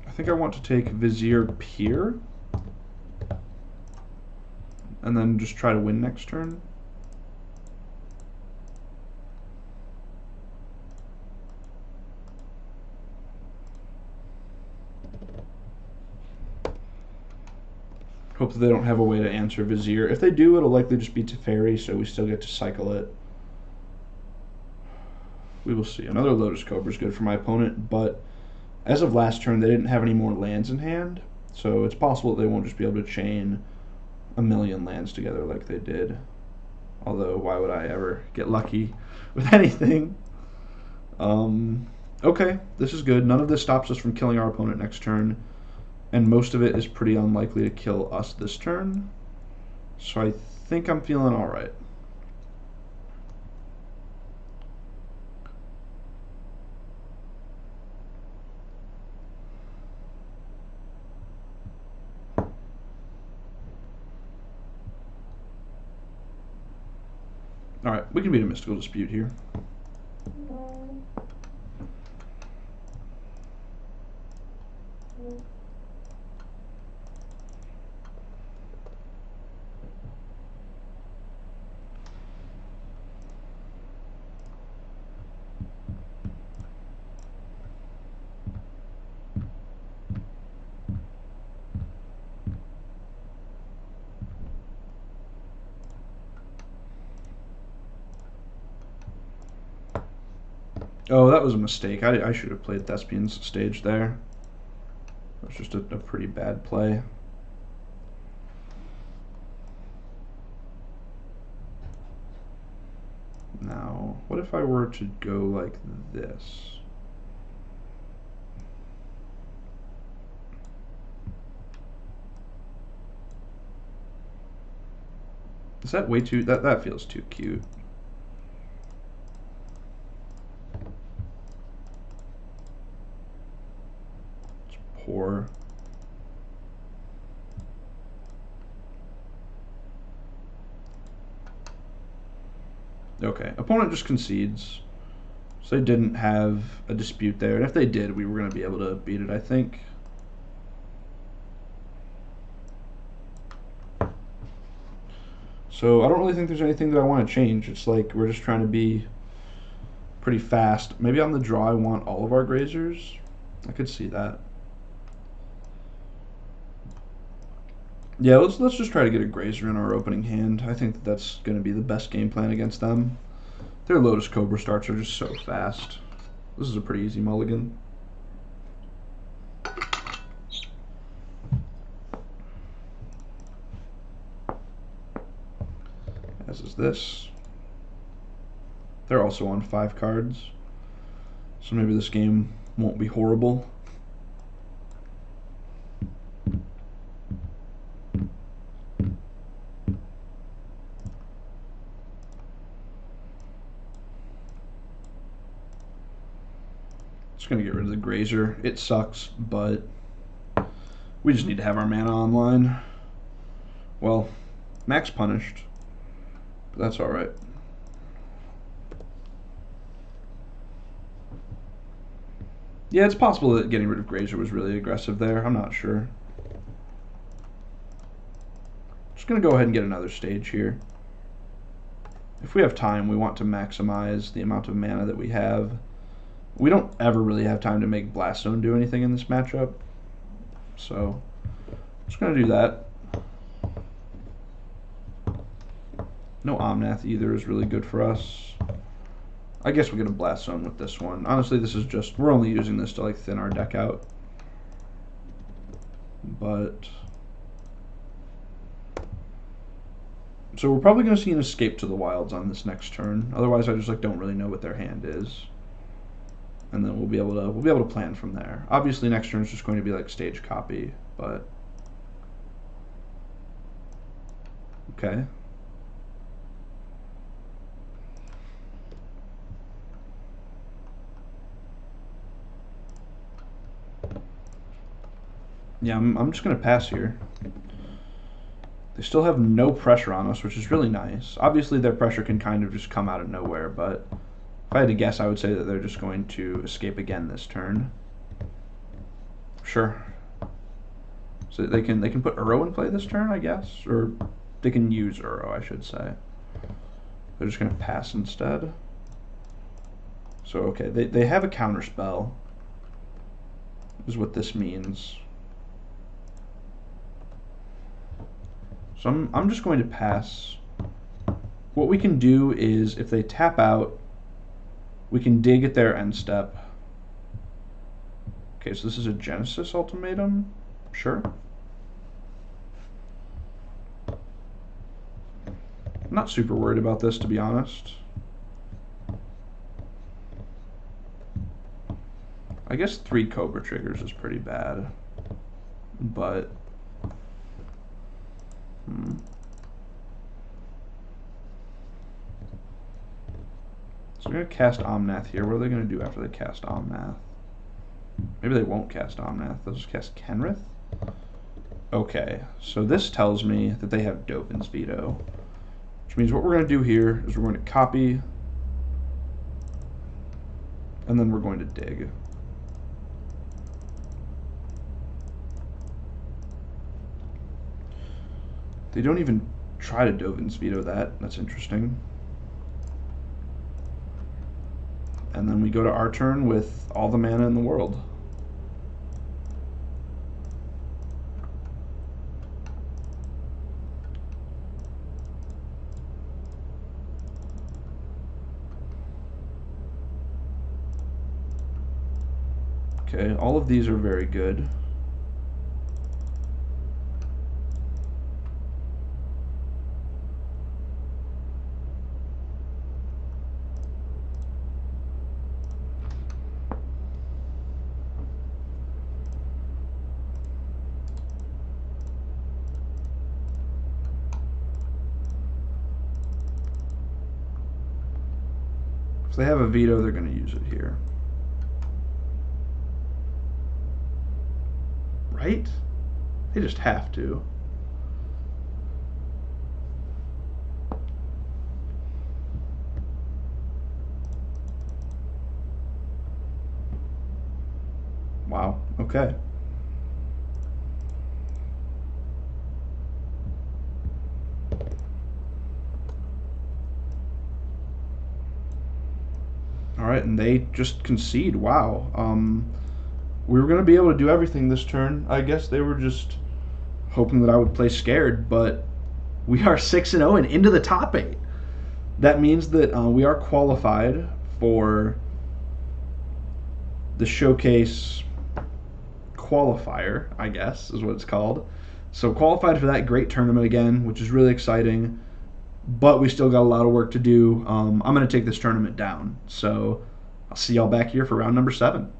I think I want to take Vizier Pier and then just try to win next turn. Hope that they don't have a way to answer Vizier. If they do, it'll likely just be Teferi, so we still get to cycle it. We will see. Another Lotus Cobra is good for my opponent, but as of last turn, they didn't have any more lands in hand, so it's possible that they won't just be able to chain a million lands together like they did. Although, why would I ever get lucky with anything? Okay, this is good. None of this stops us from killing our opponent next turn, and most of it is pretty unlikely to kill us this turn. So I think I'm feeling alright. Alright, we can beat a Mystical Dispute here. Oh, that was a mistake. I should have played Thespian's stage there. That was just a pretty bad play. Now, what if I were to go like this? Is that way too, that feels too cute. It's poor. Okay, opponent just concedes. So they didn't have a dispute there, and if they did, we were going to be able to beat it, I think. So I don't really think there's anything that I want to change. It's like we're just trying to be pretty fast. Maybe on the draw I want all of our grazers. I could see that. Yeah, let's just try to get a grazer in our opening hand. I think that's going to be the best game plan against them. Their Lotus Cobra starts are just so fast. This is a pretty easy mulligan. As is this. They're also on 5 cards. So maybe this game won't be horrible. Just gonna get rid of the grazer. It sucks, but we just need to have our mana online. Well, Max punished, but that's alright. Yeah, it's possible that getting rid of grazer was really aggressive there. I'm not sure. Just gonna go ahead and get another stage here. If we have time, we want to maximize the amount of mana that we have. We don't ever really have time to make Blast Zone do anything in this matchup. So, just going to do that. No Omnath either is really good for us. I guess we'll get a Blast Zone with this one. Honestly, this is just, we're only using this to like thin our deck out. But, so we're probably going to see an Escape to the Wilds on this next turn. Otherwise, I just like don't really know what their hand is. And then we'll be able to plan from there. Obviously, next turn is just going to be like stage copy, but okay. Yeah, I'm just gonna pass here. They still have no pressure on us, which is really nice. Obviously, their pressure can kind of just come out of nowhere, but if I had to guess, I would say that they're just going to escape again this turn. Sure. So they can put Uro in play this turn, I guess, or they can use Uro, I should say. They're just going to pass instead. So okay, they have a counter spell. Is what this means. So I'm just going to pass. What we can do is if they tap out, we can dig at their end step. Okay, so this is a Genesis Ultimatum? Sure. I'm not super worried about this, to be honest. I guess 3 Cobra triggers is pretty bad. But so we're going to cast Omnath here. What are they going to do after they cast Omnath? Maybe they won't cast Omnath. They'll just cast Kenrith? Okay, so this tells me that they have Dovin's Veto. Which means what we're going to do here is we're going to copy, and then we're going to dig. They don't even try to Dovin's Veto that. That's interesting. And then we go to our turn with all the mana in the world. Okay, all of these are very good. If they have a veto, they're going to use it here. Right? They just have to. Wow. Okay. All right, and they just concede. Wow. We were going to be able to do everything this turn. I guess they were just hoping that I would play scared, but we are 6-0 and into the top 8. That means that we are qualified for the Showcase qualifier, I guess is what it's called. So qualified for that great tournament again, which is really exciting, but we still got a lot of work to do. I'm going to take this tournament down. So I'll see y'all back here for round number 7.